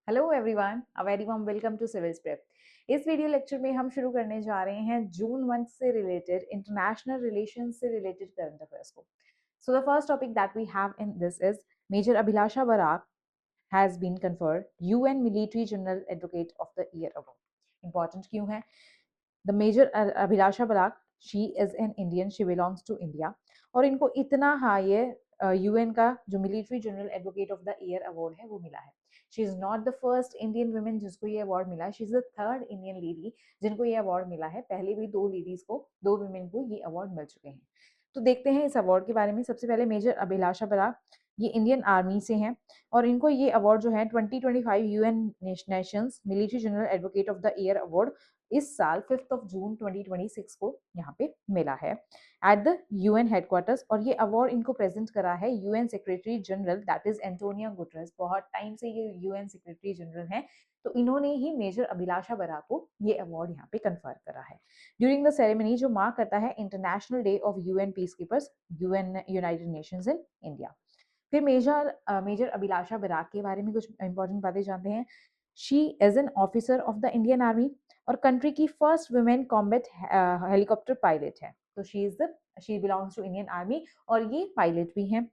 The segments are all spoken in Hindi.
Hello everyone, a very warm welcome to Civils Prep. इस वीडियो लेक्चर में हम शुरू करने जा रहे हैं जून मंथ से रिलेटेड इंटरनेशनल रिलेशन से रिलेटेड करंट अफेयर्स को। So the first topic that we have in this is Major Abhilasha Barak has been conferred UN military general advocate of the year award. Important क्यों है? The Major Abhilasha Barak, she is an Indian, she belongs to India, और इनको इतना हाई यूएन का जो military general advocate of the year award है वो मिला है। She is not the first Indian women जिसको ये अवार्ड मिला है, she is the third Indian lady जिनको ये अवार्ड मिला है। पहले भी दो लेडीज को, दो वुमेन को ये अवार्ड मिल चुके हैं। तो देखते हैं इस अवार्ड के बारे में। सबसे पहले मेजर अभिलाषा बराक ये इंडियन आर्मी से हैं और इनको ये अवार्ड जो है 2025 UN Nations military general advocate of the year award इस साल 5 जून 2026 को यहाँ पे मिला है एट द यूएन हेडक्वार्टर्स। और ये अवार्ड इनको प्रेजेंट करा है UN secretary general that is Antonio Guterres. बहुत टाइम से ये यूएन सेक्रेटरी जनरल हैं, तो इन्होंने ही मेजर अभिलाषा बराक को ये अवार्ड यहाँ पे कन्फर करा है ड्यूरिंग द सेरेमनी जो मार्क करता है international day of UN peace keepers, UN United Nations in India. फिर मेजर अभिलाषा बराक के बारे में कुछ इंपॉर्टेंट बातें जानते हैं। She is an officer of the Indian Army और कंट्री की first women combat helicopter pilot है। तो she belongs to Indian Army और ये पायलट भी हैं।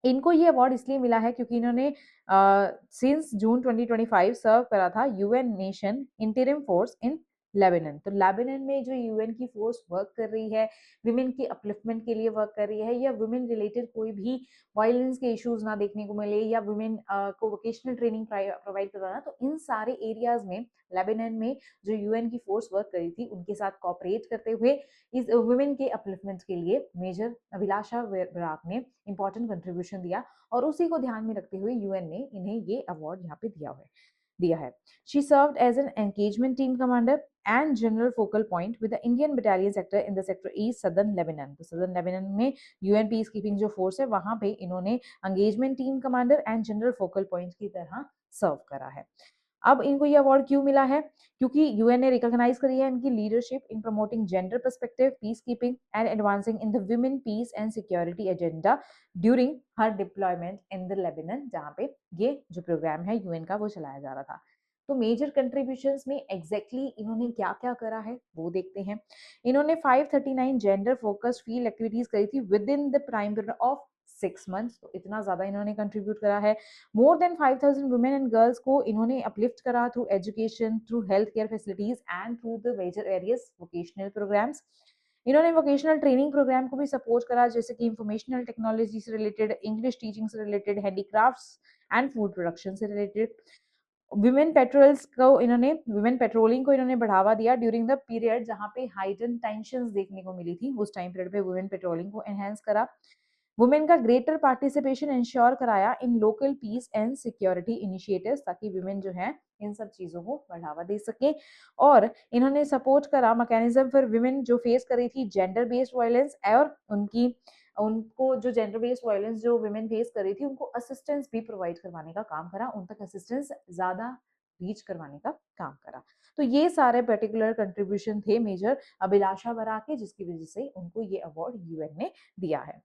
इनको ये अवार्ड इसलिए मिला है क्योंकि इन्होंने सिंस जून 2025 सर्व करा था UN nation interim force in Lebanon. तो लेबनान में जो यूएन की फोर्स वर्क कर रही है, विमेन के अपलिफ्टमेंट के लिए वर्क कर रही है, या वुमेन रिलेटेड कोई भी वायलेंस के इश्यूज ना देखने को मिले, या वुमेन को वोकेशनल ट्रेनिंग प्रोवाइड कराना, तो इन सारे एरियाज में लेबनान में जो यूएन की फोर्स वर्क करी थी उनके साथ कॉपरेट करते हुए इस वुमेन के अपलिफ्टमेंट के लिए मेजर अभिलाषा बराक ने इंपॉर्टेंट कंट्रीब्यूशन दिया और उसी को ध्यान में रखते हुए यूएन ने इन्हें ये अवार्ड यहाँ पे दिया है। She served as an engagement team commander and general focal point with the Indian battalion sector in the sector east southern Lebanon. तो सदर्न लेबनान में यूएन पीस कीपिंग जो फोर्स है वहां पे इन्होंने engagement team commander and general focal point की तरह सर्व करा है। अब इनको ये अवार्ड क्यों मिला है? क्योंकि यूएन ने रिकॉग्नाइज करी है इनकी leadership in promoting gender perspective, peace keeping and advancing in the women peace and security agenda during her deployment in the Lebanon, जहां पे ये जो प्रोग्राम है यूएन का वो चलाया जा रहा था। तो मेजर कंट्रीब्यूशंस में एग्जैक्टली इन्होंने क्या क्या करा है वो देखते हैं। इन्होंने 539 जेंडर फोकस्ड फील्ड एक्टिविटीज करी थी with in the prime period of 6 months. तो इतना ज्यादा इन्होंने कंट्रीब्यूट करा है। More than 5000 women and girls को इन्होंने अपलिफ्ट करा through education, through health care facilities and through the major areas vocational programmes. इन्होंने वोकेशनल ट्रेनिंग प्रोग्राम को भी सपोर्ट करा, जैसे कि इंफॉर्मेशनल टेक्नोलॉजी से रिलेटेड, इंग्लिश टीचिंग से related, handicrafts and food production से रिलेटेड। वुमेन पेट्रोलिंग को इन्होंने बढ़ावा दिया ड्यूरिंग द पीरियड जहां पे हाइडन टेंशंस देखने को मिली थी। उस टाइम पीरियड पे वुमेन पेट्रोलिंग को एनहेंस करा। वुमेन का ग्रेटर पार्टिसिपेशन इंश्योर कराया in local peace and security initiatives, ताकि वुमेन जो है इन सब चीजों को बढ़ावा दे सके। और इन्होंने सपोर्ट करा मैकेनिज्म फॉर वुमेन जो फेस कर रही थी जेंडर बेस्ड वायलेंस, और उनको जो जेंडर बेस्ड वायलेंस जो वुमेन फेस कर रही थी उनको असिस्टेंस भी प्रोवाइड करवाने का काम करा, उन तक असिस्टेंस ज्यादा रीच करवाने का काम करा। तो ये सारे पर्टिकुलर कंट्रीब्यूशन थे मेजर अभिलाषा बराक के, जिसकी वजह से उनको ये अवार्ड यूएन ने दिया है।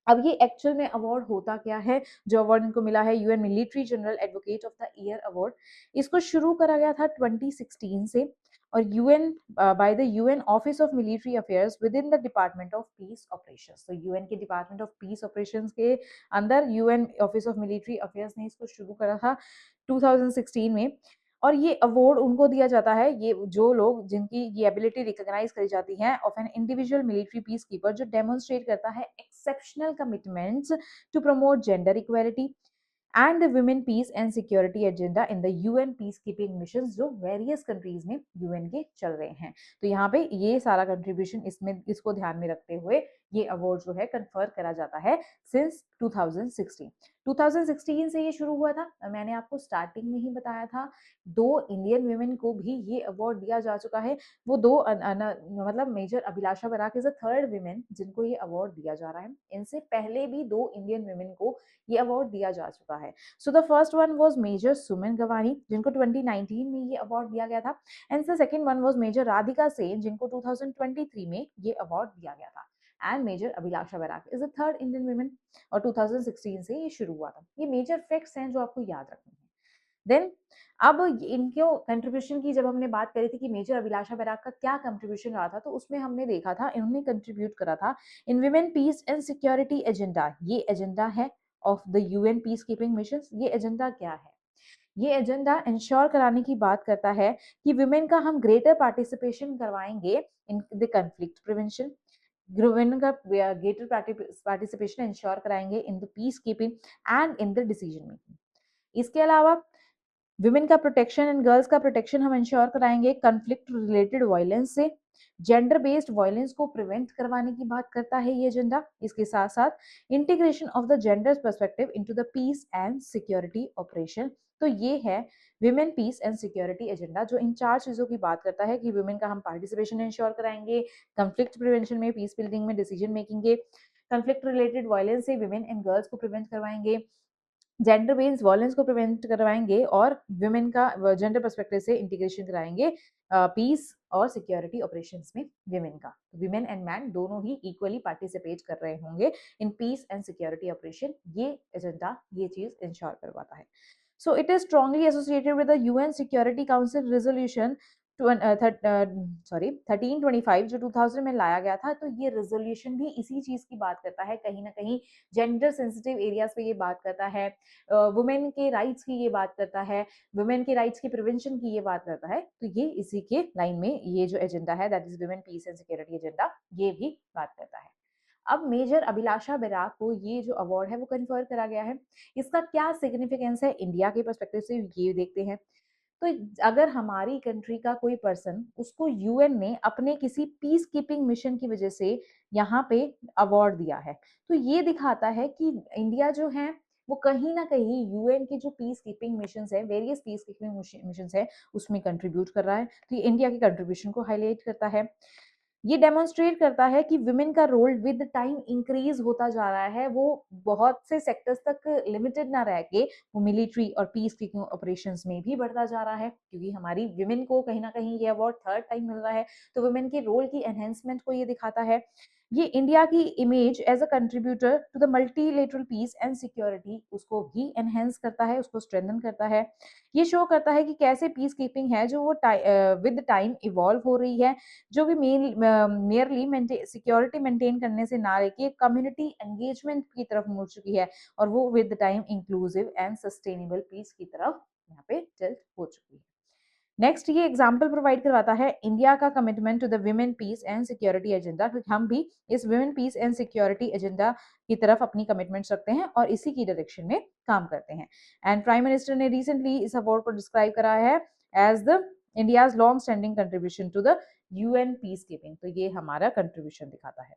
अब ये एक्चुअल में अवार्ड होता क्या है? जो अवार्ड इनको मिला है UN military general advocate of the year award, इसको शुरू करा गया था 2016 से और UN by the UN office of military affairs with in the department of peace operations. तो यूएन के डिपार्टमेंट ऑफ पीस ऑपरेशंस के अंदर UN office of military affairs ने इसको शुरू करा था 2016 में। और ये अवार्ड उनको दिया जाता है, ये जो लोग जिनकी ये एबिलिटी रिकॉग्नाइज करी जाती है of an individual military peace keeper जो डेमोन्स्ट्रेट करता है exceptional commitments to promote gender equality and the women peace and security agenda in the UN peace keeping mission जो वेरियस कंट्रीज में यूएन के चल रहे हैं। तो यहाँ पे ये सारा कंट्रीब्यूशन इसमें इसको ध्यान में रखते हुए ये अवार्ड जो है कन्फर करा जाता है सिंस 2016। 2016 से ये शुरू हुआ था। मैंने आपको स्टार्टिंग में ही बताया था, दो इंडियन वुमेन को भी ये अवार्ड दिया जा चुका है। वो दो मतलब Major Abhilasha Barak is the third women जिनको ये अवार्ड दिया जा रहा है। इनसे पहले भी दो इंडियन वुमेन को ये अवार्ड दिया जा चुका है। So the first one was major Suman Gawani जिनको 2019 में ये अवार्ड दिया गया था, and the second one was major Radhika Sen जिनको 2023 में ये अवार्ड दिया गया था। And major Abhilasha Barak is the third Indian women और 2016 से ये शुरू हुआ था। ये मेजर फैक्ट्स हैं जो आपको याद रखने हैं। देन अब इनको कंट्रीब्यूशन की जब हमने बात करी थी कि मेजर अभिलाषा बराक का क्या कंट्रीब्यूशन रहा था, तो उसमें हमने देखा था इन्होंने कंट्रीब्यूट करा था in women peace and security agenda. ये एजेंडा है of the UN peace keeping mission. ये एजेंडा क्या है? ये एजेंडा इंश्योर कराने की बात करता है कि विमेन का हम ग्रेटर पार्टिसिपेशन करवाएंगे in the conflict prevention. Women का ग्रेटर पार्टिसिपेशन इंश्योर कराएंगे in the piece keeping and in the decision making. इसके अलावा विमेन का प्रोटेक्शन एंड गर्ल्स का प्रोटेक्शन हम इंश्योर कराएंगे कन्फ्लिक्ट रिलेटेड वायलेंस से। जेंडर बेस्ड वायलेंस को प्रिवेंट करवाने की बात करता है ये एजेंडा। इसके साथ साथ integration of the gender perspective into the peace and security operation. तो ये है women peace and security agenda, जो इन 4 चीजों की बात करता है कि विमेन का हम पार्टिसिपेशन इंश्योर कराएंगे कंफ्लिक्ट प्रिवेंशन में, पीस बिल्डिंग में, डिसीजन मेकिंग के, कंफ्लिक्ट रिलेटेड वायलेंस से विमेन एंड गर्ल्स को प्रिवेंट करवाएंगे, जेंडर बेस्ड वायलेंस को प्रिवेंट करवाएंगे और विमेन का जेंडर पर्सपेक्टिव से इंटीग्रेशन कराएंगे पीस और सिक्योरिटी ऑपरेशंस में विमेन का। विमेन एंड मैन दोनों ही इक्वली पार्टिसिपेट कर रहे होंगे in peace and security operation. ये एजेंडा ये चीज इंश्योर करवाता है। So it is strongly associated with the UN Security Council resolution 1325 जो 2000 में लाया गया था। तो ये रेजोल्यूशन भी इसी चीज की बात करता है, कहीं ना कहीं जेंडर सेंसिटिव एरियाज पे ये बात करता है, वुमेन के राइट्स की ये बात करता है, वुमेन के राइट्स की प्रिवेंशन की ये बात करता है। तो ये इसी के लाइन में ये जो एजेंडा है that is women peace and security agenda, ये भी बात करता है। अब मेजर अभिलाषा बराक को ये जो अवार्ड है वो कन्फर करा गया है। इसका क्या सिग्निफिकेंस है इंडिया के पर्सपेक्टिव से, ये देखते हैं। तो अगर हमारी कंट्री का कोई पर्सन, उसको यूएन ने अपने किसी पीस कीपिंग मिशन की वजह से यहाँ पे अवार्ड दिया है, तो ये दिखाता है कि इंडिया जो है वो कहीं ना कहीं यूएन के जो पीस कीपिंग मिशन है, वेरियस पीस कीपिंग मिशन है, उसमें कंट्रीब्यूट कर रहा है। तो ये इंडिया के कंट्रीब्यूशन को हाईलाइट करता है। ये डेमोन्स्ट्रेट करता है कि विमेन का रोल विद टाइम इंक्रीज होता जा रहा है। वो बहुत से सेक्टर्स तक लिमिटेड ना रह के वो मिलिट्री और पीस कीपिंग ऑपरेशंस में भी बढ़ता जा रहा है, क्योंकि हमारी विमेन को कहीं ना कहीं ये अवार्ड थर्ड टाइम मिल रहा है। तो विमेन के रोल की एनहेंसमेंट को ये दिखाता है। ये इंडिया की image as a contributor to the multilateral peace and security उसको भी एनहेंस करता है, उसको स्ट्रेंथन करता है। ये शो करता है कि कैसे पीस कीपिंग है जो वो विद टाइम इवॉल्व हो रही है, जो कि मेयरली सिक्योरिटी मेंटेन करने से ना लेके कम्युनिटी एंगेजमेंट की तरफ मुड़ चुकी है, और वो with time inclusive and sustainable peace की तरफ यहाँ पे टिल्ट हो चुकी है। नेक्स्ट ये एग्जाम्पल प्रोवाइड करवाता है इंडिया का commitment to the women peace and security agenda, क्योंकि हम भी इस women peace and security agenda की तरफ अपनी कमिटमेंट्स रखते हैं और इसी की डायरेक्शन में काम करते हैं। एंड प्राइम मिनिस्टर ने रिसेंटली इस अवार्ड को डिस्क्राइब करा है as the India's long standing contribution to the UN peace keeping. तो ये हमारा कंट्रीब्यूशन दिखाता है।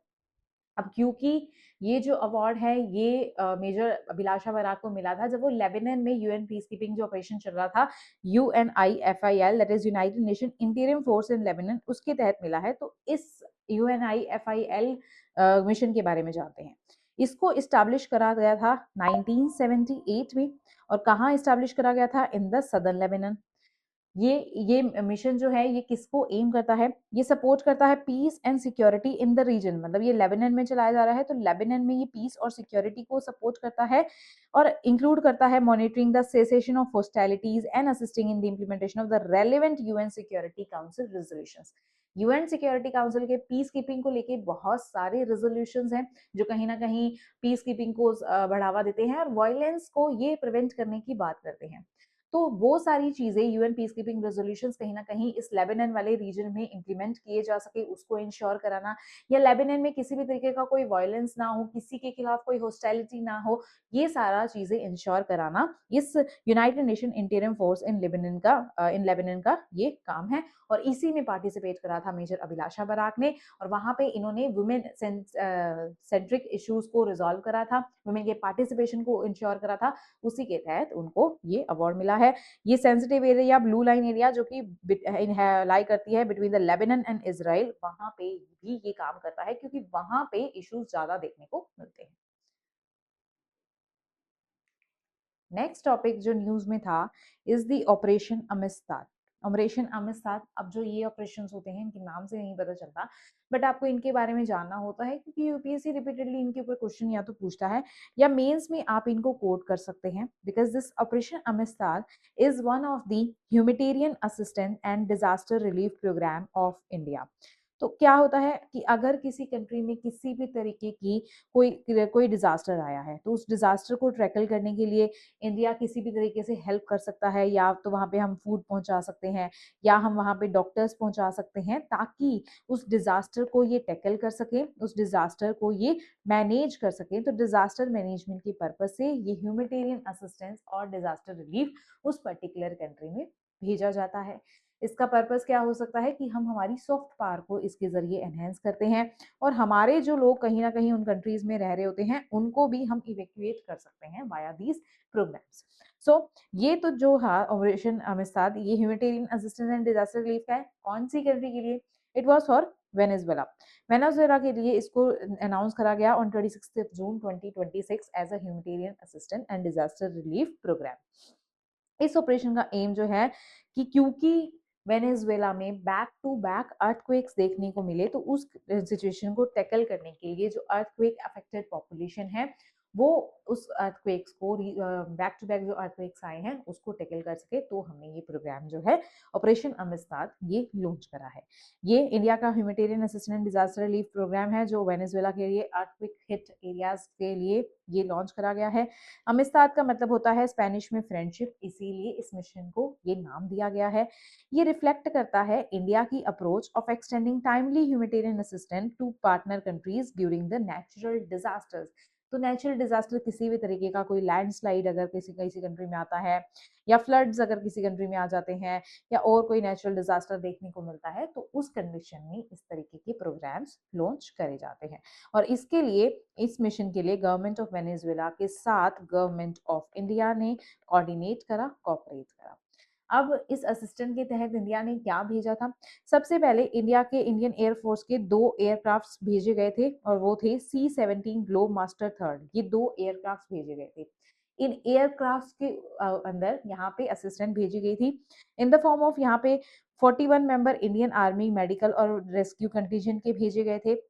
अब क्योंकि ये जो अवार्ड है ये मेजर अभिलाषा बराक को मिला था जब वो लेबनान में यूएन पीस कीपिंग जो ऑपरेशन चल रहा था, UNIFIL that is United nation इंटीरियम force in Lebanon, उसके तहत मिला है। तो इस UNIFIL मिशन के बारे में जानते हैं। इसको इस्टेब्लिश करा गया था 1978 में। और कहाँ इस्टेब्लिश करा गया था? In the southern Lebanon. ये मिशन जो है ये किसको एम करता है? ये सपोर्ट करता है peace and security in the region. मतलब ये लेबनान में चलाया जा रहा है, तो लेबनान में ये पीस और सिक्योरिटी को सपोर्ट करता है और इंक्लूड करता है monitoring the cessation of hostilities and assisting in the implementation of the relevant UN security council resolutions. UN security council के पीस कीपिंग को लेके बहुत सारे रेजोल्यूशंस हैं जो कहीं ना कहीं पीस कीपिंग को बढ़ावा देते हैं और वायलेंस को ये प्रिवेंट करने की बात करते हैं। तो वो सारी चीजें यूएन पीस कीपिंग रेजोल्यूशंस कहीं ना कहीं इस लेबनान वाले रीजन में इंप्लीमेंट किए जा सके, उसको इंश्योर कराना, या लेबनान में किसी भी तरीके का कोई वायलेंस ना हो, किसी के खिलाफ कोई हॉस्टिलिटी ना हो, ये सारा चीजें इंश्योर कराना इस United nation इंटीरियम force in Lebanon का ये काम है। और इसी में पार्टिसिपेट करा था मेजर अभिलाषा बराक ने, और वहां पे इन्होंने वुमेन सेंट्रिक इश्यूज को रिजॉल्व करा था, वुमेन के पार्टिसिपेशन को इंश्योर करा था। उसी के तहत उनको ये अवार्ड मिला है। ये sensitive area, blue line area जो कि लाई करती है between the Lebanon and Israel, वहां पे भी ये काम करता है क्योंकि वहां पे इश्यूज ज्यादा देखने को मिलते हैं। नेक्स्ट टॉपिक जो न्यूज में था is the operation Amistad. Operation Amritsar. अब जो ये ऑपरेशंस होते हैं इनके नाम से नहीं पता चलता, बट आपको इनके बारे में जानना होता है क्योंकि यूपीएससी रिपीटेडली इनके ऊपर क्वेश्चन या तो पूछता है या मेंस में आप इनको कोट कर सकते हैं। Because this operation Amritsar is one of the humanitarian assistance and disaster relief program of India। तो क्या होता है कि अगर किसी कंट्री में किसी भी तरीके की कोई डिजास्टर आया है तो उस डिजास्टर को टैकल करने के लिए इंडिया किसी भी तरीके से हेल्प कर सकता है, या तो वहां पे हम फूड पहुंचा सकते हैं या हम वहां पे डॉक्टर्स पहुंचा सकते हैं ताकि उस डिजास्टर को ये टैकल कर सके, उस डिजास्टर को ये मैनेज कर सके। तो डिजास्टर मैनेजमेंट के पर्पज से ये ह्यूमैनिटेरियन असिस्टेंस और डिजास्टर रिलीफ उस पर्टिकुलर कंट्री में भेजा जाता है। इसका पर्पस क्या हो सकता है कि हम हमारी सॉफ्ट पावर को इसके जरिए एनहेंस करते हैं और हमारे जो लोग कहीं ना कहीं उन कंट्रीज में रह रहे होते हैं उनको भी हम इवैक्यूएट कर सकते हैं वाया दीज प्रोग्राम्स। सो ये तो जो है ऑपरेशन अमृतसर, ये humanitarian assistance and disaster relief का है। कौन सी कंट्री के लिए? It was for Venezuela. Venezuela के लिए इसको अनाउंस करा गया on 26 June 2026 as a humanitarian assistance and disaster relief programme. इस ऑपरेशन का एम जो है कि क्योंकि वेनेजुएला में बैक टू बैक अर्थक्वेक्स देखने को मिले तो उस सिचुएशन को टैकल करने के लिए जो अर्थक्वेक अफेक्टेड पॉपुलेशन है वो उस अर्थक्वेक्स को बैक टू बैक जो अर्थक्वेक्स आए हैं उसको टैकल कर सके, तो हमने ये प्रोग्राम जो है ऑपरेशन अमृतसर ये लॉन्च करा है। ये इंडिया का humanitarian assistance disaster relief programme है जो वेनेजुएला के लिए अर्थक्वेक हिट एरियाज के लिए ये लॉन्च करा गया है। अमिस्ताद का मतलब होता है स्पेनिश में फ्रेंडशिप, इसीलिए इस मिशन को ये नाम दिया गया है। ये रिफ्लेक्ट करता है इंडिया की approach of extending timely humanitarian assistance to partner countries during the natural disasters. तो नेचुरल डिजास्टर किसी भी तरीके का, कोई लैंडस्लाइड अगर किसी किसी कंट्री में आता है या फ्लड्स अगर किसी कंट्री में आ जाते हैं या और कोई नेचुरल डिजास्टर देखने को मिलता है तो उस कंडीशन में इस तरीके के प्रोग्राम्स लॉन्च करे जाते हैं। और इसके लिए, इस मिशन के लिए गवर्नमेंट ऑफ वेनेजुएला के साथ गवर्नमेंट ऑफ इंडिया ने कोऑर्डिनेट करा, कोऑपरेट करा। अब इस असिस्टेंट के तहत इंडिया ने क्या भेजा था? सबसे पहले इंडिया के इंडियन एयरफोर्स के 2 एयरक्राफ्ट भेजे गए थे और वो थे C-17 ग्लोब मास्टर थर्ड। ये 2 एयरक्राफ्ट भेजे गए थे। इन एयरक्राफ्ट के अंदर यहाँ पे असिस्टेंट भेजी गई थी इन द फॉर्म ऑफ, यहाँ पे 41 मेंबर इंडियन आर्मी मेडिकल और रेस्क्यू कंटीजेंट के भेजे गए थे।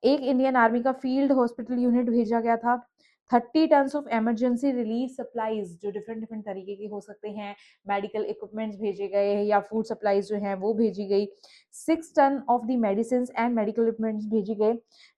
एक इंडियन आर्मी का फील्ड हॉस्पिटल यूनिट भेजा गया था। 30 tons of emergency relief supplies जो डिफरेंट डिफरेंट तरीके के हो सकते हैं, मेडिकल इक्विपमेंट्स भेजे गए या फूड सप्लाईज जो हैं वो भेजी गई। 6 tonne of the medicine and medical equipments भेजे गए।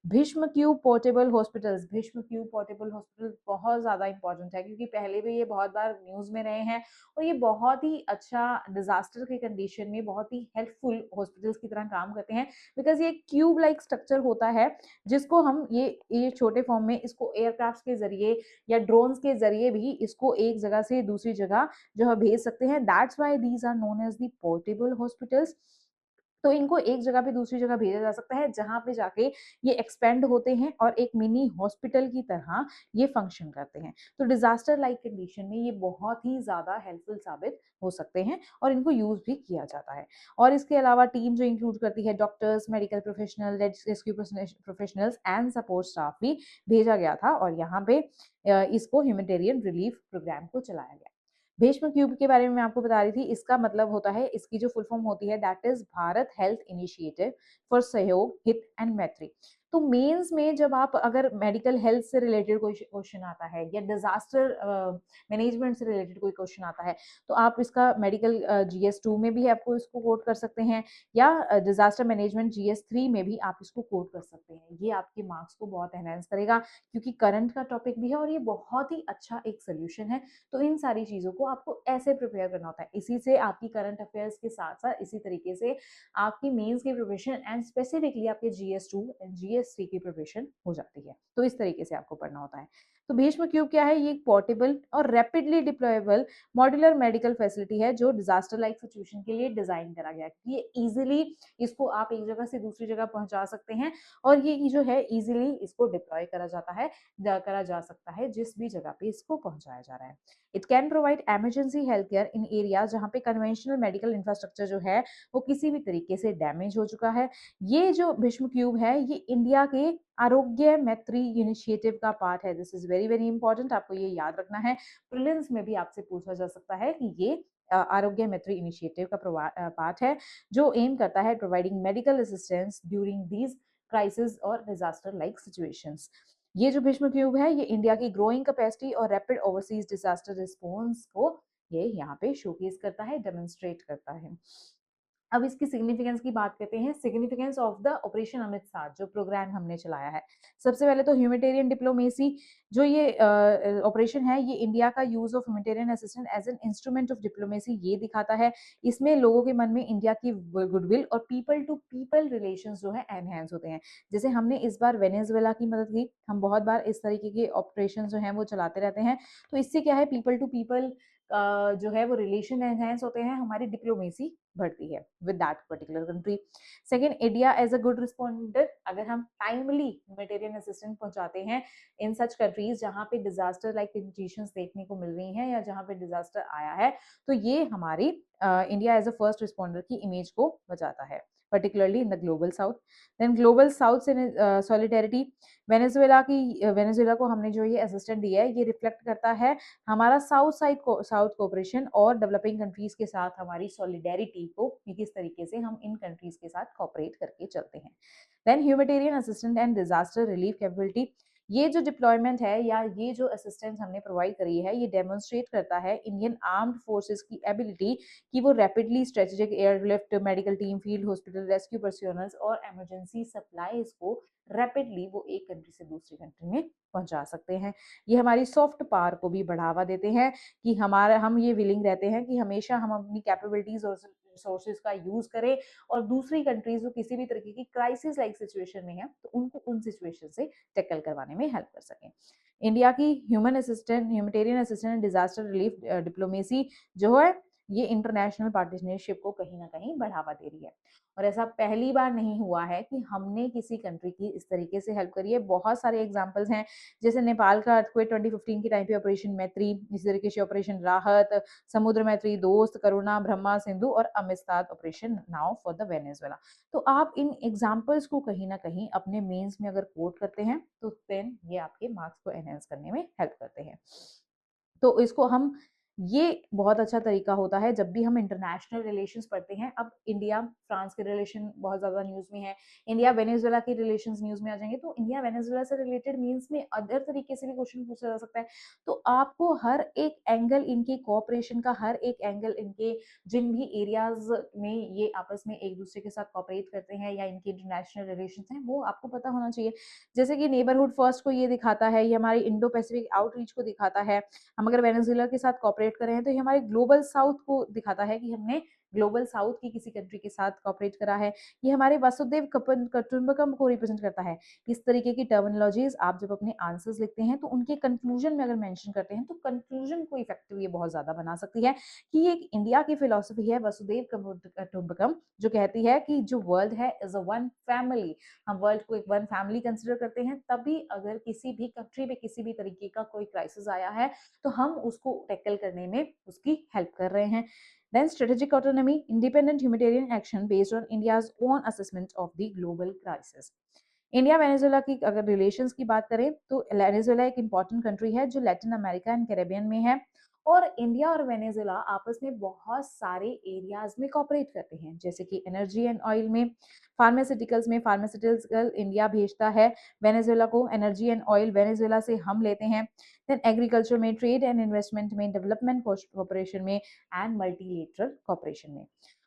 Bhishma Q portable hospitals, Bhishma Q portable hospital बहुत ज्यादा इंपॉर्टेंट है क्योंकि पहले भी ये बहुत बार न्यूज में रहे हैं और ये बहुत ही अच्छा डिजास्टर के कंडीशन में बहुत ही हेल्पफुल हॉस्पिटल्स की तरह काम करते हैं। बिकॉज ये क्यूब लाइक स्ट्रक्चर होता है जिसको हम ये छोटे फॉर्म में इसको एयरक्राफ्ट के जरिए या ड्रोन्स के जरिए भी इसको एक जगह से दूसरी जगह जो है भेज सकते हैं। That's why these are known as the portable hospitals. तो इनको एक जगह पे दूसरी जगह भेजा जा सकता है जहां पे जाके ये एक्सपेंड होते हैं और एक मिनी हॉस्पिटल की तरह ये फंक्शन करते हैं। तो डिजास्टर लाइक कंडीशन में ये बहुत ही ज्यादा हेल्पफुल साबित हो सकते हैं और इनको यूज भी किया जाता है। और इसके अलावा टीम जो इंक्लूड करती है doctors, medical professional, rescue professionals and support staff भी भेजा गया था और यहाँ पे इसको ह्यूमैनिटेरियन रिलीफ प्रोग्राम को चलाया गया। भीष्म क्यूब के बारे में मैं आपको बता रही थी, इसका मतलब होता है, इसकी जो फुल फॉर्म होती है that is Bharat health initiative for सहयोग, हित एंड मैत्री। तो मेंस में जब आप अगर मेडिकल हेल्थ से रिलेटेड कोई क्वेश्चन आता है या डिजास्टर मैनेजमेंट से रिलेटेड कोई क्वेश्चन आता है तो आप इसका मेडिकल GS2 में भी आपको इसको कोट कर सकते हैं या डिजास्टर मैनेजमेंट GS3 में भी आप इसको कोट कर सकते हैं। ये आपके मार्क्स को बहुत एनहेंस करेगा क्योंकि करंट का टॉपिक भी है और ये बहुत ही अच्छा एक सोल्यूशन है। तो इन सारी चीजों को आपको ऐसे प्रिपेयर करना होता है, इसी से आपकी करंट अफेयर्स के साथ साथ इसी तरीके से आपकी मेंस की प्रिपरेशन एंड स्पेसिफिकली आपके GS2 एंड GS3 की प्रिपरेशन हो जाती है। तो इस तरीके से आपको पढ़ना होता है। तो भीष्म क्यूब क्या है? ये एक पोर्टेबल और rapidly deployable modular medical facility है जो डिजास्टर लाइक सिचुएशन के लिए डिजाइन करा गया है। ये इजिली इसको आप एक जगह से दूसरी जगह पहुंचा सकते हैं और ये जो है इजिली इसको डिप्लॉय करा जा सकता है जिस भी जगह पे इसको पहुंचाया जा रहा है। It can provide emergency health care in area जहाँ पे कन्वेंशनल मेडिकल इंफ्रास्ट्रक्चर जो है वो किसी भी तरीके से डैमेज हो चुका है। ये जो भीष्म क्यूब है ये इंडिया के आरोग्य मैत्री इनिशिएटिव का पार्ट है। This is very very important, आपको ये याद रखना है। प्रीलिम्स में भी आपसे पूछा जा सकता है कि ये आरोग्य मैत्री इनिशिएटिव का पार्ट है जो एम करता है providing medical assistance during these crisis और डिजास्टर लाइक सिचुएशंस। ये जो भीष्म क्यूब है ये इंडिया की ग्रोइंग कैपेसिटी और रैपिड ओवरसीज डिजास्टर रिस्पॉन्स को ये यहाँ पे शोकेस करता है, डेमोन्स्ट्रेट करता है। अब इसकी सिग्निफिकेंस की बात करते हैं। सिग्निफिकेंस ऑफ द ऑपरेशन अमृत साथ जो प्रोग्राम हमने चलाया है, सबसे पहले तो ह्यूमैनिटेरियन डिप्लोमेसी जो ये ऑपरेशन है ये इंडिया का use of humanitarian assistance as an instrument of diplomacy ये दिखाता है। इसमें लोगों के मन में इंडिया की गुडविल और पीपल टू पीपल रिलेशंस जो है एनहेंस होते हैं। जैसे हमने इस बार वेनेजुएला की मदद की, हम बहुत बार इस तरीके के ऑपरेशन जो है वो चलाते रहते हैं, तो इससे क्या है पीपल टू पीपल जो है वो रिलेशन एनहेंस होते हैं, हमारी डिप्लोमेसी बढ़ती है with that particular country. Second, India as a good responder, अगर हम टाइमली ह्यूमैनिटेरियन असिस्टेंस पहुंचाते हैं इन सच कंट्रीज जहां पे डिजास्टर लाइक कंडीशंस देखने को मिल रही हैं या जहां पे डिजास्टर आया है, तो ये हमारी India as a first responder की इमेज को बचाता है, particularly in the global south. Then global south से सॉलिडेरिटी, वेनेजुएला को हमने जो ये असिस्टेंट दिया है ये रिफ्लेक्ट करता है हमारा साउथ कोऑपरेशन और डेवलपिंग कंट्रीज के साथ हमारी सॉलिडेरिटी को कि किस तरीके से हम इन कंट्रीज के साथ कोऑपरेट करके चलते हैं। Then humanitarian assistant and disaster relief capability, ये जो डिप्लॉयमेंट है या ये जो असिस्टेंस हमने प्रोवाइड करी है ये डेमोन्स्ट्रेट करता है इंडियन आर्म्ड फोर्सेस की एबिलिटी कि वो rapidly strategic airlift, medical team, field hospital, rescue personnels और इमरजेंसी सप्लाईज को रैपिडली वो एक कंट्री से दूसरी कंट्री में पहुंचा सकते हैं। ये हमारी सॉफ्ट पावर को भी बढ़ावा देते हैं कि हम ये विलिंग रहते हैं कि हमेशा हम अपनी कैपेबिलिटीज और रिसोर्सेज का यूज करें और दूसरी कंट्रीज जो किसी भी तरीके की क्राइसिस लाइक सिचुएशन में है तो उनको उन सिचुएशन से टैकल करवाने में हेल्प कर सकें। इंडिया की humanitarian assistant disaster relief diplomacy जो है ये इंटरनेशनल पार्टनरशिप को कहीं ना कहीं बढ़ावा दे रही है। और ऐसा पहली बार नहीं हुआ है कि हमने किसी कंट्री की इस तरीके से हेल्प करी है। बहुत सारे एग्जांपल्स हैं, जैसे नेपाल का अर्थक्वेक 2015 के टाइम पे ऑपरेशन मैत्री, इसी तरीके से ऑपरेशन राहत, समुद्र मैत्री, दोस्त, करुणा, ब्रह्मा, सिंधु और Amistad operation now for the Venezuela. तो आप इन एग्जाम्पल्स को कहीं ना कहीं अपने मेंस में अगर कोट करते हैं तो देन ये आपके मार्क्स को एनहेंस करने में हेल्प करते हैं। तो इसको हम ये बहुत अच्छा तरीका होता है जब भी हम इंटरनेशनल रिलेशंस पढ़ते हैं। अब इंडिया फ्रांस के रिलेशन बहुत ज्यादा न्यूज में है, इंडिया वेनेजुएला के रिलेशंस न्यूज में आ जाएंगे, तो इंडिया वेनेजुएला से रिलेटेड मीन्स में अदर तरीके से भी क्वेश्चन पूछा जा सकता है। तो आपको हर एक एंगल इनके कोऑपरेशन का, हर एक एंगल इनके जिन भी एरियाज में ये आपस में एक दूसरे के साथ कोऑपरेट करते हैं या इनके इंटरनेशनल रिलेशन हैं वो आपको पता होना चाहिए। जैसे कि नेबरहुड फर्स्ट को ये दिखाता है, ये हमारी इंडो पैसिफिक आउटरीच को दिखाता है। हम अगर वेनेजुएला के साथ कॉपरेट कर रहे हैं तो ये हमारे ग्लोबल साउथ को दिखाता है कि हमने ग्लोबल साउथ की किसी कंट्री के साथ कॉपरेट करा है। ये हमारे वसुदेव कुटुंबकम को रिप्रेजेंट करता है। इस तरीके की टर्मिनोलॉजीज आप जब अपने आंसर्स लिखते हैं तो उनके कंक्लूजन में अगर मेंशन करते हैं तो कंक्लूजन को इफेक्टिव ये बहुत ज्यादा बना सकती है कि ये एक इंडिया की फिलोसफी है वसुदेव कुटुंबकम, जो कहती है कि जो वर्ल्ड है इज अ वन फैमिली। हम वर्ल्ड को एक वन फैमिली कंसिडर करते हैं, तभी अगर किसी भी कंट्री में किसी भी तरीके का कोई क्राइसिस आया है तो हम उसको टैकल करने में उसकी हेल्प कर रहे हैं। Then strategic autonomy, independent humanitarian action based on India's own assessment of the global crisis. India Venezuela की अगर रिलेशंस की बात करें तो वेनेजुएला एक इंपॉर्टेंट कंट्री है जो लैटिन अमेरिका एंड कैरेबियन में है, और इंडिया और वेनेजुएला आपस में बहुत सारे एरियाज में कॉपरेट करते हैं, जैसे कि एनर्जी एंड ऑयल में, फार्मास्यूटिकल इंडिया भेजता है वेनेजुएला को, एनर्जी एंड ऑयल वेनेजुएला से हम लेते हैं। देन एग्रीकल्चर में, ट्रेड एंड इन्वेस्टमेंट में, डेवलपमेंट कोऑपरेशन में एंड मल्टीलेटरल कोऑपरेशन में।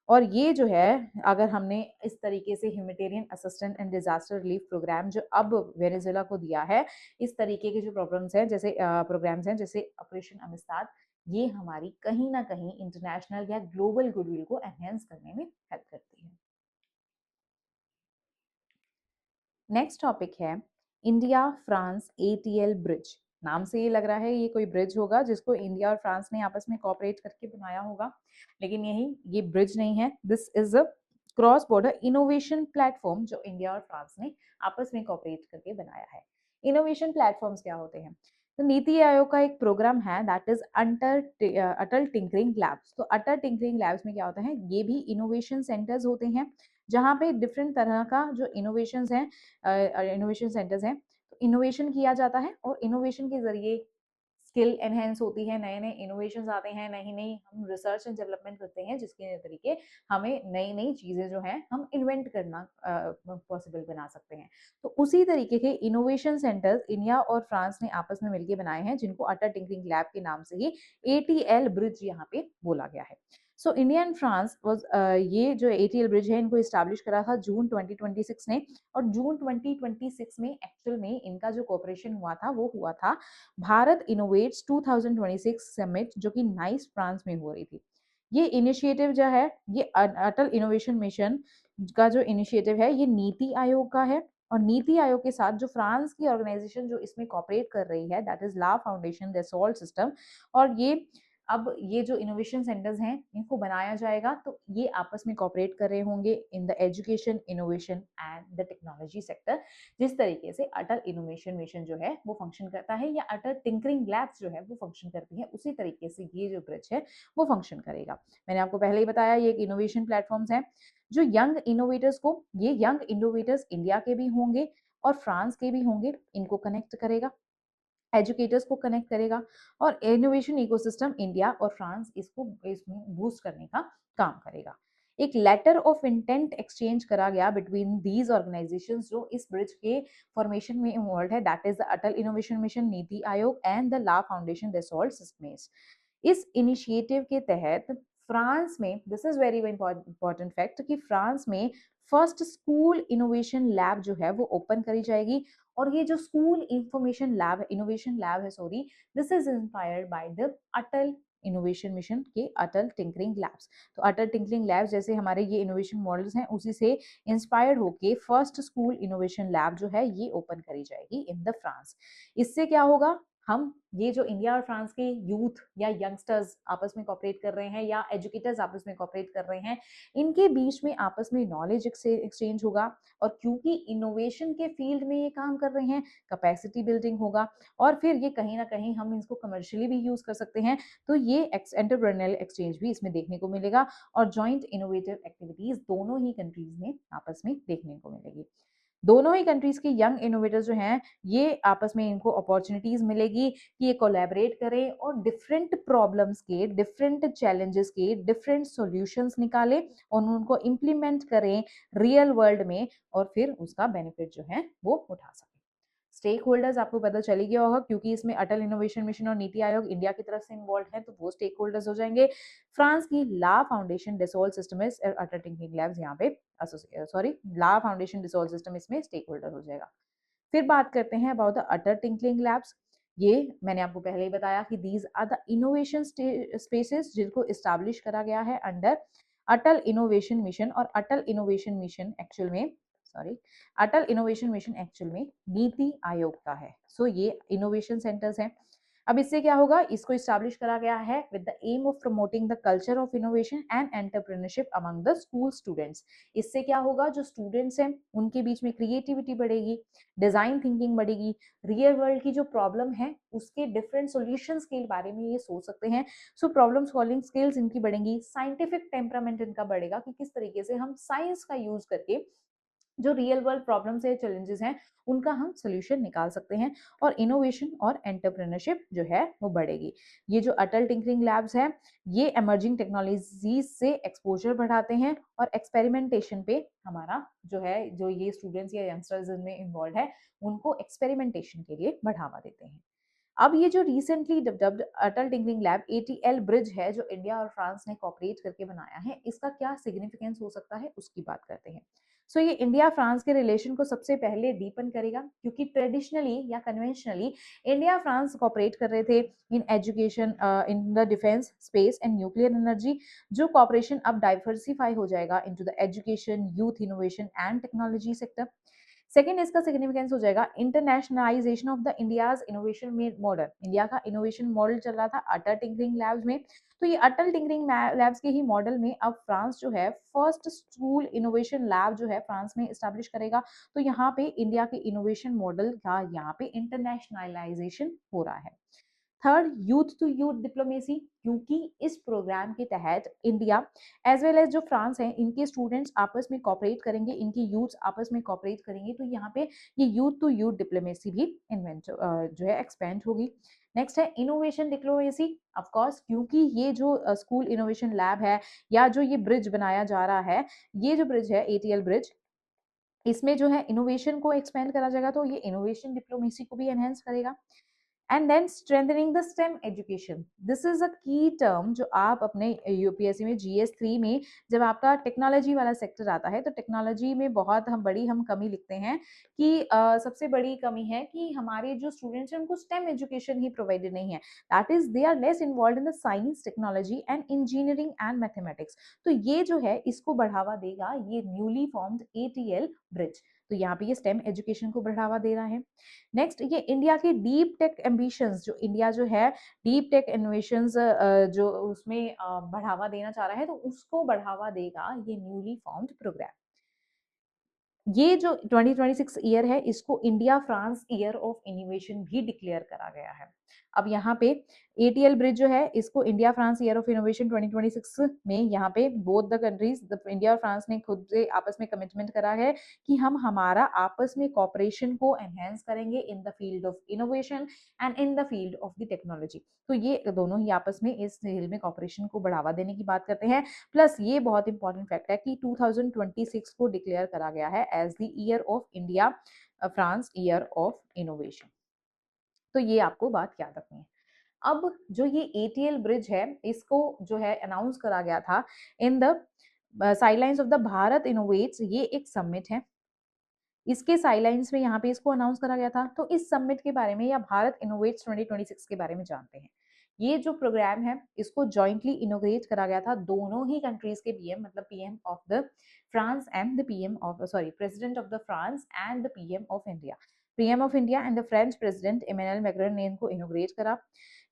और ये जो है अगर हमने इस तरीके से humanitarian assistant and disaster relief program जो अब वेनेजुएला को दिया है, इस तरीके के जो प्रॉब्लम्स हैं जैसे प्रोग्राम्स हैं जैसे ऑपरेशन अमिस्ताद, ये हमारी कहीं ना कहीं इंटरनेशनल या ग्लोबल गुडविल को एनहेंस करने में हेल्प करती है। नेक्स्ट टॉपिक है इंडिया फ्रांस एटीएल ब्रिज। नाम से ये लग रहा है ये कोई ब्रिज होगा जिसको इंडिया और फ्रांस ने आपस में कोऑपरेट करके बनाया होगा, लेकिन यही ये ब्रिज नहीं है। This is a cross border innovation platform जो इंडिया और फ्रांस ने आपस में कोऑपरेट करके बनाया है। इनोवेशन प्लेटफॉर्म्स क्या होते हैं? तो नीति आयोग का एक प्रोग्राम है that is Atal tinkering labs. तो अटल टिंकरिंग लैब्स में क्या होता है, ये भी इनोवेशन सेंटर्स होते हैं जहाँ पे डिफरेंट तरह का जो इनोवेशंस हैं, इनोवेशन सेंटर्स हैं, तो इनोवेशन किया जाता है और इनोवेशन के जरिए स्किल एनहेंस होती है, नए नए इनोवेशंस आते हैं, नई नई हम रिसर्च एंड डेवलपमेंट करते हैं जिसके तरीके हमें नई नई चीजें जो हैं हम इन्वेंट करना पॉसिबल बना सकते हैं। तो उसी तरीके के इनोवेशन सेंटर्स इंडिया और फ्रांस ने आपस में मिलकर बनाए हैं जिनको अटल टिंकरिंग लैब के नाम से ही एटीएल ब्रिज यहाँ पे बोला गया है। So India and France was, ये जो एटीएल ब्रिज है इनको इस्टेब्लिश करा था जून 2026 ने, और जून 2026 में एक्चुअल में इनका जो कॉपरेशन हुआ था वो हुआ था भारत इनोवेट्स 2026 समिट जो कि नाइस फ्रांस में हो रही थी। ये इनिशिएटिव जो है, ये अटल इनोवेशन मिशन का जो इनिशिएटिव है ये नीति आयोग का है, और नीति आयोग के साथ जो फ्रांस की ऑर्गेनाइजेशन जो इसमें कॉपरेट कर रही है that is La Foundation Dassault System. और ये अब ये जो इनोवेशन सेंटर्स हैं इनको बनाया जाएगा, तो ये आपस में कॉपरेट कर रहे होंगे in the education innovation and the technology sector. जिस तरीके से अटल इनोवेशन मिशन जो है वो फंक्शन करता है, या अटल टिंकरिंग लैब्स जो है वो फंक्शन करती है, उसी तरीके से ये जो ब्रिज है वो फंक्शन करेगा। मैंने आपको पहले ही बताया ये एक इनोवेशन प्लेटफॉर्म्स है जो यंग इनोवेटर्स को, ये यंग इनोवेटर्स इंडिया के भी होंगे और फ्रांस के भी होंगे, इनको कनेक्ट करेगा, एजुकेटर्स को कनेक्ट करेगा, और इनोवेशन इकोसिस्टम इंडिया और फ्रांस इसको इसमें बूस्ट करने का काम करेगा। एक लेटर ऑफ इंटेंट एक्सचेंज करा गया बिटवीन दीज ऑर्गेनाइजेशंस जो इस ब्रिज के फॉर्मेशन में इन्वॉल्व है, that is the Atal innovation mission, NITI Aayog and the La Foundation Dassault Systems. इस इनिशिएटिव के तहत फ्रांस में, this is very important fact, कि फ्रांस में फर्स्ट स्कूल इनोवेशन लैब जो है वो ओपन करी जाएगी। और ये जो स्कूल इंफॉर्मेशन लैब है, इनोवेशन लैब है sorry, this is inspired by the Atal innovation mission के अटल टिंकरिंग लैब्स। तो अटल टिंकरिंग लैब्स जैसे हमारे ये इनोवेशन मॉडल्स हैं उसी से इंस्पायर्ड होके फर्स्ट स्कूल इनोवेशन लैब जो है ये ओपन करी जाएगी इन द फ्रांस। इससे क्या होगा, हम ये जो इंडिया और फ्रांस के यूथ या यंगस्टर्स आपस में कॉपरेट कर रहे हैं या एजुकेटर्स आपस में कॉपरेट कर रहे हैं, इनके बीच में आपस में नॉलेज एक्सचेंज होगा, और क्योंकि इनोवेशन के फील्ड में ये काम कर रहे हैं कैपेसिटी बिल्डिंग होगा, और फिर ये कहीं ना कहीं हम इसको कमर्शियली भी यूज कर सकते हैं, तो ये एंटरप्रेन्योरियल एक्सचेंज भी इसमें देखने को मिलेगा, और जॉइंट इनोवेटिव एक्टिविटीज दोनों ही कंट्रीज में आपस में देखने को मिलेगी। दोनों ही कंट्रीज के यंग इनोवेटर्स जो हैं ये आपस में इनको अपॉर्चुनिटीज मिलेगी कि ये कोलैबोरेट करें और डिफरेंट प्रॉब्लम्स के, डिफरेंट चैलेंजेस के डिफरेंट सॉल्यूशंस निकालें और उनको इम्प्लीमेंट करें रियल वर्ल्ड में, और फिर उसका बेनिफिट जो है वो उठा सकें। स्टेक होल्डर्स आपको पता चल ही गया होगा क्योंकि इसमें अटल इनोवेशन मिशन और नीति आयोग इंडिया की तरफ से इन्वॉल्व है, तो वो स्टेक होल्डर्स हो जाएंगे। फ्रांस की La Foundation Dassault System Atal tinkering labs यहाँ पे sorry La Foundation Dassault System इसमें स्टेक होल्डर हो जाएगा। फिर बात करते हैं about the Atal tinkering labs. ये मैंने आपको पहले ही बताया कि these are the innovation spaces जिनको इस्टेब्लिश करा गया है अंडर अटल इनोवेशन मिशन, और अटल इनोवेशन मिशन एक्चुअल में sorry Atal innovation mission actual में नीति आयोग का है। सो ये इनोवेशन सेंटर्स हैं। अब इससे क्या होगा, इसको इस्टेब्लिश करा गया है with the aim of promoting the culture of innovation and entrepreneurship among the school students. इससे क्या होगा, जो स्टूडेंट्स हैं उनके बीच में क्रिएटिविटी बढ़ेगी, डिजाइन थिंकिंग बढ़ेगी, रियल वर्ल्ड की जो प्रॉब्लम है उसके डिफरेंट सॉल्यूशंस के बारे में ये सोच सकते हैं। सो प्रॉब्लम सॉल्विंग स्किल्स इनकी बढ़ेंगी, साइंटिफिक टेम्परामेंट इनका बढ़ेगा कि किस तरीके से हम साइंस का यूज करके जो रियल वर्ल्ड प्रॉब्लम्स है, चैलेंजेस हैं, उनका हम सोल्यूशन निकाल सकते हैं, और इनोवेशन और एंटरप्रेन्योरशिप जो है वो बढ़ेगी। ये जो अटल टिंकरिंग लैब्स हैं ये एमर्जिंग टेक्नोलॉजीज से एक्सपोजर बढ़ाते हैं और एक्सपेरिमेंटेशन पे हमारा जो है, जो ये स्टूडेंट्स या यंगस्टर्स इनमें इन्वॉल्व है उनको एक्सपेरिमेंटेशन के लिए बढ़ावा देते हैं। अब ये जो रिसेंटली डेवलप्ड अटल टिंकरिंग लैब एटीएल ब्रिज है जो इंडिया और फ्रांस ने कॉपरेट करके बनाया है, इसका क्या सिग्निफिकेंस हो सकता है उसकी बात करते हैं। सो ये इंडिया फ्रांस के रिलेशन को सबसे पहले डीपन करेगा, क्योंकि ट्रेडिशनली या कन्वेंशनली इंडिया फ्रांस कॉपरेट कर रहे थे in education, in the defence, space and nuclear energy. जो कॉपरेशन अब डाइवर्सिफाई हो जाएगा into the education, youth innovation and technology sector. Second इसका सिग्निफिकेंस हो जाएगा internationalisation of the India's innovation model. India का इनोवेशन मॉडल चल रहा था अटल टिंकरिंग लैब्स में, तो ये अटल टिंकरिंग लैब्स के ही मॉडल में अब फ्रांस जो है फर्स्ट स्कूल इनोवेशन लैब जो है फ्रांस में स्टैब्लिश करेगा। तो यहाँ पे इंडिया के इनोवेशन मॉडल का यहाँ पे इंटरनेशनलाइजेशन हो रहा है। Third, youth to youth diplomacy, क्योंकि इस प्रोग्राम के तहत इंडिया एज वेल एज जो फ्रांस है इनके स्टूडेंट्स आपस में कॉपरेट करेंगे, इनके यूथ आपस में कॉपरेट करेंगे, तो यहाँ पे ये यूथ टू यूथ डिप्लोमेसी भी इन्वेंट जो है एक्सपेंड होगी। नेक्स्ट है इनोवेशन डिप्लोमेसी, ऑफ कोर्स क्योंकि ये जो स्कूल इनोवेशन लैब है या जो ये ब्रिज बनाया जा रहा है, ये जो ब्रिज है एटीएल ब्रिज, इसमें जो है इनोवेशन को एक्सपेंड करा जाएगा, तो ये इनोवेशन डिप्लोमेसी को भी एनहेंस करेगा। And then strengthening the STEM education, this is a key term जो आप अपने यूपीएससी में GS 3 में जब आपका टेक्नोलॉजी वाला सेक्टर आता है, तो टेक्नोलॉजी में बहुत हम कमी लिखते हैं कि सबसे बड़ी कमी है कि हमारे जो स्टूडेंट्स हैं उनको स्टेम एजुकेशन ही प्रोवाइडेड नहीं है, that is they are less involve in the science technology and engineering and mathematics. तो ये जो है इसको बढ़ावा देगा ये न्यूली फॉर्म्ड ATL ब्रिज, तो यहाँ पे ये स्टेम एजुकेशन को बढ़ावा दे रहा है। नेक्स्ट, ये इंडिया के डीप टेक एम्बिशंस, जो इंडिया जो है डीप टेक इनोवेशंस जो उसमें बढ़ावा देना चाह रहा है, तो उसको बढ़ावा देगा ये न्यूली फॉर्म्ड प्रोग्राम। ये जो 2026 ईयर है इसको India France year of innovation भी डिक्लेयर करा गया है। अब यहाँ पे ATL ब्रिज जो है इसको India France year of innovation 2026 में यहाँ पे बोथ द कंट्रीज इंडिया और फ्रांस ने खुद से आपस में कमिटमेंट करा है कि हम हमारा आपस में कॉपरेशन को एनहेंस करेंगे in the field of innovation and in the field of the technology. तो ये दोनों ही आपस में इस फील्ड में कॉपरेशन को बढ़ावा देने की बात करते हैं। प्लस ये बहुत इंपॉर्टेंट फैक्ट है कि 2026 को डिक्लेयर करा गया है as the year of India France year of innovation. तो ये आपको बात याद रखनी है। अब जो ये ATL ब्रिज है इसको जो है अनाउंस करा गया था in the sidelines of the Bharat innovates, ये एक समिट है, इसके साइडलाइंस में यहाँ पे इसको अनाउंस करा गया था। तो इस समिट के बारे में या भारत इनोवेट्स 2026 के बारे में जानते हैं। ये जो प्रोग्राम है इसको जॉइंटली इनोग्रेट करा गया था दोनों ही कंट्रीज के PM, मतलब PM of the France and the PM of president of the France and the PM of India, PM of India and the French president Emmanuel Macron ने इनको इनोग्रेट करा।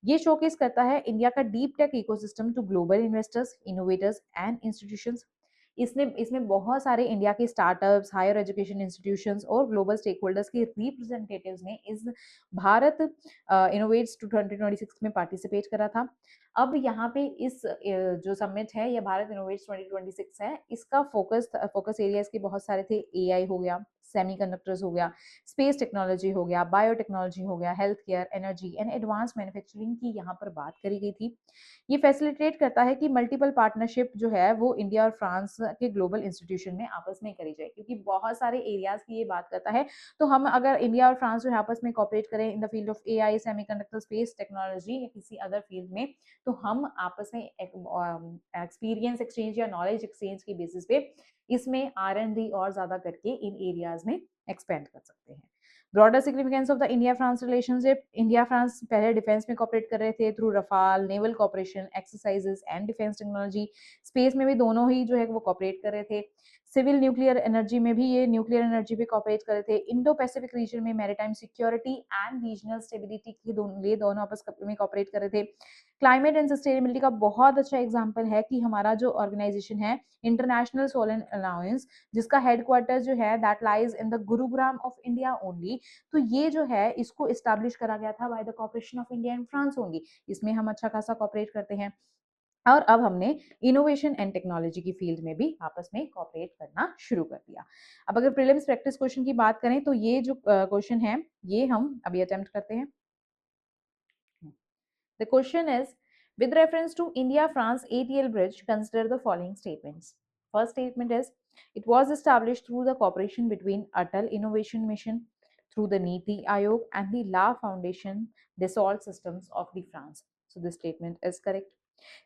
ये शोकेस करता है इंडिया का deep tech ecosystem to global investors, innovators and institutions. इसमें बहुत सारे इंडिया के स्टार्टअप्स, हायर एजुकेशन इंस्टीट्यूशंस और ग्लोबल स्टेक होल्डर्स के रिप्रेजेंटेटिव्स ने इस भारत इनोवेट्स 2026 में पार्टिसिपेट करा था। अब यहाँ पे इस जो समिट है, ये भारत इनोवेट्स 2026 है, इसका फोकस एरिया इसके बहुत सारे थे। AI हो गया, सेमीकंडक्टर्स हो गया, स्पेस टेक्नोलॉजी हो गया, बायोटेक्नोलॉजी हो गया, health care, energy and advance manufacturing की यहाँ पर बात करी गई थी। ये फैसिलिटेट करता है कि मल्टीपल पार्टनरशिप जो है वो इंडिया और फ्रांस के ग्लोबल इंस्टीट्यूशन में आपस में करी जाए, क्योंकि बहुत सारे एरियाज की ये बात करता है। तो हम अगर इंडिया और फ्रांस जो है आपस में कॉपरेट करें in the field of AI, semiconductor, space technology या किसी अदर फील्ड में, तो हम आपस में एक्सपीरियंस एक्सचेंज या नॉलेज एक्सचेंज की बेसिस पे इसमें R&D और ज्यादा करके इन एरियाज में एक्सपेंड कर सकते हैं। Broader significance of the India France relationship, India France पहले डिफेंस में कॉपरेट कर रहे थे through Rafale, naval cooperation exercises and defence technology. Space में भी दोनों ही जो है वो कॉपरेट कर रहे थे। सिविल न्यूक्लियर एनर्जी में भी ये न्यूक्लियर एनर्जी पे कॉपरेट कर रहे थे। इंडो पैसिफिक रीजन में maritime security and regional stability के दोनों आपस में कॉपरेट कर रहे थे। क्लाइमेट एंड सस्टेनेबिलिटी का बहुत अच्छा एग्जाम्पल है कि हमारा जो ऑर्गेनाइजेशन है इंटरनेशनल सोलर अलायंस, जिसका हेडक्वार्टर जो है that lies in the Gurugram of India only, तो ये जो है इसको इस्टेब्लिश करा गया था by the cooperation of India and France only. इसमें हम अच्छा खासा कॉपरेट करते हैं। और अब हमने इनोवेशन एंड टेक्नोलॉजी की फील्ड में भी आपस में कॉपरेट करना शुरू कर दिया। अब अगर प्रीलिम्स प्रैक्टिस क्वेश्चन की बात करें तो ये जो क्वेश्चन है ये हम अभी अटेम्प्ट करते हैं। The question is, with reference to India-France ATL bridge, consider the following statements. First statement is, it was established through the cooperation between Atal Innovation Mission, through the Niti Aayog and the La Foundation Dassault Systems of the France. So this statement is correct.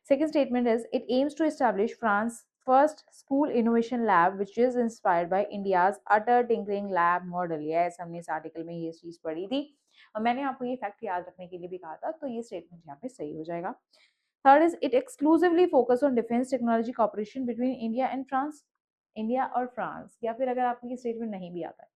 Second statement is, it aims to establish France's first school innovation lab, which is inspired by India's Utter Tinkering Lab model. Yes, हमने इस आर्टिकल में ये चीज पढ़ी थी और मैंने आपको ये फैक्ट याद रखने के लिए भी कहा था, तो ये स्टेटमेंट यहाँ पे सही हो जाएगा। Third is, it exclusively focus on defence technology cooperation between India and France, India और फ्रांस, या फिर अगर आपको ये स्टेटमेंट नहीं भी आता है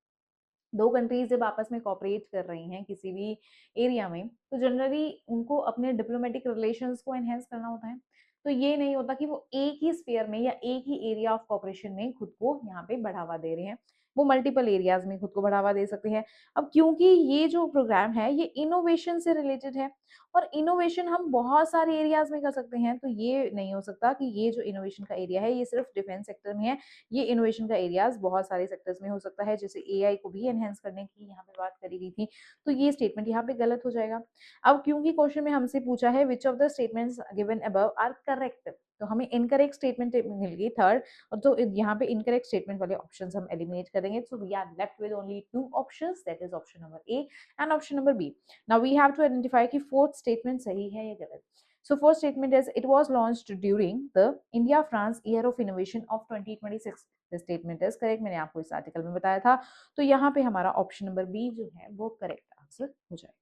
दो कंट्रीज जब आपस में कॉपरेट कर रही हैं किसी भी एरिया में, तो जनरली उनको अपने डिप्लोमेटिक रिलेशंस को एनहेंस करना होता है। तो ये नहीं होता कि वो एक ही स्फीयर में या एक ही एरिया ऑफ कॉपरेशन में खुद को यहाँ पे बढ़ावा दे रहे हैं, वो मल्टीपल एरियाज में खुद को बढ़ावा दे सकते हैं। अब क्योंकि ये जो प्रोग्राम है ये इनोवेशन से रिलेटेड है, और इनोवेशन हम बहुत सारे एरियाज में कर सकते हैं, तो ये नहीं हो सकता कि ये जो इनोवेशन का एरिया है ये सिर्फ डिफेंस सेक्टर में है। ये इनोवेशन का एरियाज बहुत सारे सेक्टर्स में हो सकता है, जैसे एआई को भी एनहेंस करने की यहाँ पे बात करी गई थी, तो ये स्टेटमेंट यहाँ पे गलत हो जाएगा। अब क्योंकि क्वेश्चन में हमसे पूछा है which of the statements given above are correct, तो हमें इनकरेक्ट स्टेटमेंट मिल गई थर्ड, और तो यहाँ पे इनकरेक्ट स्टेटमेंट वाले ऑप्शंस हम एलिमिनेट करेंगे। So we are left with only two options, that is option number A and option number B. Now we have to identify कि फोर्थ स्टेटमेंट सही है या गलत। So first statement is it was launched during the India France Year of Innovation of 2026. This statement is correct, मैंने आपको इस आर्टिकल में बताया था। तो यहाँ पे हमारा ऑप्शन नंबर बी जो है वो करेक्ट आंसर हो जाएगा।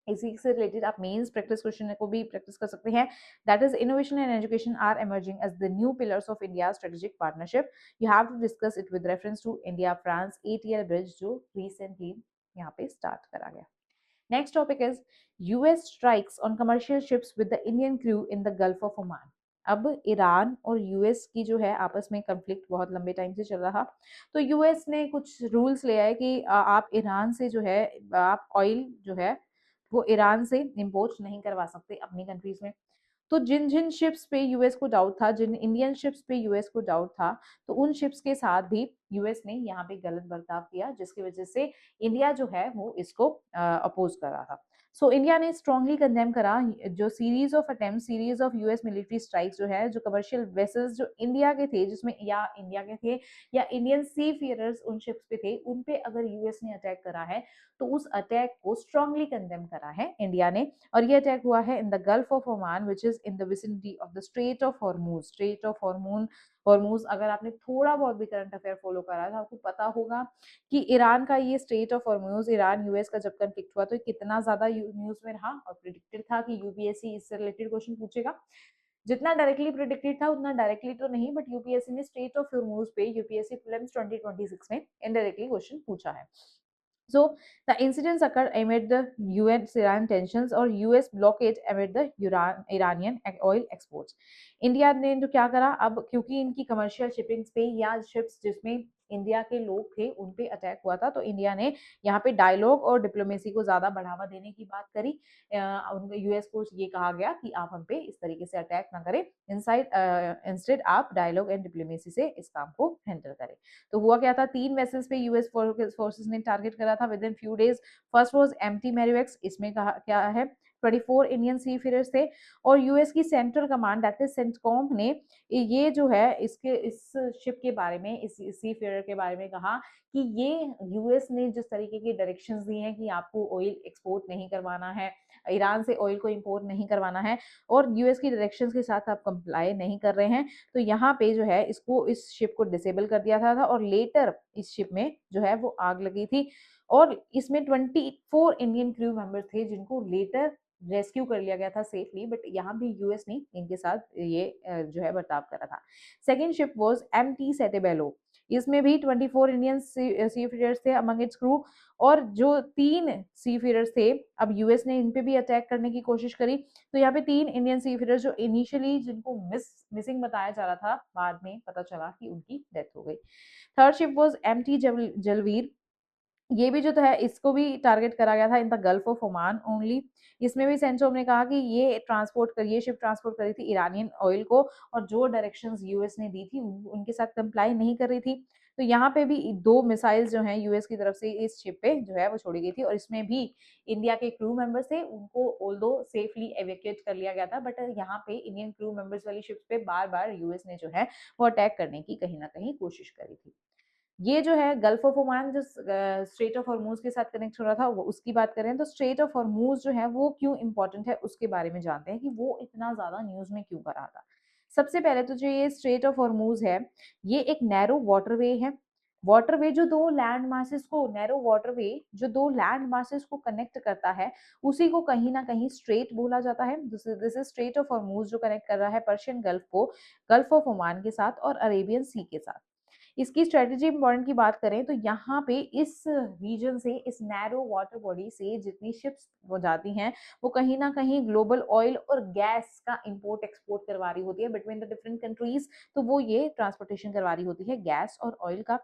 इसी से रिलेटेड आप मेंस प्रैक्टिस क्वेश्चन को भी प्रैक्टिस कर सकते हैं। That is innovation and education are emerging as the new pillars of India's strategic partnership. You have to discuss it with reference to India France 8-year bridge जो recently यहाँ पे स्टार्ट करा गया। Next topic is US strikes on commercial ships with the Indian crew in the Gulf of Oman. अब ईरान और यूएस की जो है आपस में कंफ्लिक्ट बहुत लंबे टाइम से चल रहा, तो यूएस ने कुछ रूल्स ले आए कि आप ईरान से जो है आप ऑयल जो है वो ईरान से इंपोर्ट नहीं करवा सकते अपनी कंट्रीज में। तो जिन जिन शिप्स पे यूएस को डाउट था, जिन इंडियन शिप्स पे यूएस को डाउट था, तो उन शिप्स के साथ भी यूएस ने यहाँ पे गलत बर्ताव किया, जिसकी वजह से इंडिया जो है वो इसको अपोज कर रहा था। सो इंडिया ने स्ट्रांगली कंडेम करा जो series of attempt, series of US military strikes जो है, जो कमर्शियल वेसल्स जो इंडिया के थे, जिसमें या इंडिया के थे या इंडियन सी फेयरर्स उन शिप्स पे थे, उन पे अगर यूएस ने अटैक करा है, तो उस अटैक को स्ट्रांगली कंडेम करा है इंडिया ने। और ये अटैक हुआ है in the gulf of Oman which is in the vicinity of the strait of Hormuz. Straight of Hormuz अगर आपने थोड़ा बहुत भी करंट अफेयर फॉलो करा है तो आपको पता होगा कि ईरान का ये straight of Hormuz, Iran US का जब कंफ्लिक्ट हुआ तो कितना ज्यादा न्यूज में रहा, और प्रिडिक्टेड था कि यूपीएससी इससे रिलेटेड क्वेश्चन पूछेगा। जितना डायरेक्टली प्रिडिक्टेड था उतना डायरेक्टली तो नहीं, बट यूपीएससी ने स्ट्रेट ऑफ हॉर्मूज पे यूपीएससी प्रीलिम्स 2026 में इनडायरेक्टली क्वेश्चन पूछा है। So the incidents occurred amid the US-Iran tensions or US blockade amid the Iranian oil exports. India ने जो क्या करा, अब क्योंकि इनकी कमर्शियल शिपिंग्स पे या शिप्स जिसमें इंडिया के लोग थे उन पे अटैक हुआ था, तो इंडिया ने यहाँ पे डायलॉग और डिप्लोमेसी को ज्यादा बढ़ावा देने की बात करी। यूएस को ये कहा गया कि आप हम पे इस तरीके से अटैक ना करें, इंस्टेड आप डायलॉग एंड डिप्लोमेसी से इस काम को हैंडल करें। तो हुआ क्या था, 3 वेसल्स पे यूएस फोर्सेस ने टारगेट करा था within few days. First was MT Marivex, इसमें कहा क्या है 24 इंडियन सी फेयरर्स थे, और यूएस की central command that is CENTCOM ने ये जो है इसके इस शिप के बारे में, इस सी फेयर के बारे में कहा कि ये यूएस ने जिस तरीके की डायरेक्शंस दी हैं कि आपको ऑयल एक्सपोर्ट नहीं करवाना है, ईरान से ऑयल को इंपोर्ट नहीं करवाना है, और यूएस की डायरेक्शंस के साथ आप कंप्लाई नहीं कर रहे हैं, तो यहाँ पे जो है इसको इस शिप को डिसेबल कर दिया था और लेटर इस शिप में जो है वो आग लगी थी, और इसमें 24 इंडियन क्रू मेंबर थे जिनको लेटर रेस्क्यू कर लिया गया था सेफली, बट यहाँ भी यूएस ने इनके साथ ये जो है बर्ताव करा था। सेकेंड शिप वॉज एमटी सेटेबेलो, इसमें भी 24 इंडियन सीफेयर्स थे अमंग इट्स क्रू, और जो 3 सीफेयर्स थे, अब यूएस ने इन पे भी अटैक करने की कोशिश करी, तो यहाँ पे 3 इंडियन सीफेयर्स जो इनिशियली जिनको मिसिंग बताया जा रहा था, बाद में पता चला कि उनकी डेथ हो गई। थर्ड शिप वॉज एमटी जलवीर, ये भी जो है इसको भी टारगेट करा गया था in the gulf of Oman only. इसमें भी सेंचोम ने कहा कि ये शिप ट्रांसपोर्ट करी थी ईरानियन ऑयल को, और जो डायरेक्शंस यूएस ने दी थी उनके साथ कंप्लाई नहीं कर रही थी। तो यहाँ पे भी 2 मिसाइल्स जो हैं यूएस की तरफ से इस शिप पे जो है वो छोड़ी गई थी, और इसमें भी इंडिया के क्रू मेंबर्स थे, उनको ऑल्दो सेफली एवेक्यूएट कर लिया गया था, बट यहाँ पे इंडियन क्रू मेंबर्स वाली शिप्स पे बार बार यूएस ने जो है वो अटैक करने की कहीं ना कहीं कोशिश करी थी। ये जो है गल्फ ऑफ ओमान जो स्ट्रेट ऑफ हॉर्मूज के साथ कनेक्ट हो रहा था, वो उसकी बात करें तो स्ट्रेट ऑफ हॉर्मूज जो है वो क्यों इंपॉर्टेंट है उसके बारे में जानते हैं कि वो इतना ज्यादा न्यूज में क्यों कर रहा था। सबसे पहले तो जो ये स्ट्रेट ऑफ हॉर्मूज है, ये एक नैरो वाटरवे है। वाटरवे जो दो लैंड मासेस को, नैरो वाटरवे जो 2 लैंड मासेस को कनेक्ट करता है, उसी को कहीं ना कहीं स्ट्रेट बोला जाता है। This is straight of Hormuz जो कनेक्ट कर रहा है पर्शियन गल्फ को गल्फ ऑफ ओमान के साथ और अरेबियन सी के साथ। इसकी स्ट्रेटेजी इंपॉर्टेंट की बात करें तो यहाँ पे इस रीजन से, इस नैरो वाटर बॉडी से जितनी शिप्स वो जाती हैं वो कहीं ना कहीं ग्लोबल ऑयल और गैस का इंपोर्ट एक्सपोर्ट करवा रही होती है बिटवीन द डिफरेंट कंट्रीज। तो वो ये ट्रांसपोर्टेशन करवा रही होती है गैस और ऑयल का।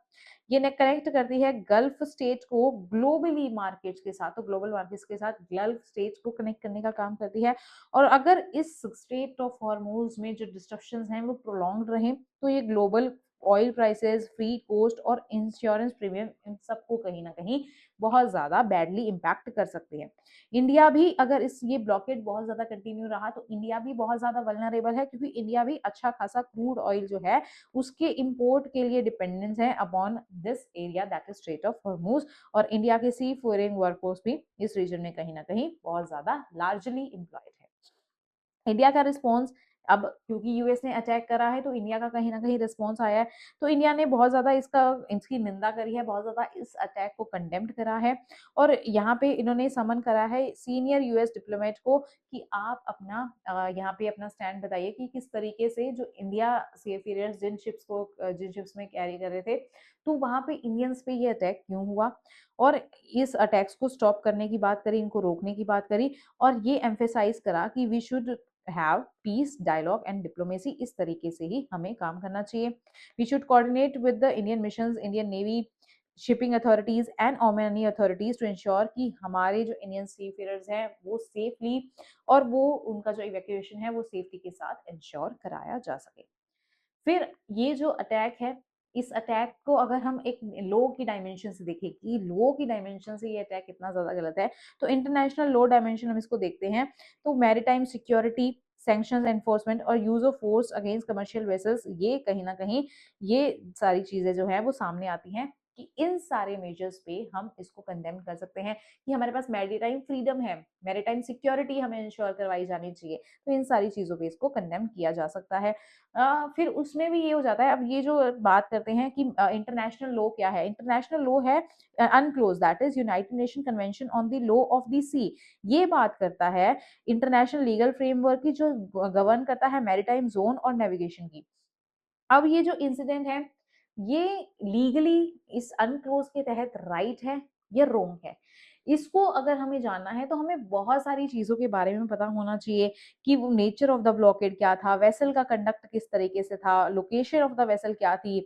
ये ने कनेक्ट करती है गल्फ स्टेट को ग्लोबली मार्केट्स के साथ, तो ग्लोबल मार्केट्स के साथ गल्फ स्टेट्स को कनेक्ट करने का काम करती है। और अगर इस स्ट्रेट ऑफ हॉर्मोज में जो डिस्ट्रप्शंस हैं वो प्रोलॉन्ग रहे तो ये global oil prices, free cost और इंश्योरेंस प्रीमियम, इन सबको कहीं ना कहीं बहुत ज्यादा बैडली इम्पैक्ट कर सकते हैं। इंडिया भी अगर इस ये ब्लॉकेट बहुत ज्यादा कंटिन्यू रहा तो इंडिया भी बहुत ज्यादा वल्नरेबल है, क्योंकि इंडिया भी अच्छा खासा क्रूड ऑयल जो है उसके इंपोर्ट के लिए डिपेंडेंस है upon this area that is straight of Hormuz. और इंडिया के सी फोरेन वर्कफोर्स भी इस रीजन में कहीं ना कहीं बहुत ज्यादा लार्जली एम्प्लॉयड है। इंडिया का रिस्पॉन्स, अब क्योंकि यूएस ने अटैक करा है तो इंडिया का कहीं ना कहीं रिस्पॉन्स आया है। तो इंडिया ने बहुत ज्यादा इसकी निंदा करी है, बहुत ज्यादा इस अटैक को कंडेम्ड करा है। और यहाँ पे इन्होंने समन करा है सीनियर यूएस डिप्लोमेट को कि आप अपना यहाँ पे अपना स्टैंड बताइए कि किस तरीके से जो इंडिया सीफेयरर्स जिन शिप्स में कैरी कर रहे थे, तो वहां पे इंडियंस पे ये अटैक क्यों हुआ। और इस अटैक्स को स्टॉप करने की बात करी, इनको रोकने की बात करी। और ये एम्फेसाइज करा कि we should have peace, dialogue and diplomacy, इस तरीके से ही हमें काम करना चाहिए। We should coordinate with the Indian missions, Indian navy, shipping authorities and Omani authorities to ensure कि हमारे जो इंडियन सीफेयरर्स हैं वो सेफली और वो उनका जो इवैक्यूएशन है वो सेफ्टी के साथ इंश्योर कराया जा सके। फिर ये जो अटैक है, इस अटैक को अगर हम एक लो की डायमेंशन से देखें कि लो की डायमेंशन से ये अटैक कितना ज्यादा गलत है, तो इंटरनेशनल लो डायमेंशन हम इसको देखते हैं तो मैरीटाइम सिक्योरिटी, सैंक्शंस एनफोर्समेंट और use of force against commercial vessels, ये कहीं ना कहीं ये सारी चीजें जो है वो सामने आती हैं कि इन सारे मेजर्स पे हम इसको कंडेम कर सकते हैं कि हमारे पास मैरीटाइम फ्रीडम है, मैरीटाइम सिक्योरिटी हमें इंश्योर करवाई जानी चाहिए। तो इन सारी चीजों पे इसको कंडेम किया जा सकता है। फिर उसमें भी ये हो जाता है, अब ये जो बात करते हैं कि इंटरनेशनल लॉ क्या है, इंटरनेशनल लॉ है UNCLOS, that is United Nation convention on the law of the sea. ये बात करता है इंटरनेशनल लीगल फ्रेमवर्क की जो गवर्न करता है मैरीटाइम जोन और नेविगेशन की। अब ये जो इंसिडेंट है ये लीगली इस अनक्लोज के तहत राइट है या रोंग है, इसको अगर हमें जानना है तो हमें बहुत सारी चीजों के बारे में पता होना चाहिए कि वो नेचर ऑफ द ब्लॉकेड क्या था, वेसल का कंडक्ट किस तरीके से था, लोकेशन ऑफ द वेसल क्या थी,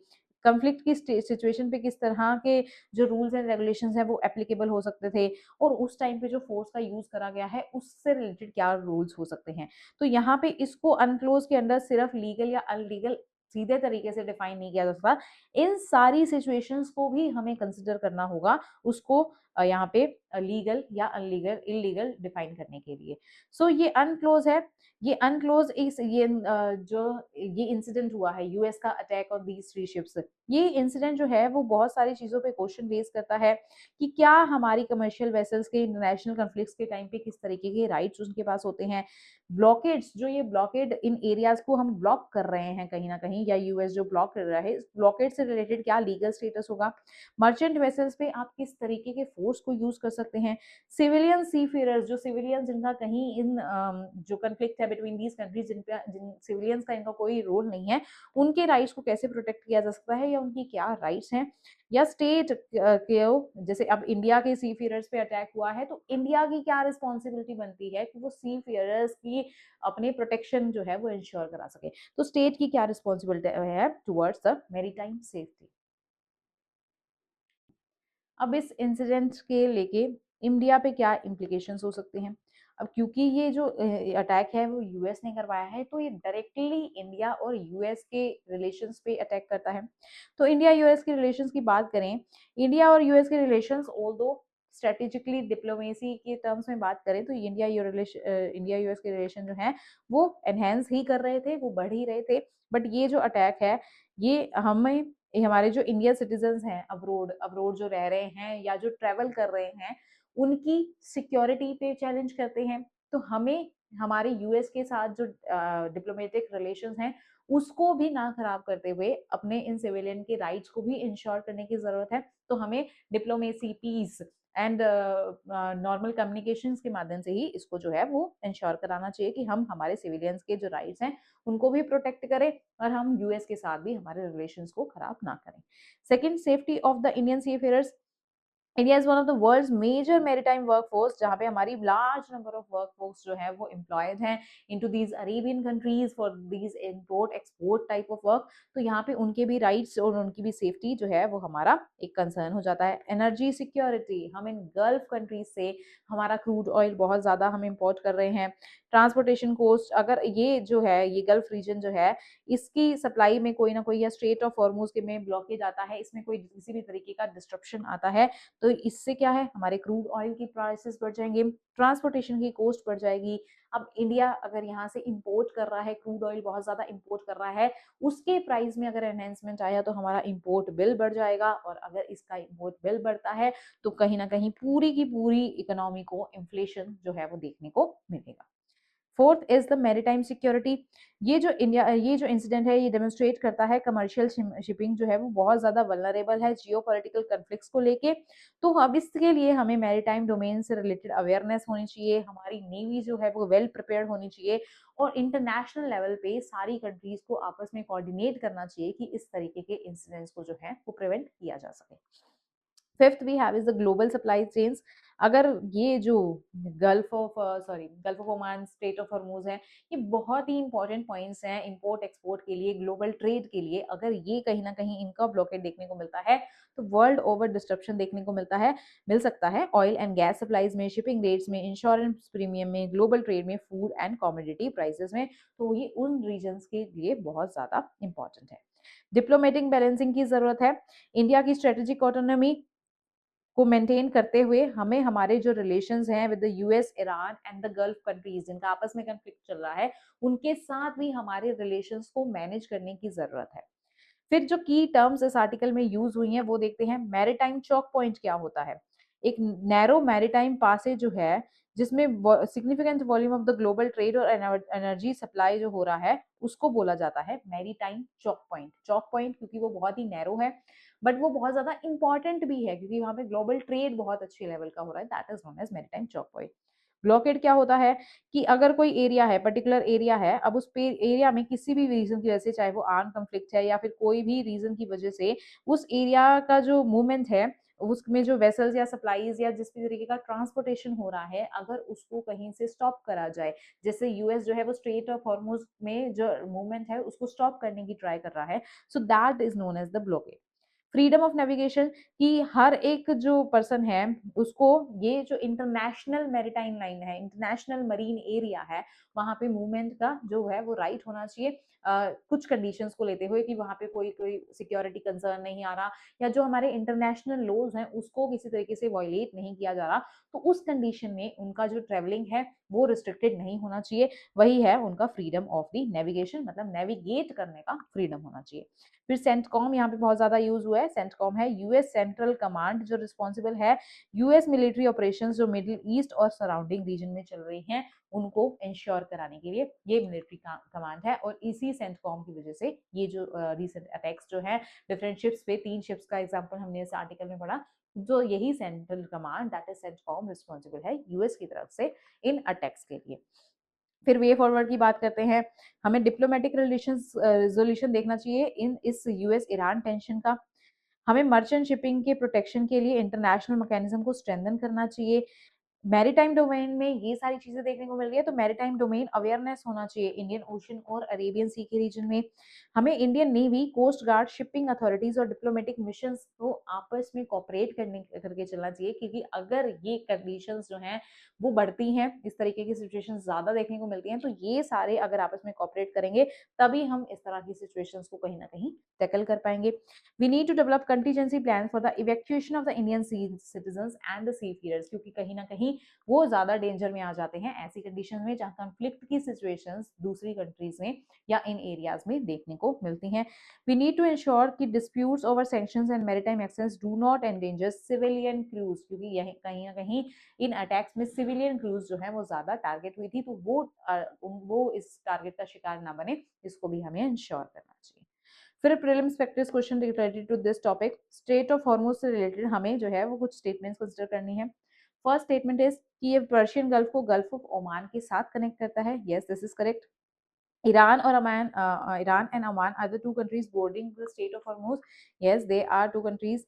कंफ्लिक्ट की सिचुएशन पे किस तरह के जो रूल्स एंड रेगुलेशंस हैं वो एप्लीकेबल हो सकते थे, और उस टाइम पे जो फोर्स का यूज करा गया है उससे रिलेटेड क्या रूल्स हो सकते हैं। तो यहाँ पे इसको अनक्लोज के अंदर सिर्फ लीगल या अनलीगल सीधे तरीके से डिफाइन नहीं किया जा सकता, इन सारी सिचुएशंस को भी हमें कंसिडर करना होगा उसको यहाँ पे लीगल या अनलीगल, इलीगल डिफाइन करने के लिए। सो ये अनक्लोज है, ये अनक्लोज इस ये जो ये इंसिडेंट हुआ है यूएस का attack on these three ships, ये इंसिडेंट जो है वो बहुत सारी चीजों पे क्वेश्चन रेज करता है कि क्या हमारी कमर्शियल वेसल्स के इंटरनेशनल कॉन्फ्लिक्ट्स के टाइम पे किस तरीके के राइट्स उनके पास होते हैं, ब्लॉकेड्स जो ये ब्लॉकेड इन एरियाज को हम ब्लॉक कर रहे हैं कहीं ना कहीं, या यूएस जो ब्लॉक कर रहा है इस ब्लॉकेड से रिलेटेड क्या लीगल स्टेटस होगा, मर्चेंट वेसल्स पे आप किस तरीके के फोर्स को यूज कर सकते हैं, सिविलियन सीफेयरर्स जो सिविलियंस जिनका कहीं इन जो कन्फ्लिक्ट है बिटवीन दीज कंट्रीज जिन सिविलियंस का इनका कोई रोल नहीं है, उनके राइट्स को कैसे प्रोटेक्ट किया जा सकता है या उनकी क्या राइट्स हैं, या स्टेट के जैसे अब इंडिया के सी फेयरर्स पे अटैक हुआ है तो इंडिया की क्या रिस्पॉन्सिबिलिटी बनती है कि वो सी फेयरर्स की अपने प्रोटेक्शन जो है वो इंश्योर करा सके, तो स्टेट की क्या रिस्पॉन्सिबिलिटी है टुवर्ड्स द मैरीटाइम सेफ्टी। अब इस इंसिडेंट के लेके इंडिया पे क्या इम्प्लीकेशंस हो सकते हैं। अब क्योंकि ये जो अटैक है वो यूएस ने करवाया है तो ये डायरेक्टली इंडिया और यूएस के रिलेशंस पे अटैक करता है। तो इंडिया यूएस के रिलेशंस की बात करें, इंडिया और यूएस के रिलेशंस ऑल्दो स्ट्रेटेजिकली डिप्लोमेसी के टर्म्स में बात करें तो इंडिया यूएस के रिलेशन जो है वो एनहेंस ही कर रहे थे, वो बढ़ ही रहे थे। बट ये जो अटैक है ये हमें, हमारे जो इंडियन सिटीजन हैं अब्रोड अब्रोड जो रह रहे हैं या जो ट्रेवल कर रहे हैं उनकी सिक्योरिटी पे चैलेंज करते हैं। तो हमें हमारे यूएस के साथ जो डिप्लोमेटिक रिलेशंस हैं उसको भी ना खराब करते हुए अपने इन सिविलियन के राइट्स को भी इंश्योर करने की जरूरत है। तो हमें diplomacy, peace and normal communications के माध्यम से ही इसको जो है वो इंश्योर कराना चाहिए कि हम हमारे सिविलियंस के जो राइट्स हैं उनको भी प्रोटेक्ट करें और हम यूएस के साथ भी हमारे रिलेशंस को खराब ना करें। Second, safety of the Indian seafarers. India is one of the world's major maritime workforce, जहाँ पे हमारी लार्ज नंबर ऑफ वर्कफोर्स जो है वो एम्प्लॉयड हैं into these Arabian countries for these import export type of work. तो यहाँ पे उनके भी राइट्स और उनकी भी सेफ्टी जो है वो हमारा एक कंसर्न हो जाता है। एनर्जी सिक्योरिटी, हम इन गल्फ कंट्रीज से हमारा क्रूड ऑयल बहुत ज्यादा हम इम्पोर्ट कर रहे हैं। ट्रांसपोर्टेशन कोस्ट, अगर ये जो है ये गल्फ रीजन जो है इसकी सप्लाई में कोई ना कोई या स्ट्रेट ऑफ हॉर्मूज के में ब्लॉकेज आता है, इसमें कोई किसी भी तरीके का डिस्ट्रप्शन आता है, तो इससे क्या है हमारे क्रूड ऑयल की प्राइसेस बढ़ जाएंगे, ट्रांसपोर्टेशन की कॉस्ट बढ़ जाएगी। अब इंडिया अगर यहाँ से इंपोर्ट कर रहा है, क्रूड ऑयल बहुत ज्यादा इंपोर्ट कर रहा है, उसके प्राइस में अगर एनहेंसमेंट आया तो हमारा इंपोर्ट बिल बढ़ जाएगा, और अगर इसका इंपोर्ट बिल बढ़ता है तो कहीं ना कहीं पूरी की पूरी इकोनॉमी को इन्फ्लेशन जो है वो देखने को मिलेगा। Fourth is the maritime security. ये जो इंसिडेंट है ये डेमोन्स्ट्रेट करता है कमर्शियल शिपिंग जो है वो बहुत ज्यादा वल्नरेबल है जियोपॉलिटिकल कॉन्फ्लिक्ट्स को लेके। तो अब इसके लिए हमें मैरीटाइम डोमेन से रिलेटेड अवेयरनेस होनी चाहिए, हमारी नेवी जो है वो वेल प्रिपेयर्ड होनी चाहिए, और इंटरनेशनल लेवल पे सारी कंट्रीज को आपस में कोऑर्डिनेट करना चाहिए कि इस तरीके के इंसिडेंट्स को जो है वो प्रिवेंट किया जा सके। Fifth we have is the global supply chains. अगर ये जो gulf of Oman, strait of Hormuz है, ये बहुत ही इंपॉर्टेंट पॉइंट्स हैं इंपोर्ट एक्सपोर्ट के लिए, ग्लोबल ट्रेड के लिए। अगर ये कहीं ना कहीं इनका ब्लॉकेट देखने को मिलता है तो वर्ल्ड ओवर डिस्ट्रप्शन देखने को मिल सकता है ऑयल एंड गैस सप्लाईज में, शिपिंग रेट्स में, इंश्योरेंस प्रीमियम में, ग्लोबल ट्रेड में, फूड एंड कॉमोडिटी प्राइसेस में। तो ये उन रीजन के लिए बहुत ज्यादा इंपॉर्टेंट है। डिप्लोमेटिक बैलेंसिंग की जरूरत है। इंडिया की स्ट्रेटेजिक ऑटोनॉमी को मेंटेन करते हुए हमें हमारे जो रिलेशंस हैं with the US, Iran and the gulf countries जिनका आपस में कंफ्लिक्ट चल रहा है, उनके साथ भी हमारे रिलेशंस को मैनेज करने की जरूरत है। फिर जो की टर्म्स इस आर्टिकल में यूज हुई हैं वो देखते हैं। मैरीटाइम चॉक पॉइंट क्या होता है? एक नैरो मैरीटाइम पासे जो है जिसमें significant volume of the global trade और एनर्जी सप्लाई जो हो रहा है उसको बोला जाता है maritime choke point. Chalk point क्योंकि वो बहुत ही नैरो है, बट वो बहुत ज्यादा इंपॉर्टेंट भी है क्योंकि वहां पे ग्लोबल ट्रेड बहुत अच्छे लेवल का हो रहा है। That is known as maritime choke point. Blockade क्या होता है कि अगर कोई एरिया है, पर्टिकुलर एरिया है, अब उस पे एरिया में किसी भी रीजन की वजह से, चाहे वो आर्म कंफ्लिक्ट है या फिर कोई भी रीजन की वजह से, उस एरिया का जो मूवमेंट है उसमें जो वेसल्स या सप्लाईज या जिस भी तरीके का ट्रांसपोर्टेशन हो रहा है, अगर उसको कहीं से स्टॉप करा जाए, जैसे यूएस जो है वो स्ट्रेट ऑफ हॉर्मुज में जो मूवमेंट है उसको स्टॉप करने की ट्राई कर रहा है, so that is known as the blockade. Freedom of navigation कि हर एक जो पर्सन है उसको ये जो इंटरनेशनल मैरीटाइम लाइन है, इंटरनेशनल मरीन एरिया है, वहां पे मूवमेंट का जो है वो राइट होना चाहिए, कुछ कंडीशंस को लेते हुए कि वहां पे कोई कोई सिक्योरिटी कंसर्न नहीं आ रहा या जो हमारे इंटरनेशनल लॉज हैं उसको किसी तरीके से वायलेट नहीं किया जा रहा, तो उस कंडीशन में उनका जो ट्रेवलिंग है वो रिस्ट्रिक्टेड नहीं होना चाहिए। वही है उनका फ्रीडम ऑफ द नेविगेशन, मतलब नेविगेट करने का फ्रीडम होना चाहिए। फिर सेंटकॉम यहाँ पे बहुत ज्यादा यूज हुआ है। सेंटकॉम है यूएस सेंट्रल कमांड जो रिस्पॉन्सिबल है यूएस मिलिट्री ऑपरेशंस जो मिडिल ईस्ट और सराउंडिंग रीजन में चल रही हैं उनको इंश्योर कराने के लिए ये मिलिट्री कमांड है। और इसी सेंटकॉम की वजह से ये जो रिसेंट अटैक्स जो है डिफरेंट शिप्स पे, 3 शिप्स का एग्जांपल हमने इस आर्टिकल में पढ़ा, जो यही central command that is CENTCOM responsible है यूएस की तरफ से इन अटैक्स के लिए। फिर वे फॉरवर्ड की बात करते हैं। हमें डिप्लोमेटिक रिलेशंस रेजोल्यूशन देखना चाहिए इन इस यूएस ईरान टेंशन का। हमें मर्चेंट शिपिंग के प्रोटेक्शन के लिए इंटरनेशनल मैकेनिज्म को स्ट्रेंथन करना चाहिए। मैरीटाइम डोमेन में ये सारी चीजें देखने को मिल रही है, तो मैरीटाइम डोमेन अवेयरनेस होना चाहिए इंडियन ओशन और अरेबियन सी के रीजन में। हमें Indian navy, coast guard, shipping authorities और डिप्लोमेटिक मिशन को आपस में कॉपरेट करके चलना चाहिए, क्योंकि अगर ये कंडीशंस जो हैं वो बढ़ती हैं, इस तरीके की सिचुएशन ज्यादा देखने को मिलती हैं, तो ये सारे अगर आपस में कॉपरेट करेंगे तभी हम इस तरह की सिचुएशंस को कहीं ना कहीं टैकल कर पाएंगे। We need to develop contingency plan for the evacuation of the Indian citizens and the seafarers, क्योंकि कहीं ना कहीं वो ज्यादा डेंजर में आ जाते हैं ऐसी कंडीशन में जहां कंफ्लिक्ट की सिचुएशंस दूसरी कंट्रीज में या इन एरियाज में देखने को मिलती हैं। वी नीड टू इंश्योर कि disputes over sanctions and maritime access do not endanger civilian crews, क्योंकि यह कहीं ना कहीं इन अटैक्स में सिविलियन क्रूज जो है वो ज्यादा टारगेट हुई थी, तो वो इस टारगेट का शिकार ना बने, इसको भी हमें इंश्योर करना चाहिए। फिर prelims practice question related to this topic, strait of Hormuz से रिलेटेड हमें जो है वो कुछ स्टेटमेंट्स कंसिडर करनी है। फर्स्ट स्टेटमेंट इज कि ये पर्शियन गल्फ को गल्फ ऑफ ओमान के साथ कनेक्ट करता है। Yes, this is correct. Iran and Oman are the two countries bordering the Strait of Hormuz. Yes, they are two countries.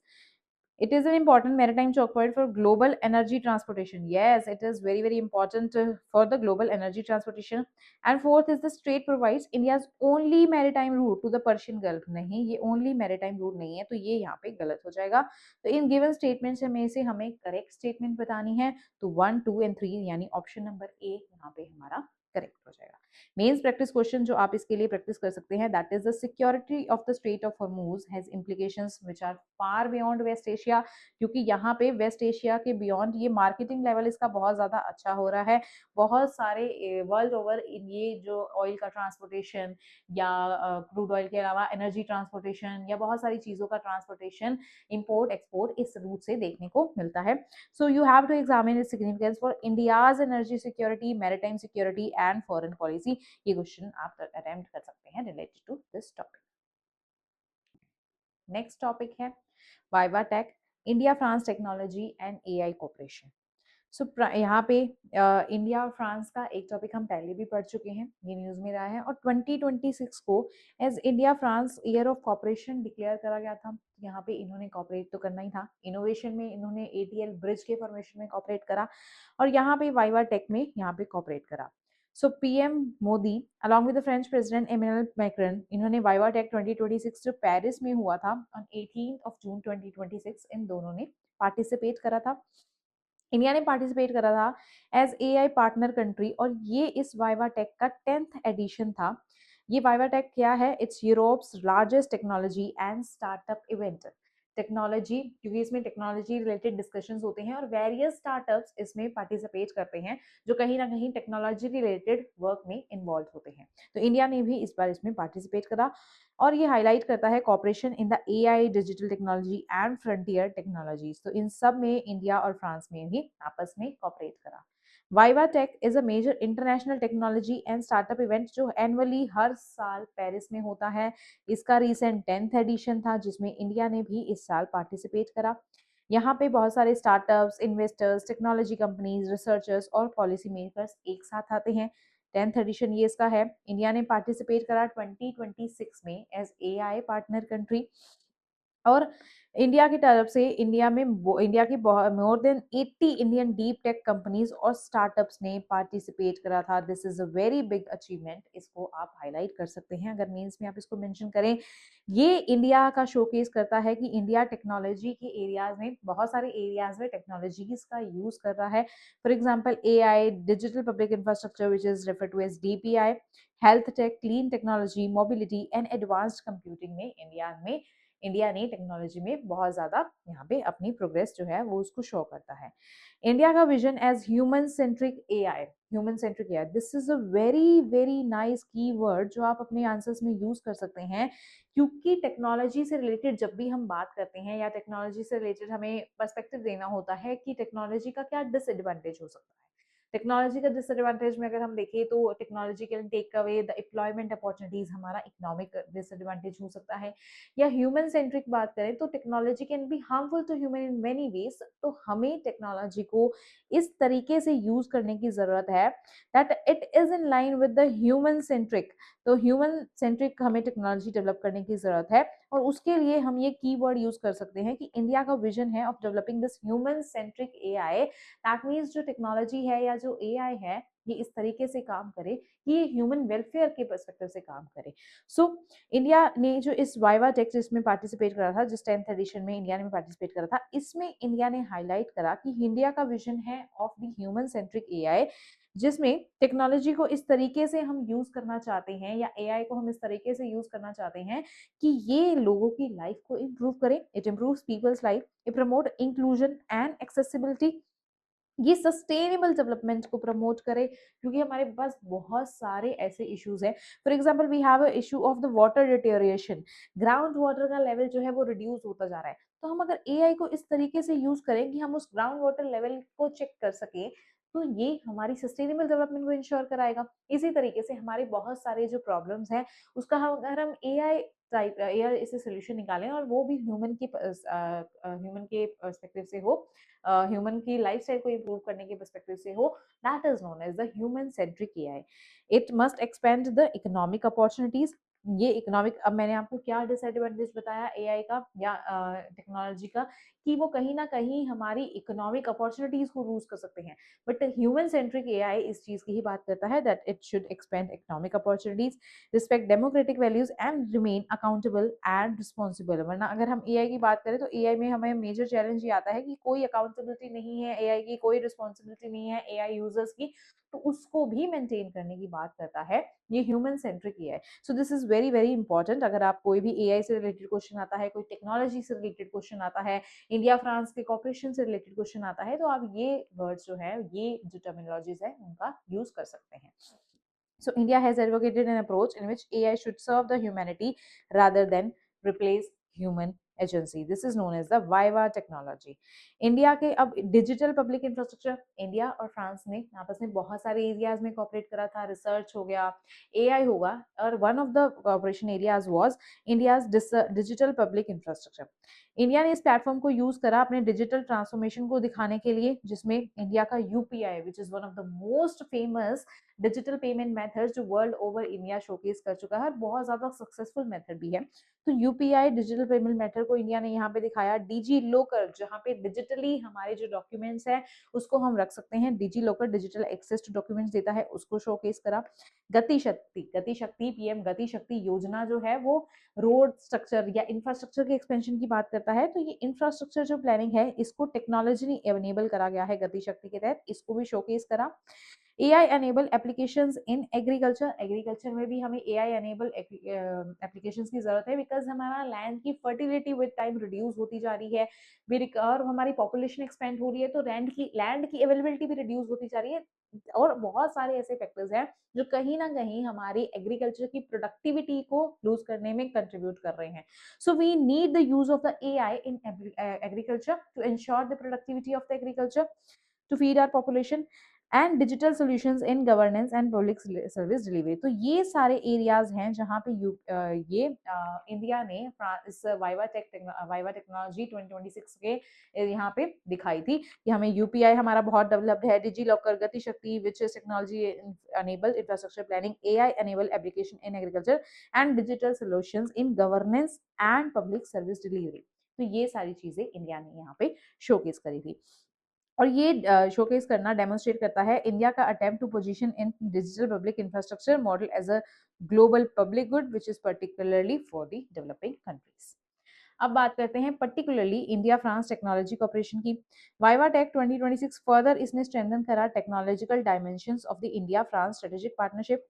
It is an important maritime choke point for global energy transportation. Yes, it is very, very important for the global energy transportation. And fourth is the strait provides India's only maritime route to the Persian Gulf. नहीं, ये only maritime route नहीं है, तो ये यहाँ पे गलत हो जाएगा। तो इन given statements में से हमें correct statement बतानी है, तो 1, 2 and 3 यानी ऑप्शन नंबर ए यहाँ पे हमारा करेक्ट हो जाएगा। मेंस प्रैक्टिस क्वेश्चन जो आप इसके लिए प्रैक्टिस कर सकते हैं, that is the security of the strait of Hormuz has implications which are far beyond West Asia, क्योंकि यहाँ पे वेस्ट एशिया के बियॉन्ड ये मार्केटिंग लेवल इसका बहुत ज्यादा अच्छा हो रहा है। बहुत सारे वर्ल्ड ओवर ये जो ऑयल का ट्रांसपोर्टेशन या क्रूड ऑयल के अलावा एनर्जी ट्रांसपोर्टेशन या बहुत सारी चीजों का ट्रांसपोर्टेशन, इंपोर्ट एक्सपोर्ट इस रूट से देखने को मिलता है। So you have to examine its significance for India's energy security, maritime security and foreign policy. ये क्वेश्चन आप अटेम्प्ट कर सकते हैं related to this topic. Next topic है VivaTech, India France technology and AI cooperation. So यहाँ पे इंडिया और फ्रांस का एक टॉपिक हम पहले भी पढ़ चुके हैं, ये न्यूज में रहा है, और 2026 को as India France year of cooperation declare करा गया था। यहाँ पे इन्होंने कॉपरेट तो करना ही था, इनोवेशन में इन्होंने एटीएल ब्रिज के फॉर्मेशन में कॉपरेट करा, और यहाँ पे वाइवा टेक में यहाँ पे कॉपरेट करा। So PM Modi along with the French president Emmanuel Macron, इन्होंने वाइवा टेक 2026 जो पेरिस में हुआ था ऑन 18 ऑफ जून 2026, इन दोनों ने पार्टिसिपेट करा था। इंडिया ने पार्टिसिपेट करा था एज एआई पार्टनर कंट्री, और ये इस वाइवा टेक का 10th एडिशन था। ये वाइवा टेक क्या है? It's Europe's largest technology and startup event. Technology, क्योंकि इसमें टेक्नोलॉजी रिलेटेड डिस्कशंस होते हैं और वेरियस स्टार्टअप्स इसमें पार्टिसिपेट करते हैं जो कहीं ना कहीं टेक्नोलॉजी रिलेटेड वर्क में इन्वॉल्व होते हैं। तो इंडिया ने भी इस बार इसमें पार्टिसिपेट करा, और ये हाईलाइट करता है corporation in the AI, digital technology and frontier technologies. तो इन सब में इंडिया और फ्रांस में भी आपस में कॉपरेट करा। VivaTech is a major international technology and startup event जो एनुअली हर साल पेरिस में होता है। इसका रिसेंट 10th एडिशन था जिसमें इंडिया ने भी इस साल पार्टिसिपेट करा। यहाँ पे बहुत सारे startups, investors, technology companies, researchers और पॉलिसी मेकर्स एक साथ आते हैं। 10th एडिशन ये इसका है। इंडिया ने पार्टिसिपेट करा 2026 में एज एआई पार्टनर कंट्री, और इंडिया की तरफ से इंडिया की more than 80 Indian deep tech companies और स्टार्टअप्स ने पार्टिसिपेट करा था। This is a very big achievement, इसको आप हाईलाइट कर सकते हैं अगर मेंस में आप इसको मेंशन करें। ये इंडिया का शोकेस करता है कि इंडिया टेक्नोलॉजी के एरियाज में, बहुत सारे एरियाज में टेक्नोलॉजीज का यूज कर रहा है। For example AI, digital public infrastructure which is refer to as DPI, health tech, clean technology, mobility and advanced computing में इंडिया ने टेक्नोलॉजी में बहुत ज्यादा यहाँ पे अपनी प्रोग्रेस जो है वो उसको शो करता है। इंडिया का vision as human centric AI, human centric AI, this is a very very nice keyword जो आप अपने आंसर्स में यूज कर सकते हैं, क्योंकि टेक्नोलॉजी से रिलेटेड जब भी हम बात करते हैं या टेक्नोलॉजी से रिलेटेड हमें पर्सपेक्टिव देना होता है कि टेक्नोलॉजी का क्या डिसएडवांटेज हो सकता है। टेक्नोलॉजी का डिसएडवांटेज में अगर हम देखें तो technology can take away the employment opportunities, हमारा इकोनॉमिक डिसएडवांटेज हो सकता है। या ह्यूमन सेंट्रिक बात करें तो technology can be harmful to human in many ways, तो हमें टेक्नोलॉजी को इस तरीके से यूज करने की जरूरत है that it is in line with the human centric. तो ह्यूमन सेंट्रिक हमें टेक्नोलॉजी डेवलप करने की जरूरत है, और उसके लिए हम ये कीवर्ड यूज कर सकते हैं कि इंडिया का विजन है of developing this human centric AI. That means जो टेक्नोलॉजी है या जो एआई है ये इस तरीके से काम करे कि ये ह्यूमन वेलफेयर के पर्सपेक्टिव से काम करे। सो इंडिया ने जो इस वाइवा टेक जिसमें पार्टिसिपेट करा था, जिस 10th एडिशन में इंडिया ने पार्टिसिपेट करा था, इसमें इंडिया ने हाईलाइट करा कि इंडिया का विजन है of the human centric AI, जिसमें टेक्नोलॉजी को इस तरीके से हम यूज करना चाहते हैं या एआई को हम इस तरीके से यूज करना चाहते हैं कि ये लोगों की लाइफ को इम्प्रूव करे, it improves people's life, it promote inclusion and accessibility, ये सस्टेनेबल डेवलपमेंट को प्रमोट करे, क्योंकि हमारे पास बहुत सारे ऐसे इश्यूज हैं। For example we have a issue of the water deterioration, ground water का लेवल जो है वो रिड्यूस होता जा रहा है। तो हम अगर एआई को इस तरीके से यूज करें कि हम उस ग्राउंड वाटर लेवल को चेक कर सके, तो ये हमारी सस्टेनेबल डेवलपमेंट को इंश्योर कराएगा। इसी तरीके से हमारे बहुत सारे जो प्रॉब्लम्स हैं उसका हम अगर हम एआई टाइप या ऐसे सोल्यूशन निकालें और वो भी ह्यूमन के पर्सपेक्टिव से हो, ह्यूमन की लाइफस्टाइल को इम्प्रूव करने के पर्सपेक्टिव से हो, that is known as the human centric AI. It must expand the economic opportunities. ये इकोनॉमिक, अब मैंने आपको क्या डिसएडवांटेज बताया एआई का या टेक्नोलॉजी का, कि वो कहीं ना कहीं हमारी इकोनॉमिक अपॉर्चुनिटीज को लूज कर सकते हैं, बट ह्यूमन सेंट्रिक एआई इस चीज की ही बात करता है that it should expand economic opportunities, respect democratic values and remain accountable and responsible. वरना अगर हम एआई की बात करें तो एआई में हमें मेजर चैलेंज ये आता है कि कोई अकाउंटेबिलिटी नहीं है एआई की, कोई रिस्पॉन्सिबिलिटी नहीं है एआई यूजर्स की, तो उसको भी मेंटेन करने की बात करता है ये human centric AI. So this is very very important. अगर आप कोई भी एआई से रिलेटेड क्वेश्चन आता है, कोई टेक्नोलॉजी से रिलेटेड क्वेश्चन आता है, इंडिया फ्रांस के कॉपरेशन से रिलेटेड क्वेश्चन आता है, तो आप ये वर्ड्स जो है, ये जो टर्मिनोलॉजीज है, उनका यूज कर सकते हैं। So India has advocated an approach in which AI should serve the humanity rather than replace human agency. This is known as the Viva technology. India के अब डिजिटल पब्लिक इंफ्रास्ट्रक्चर, इंडिया और फ्रांस ने आपस में बहुत सारे एरियाज में कॉपरेट करा था, रिसर्च हो गया, एआई होगा, और one of the cooperation areas was India's digital public infrastructure. India ने इस प्लेटफॉर्म को यूज करा अपने डिजिटल ट्रांसफॉर्मेशन को दिखाने के लिए, जिसमें इंडिया का UPI, which is one of the most famous digital payment method जो वर्ल्ड ओवर इंडिया शोकेस कर चुका है, बहुत ज्यादा सक्सेसफुल मेथड भी है। तो यूपीआई डिजिटल पेमेंट मेथड को इंडिया ने यहाँ पे दिखाया। डीजी लोकर, जहाँ पे डिजिटली हमारे जो डॉक्यूमेंट्स है उसको हम रख सकते हैं, DigiLocker digital access to documents देता है, उसको शोकेस करा। गति शक्ति, गति शक्ति पीएम गति शक्ति योजना जो है वो रोड स्ट्रक्चर या इंफ्रास्ट्रक्चर के एक्सपेंशन की बात करता है। तो ये इंफ्रास्ट्रक्चर जो प्लानिंग है इसको टेक्नोलॉजी ने एनेबल करा गया है गति शक्ति के तहत, इसको भी शोकेस करा। AI enable applications in agriculture, agriculture में भी हमें AI एनेबल एप्लीकेशंस की जरूरत है, बिकॉज हमारा लैंड की फर्टिलिटी विद टाइम रिड्यूस होती जा रही है, और हमारी पॉपुलेशन एक्सपेंड हो रही है, तो लैंड की अवेलेबिलिटी भी रिड्यूस होती जा रही है, और बहुत सारे ऐसे फैक्टर्स हैं जो कहीं ना कहीं हमारी एग्रीकल्चर की प्रोडक्टिविटी को लूज करने में कंट्रीब्यूट कर रहे हैं। So we need the use of the AI in agriculture to ensure the productivity of the agriculture, to feed our population, and digital solutions in governance and public service delivery. तो ये सारे एरियाज हैं जहाँ पे इंडिया ने इस वाइवा टेक्नोलॉजी 2026 के यहाँ पे दिखाई थी कि हमें यूपीआई हमारा बहुत डेवलप्ड है, डिजी लॉकर, गति शक्ति विच is technology enable infrastructure planning, AI enable application in agriculture and digital solutions in governance and public service delivery. तो ये सारी चीजें इंडिया ने यहाँ पे शोकेस करी थी, और ये शोकेस करना डेमोन्स्ट्रेट करता है इंडिया का attempt to position in digital public infrastructure model as a global public good which is particularly for the developing countries. अब बात करते हैं particularly India France technology cooperation की। वाइवा टेक 2026 फर्दर इसने स्ट्रेंथन करा technological dimensions of the India France strategic partnership.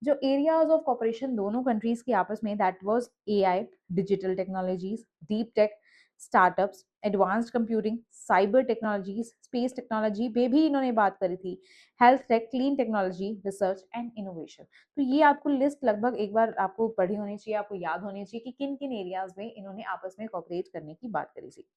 जो एरियाज ऑफ कॉपरेशन दोनों कंट्रीज के आपस में, that was AI, digital technologies, deep tech, startups, advanced computing, cyber technologies, space technology पे भी इन्होंने बात करी थी, health tech, clean technology, research and innovation. तो ये आपको लिस्ट लगभग एक बार आपको पढ़ी होनी चाहिए, आपको याद होनी चाहिए कि किन किन एरियाज में इन्होंने आपस में कॉपरेट करने की बात करी थी।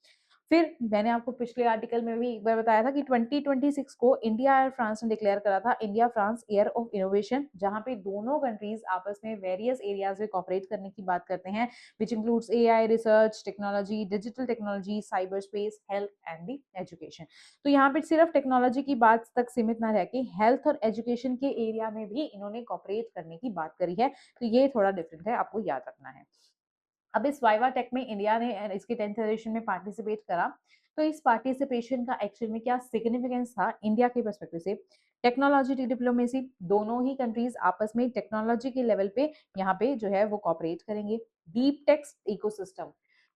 फिर मैंने आपको पिछले आर्टिकल में भी एक बार बताया था कि 2026 को इंडिया और फ्रांस ने डिक्लेयर करा था India France year of innovation, जहां पे दोनों कंट्रीज आपस में वेरियस एरियाज में कॉपरेट करने की बात करते हैं, which includes AI, research technology, digital technology, cyber space, health and the education. तो यहाँ पे सिर्फ टेक्नोलॉजी की बात तक सीमित ना रह के हेल्थ और एजुकेशन के एरिया में भी इन्होंने कॉपरेट करने की बात करी है, तो ये थोड़ा डिफरेंट है, आपको याद रखना है। अब इस वाइवा टेक में इंडिया ने इसके 10th एडिशन में पार्टिसिपेट करा, तो इस पार्टिसिपेशन का एक्चुअल में क्या सिग्निफिकेंस था इंडिया के पर्सपेक्टिव से। टेक्नोलॉजी डिप्लोमेसी, दोनों ही कंट्रीज आपस में टेक्नोलॉजी के लेवल पे यहाँ पे जो है वो कॉपरेट करेंगे। डीप टेक्स इकोसिस्टम,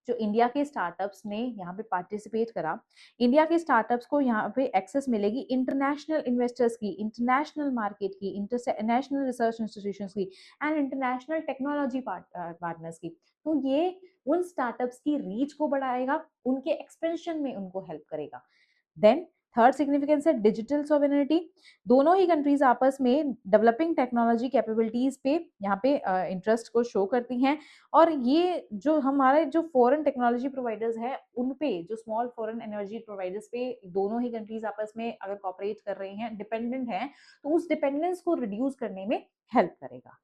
जो इंडिया के स्टार्टअप्स ने यहाँ पे पार्टिसिपेट करा, इंडिया के स्टार्टअप्स को यहाँ पे एक्सेस मिलेगी इंटरनेशनल इन्वेस्टर्स की, इंटरनेशनल मार्केट की, इंटरनेशनल रिसर्च इंस्टीट्यूशन की एंड इंटरनेशनल टेक्नोलॉजी पार्टनर्स की। तो ये उन स्टार्टअप्स की रीच को बढ़ाएगा, उनके एक्सपेंशन में उनको हेल्प करेगा। देन थर्ड सिग्निफिकेंस है डिजिटल सॉवरेनिटी, दोनों ही कंट्रीज आपस में डेवलपिंग टेक्नोलॉजी कैपेबिलिटीज पे यहाँ पे इंटरेस्ट को शो करती हैं, और ये जो हमारे जो फॉरेन टेक्नोलॉजी प्रोवाइडर्स है उन पे, जो स्मॉल फॉरेन एनर्जी प्रोवाइडर्स पे दोनों ही कंट्रीज आपस में अगर कॉपरेट कर रहे हैं, डिपेंडेंट हैं, तो उस डिपेंडेंस को रिड्यूस करने में हेल्प करेगा।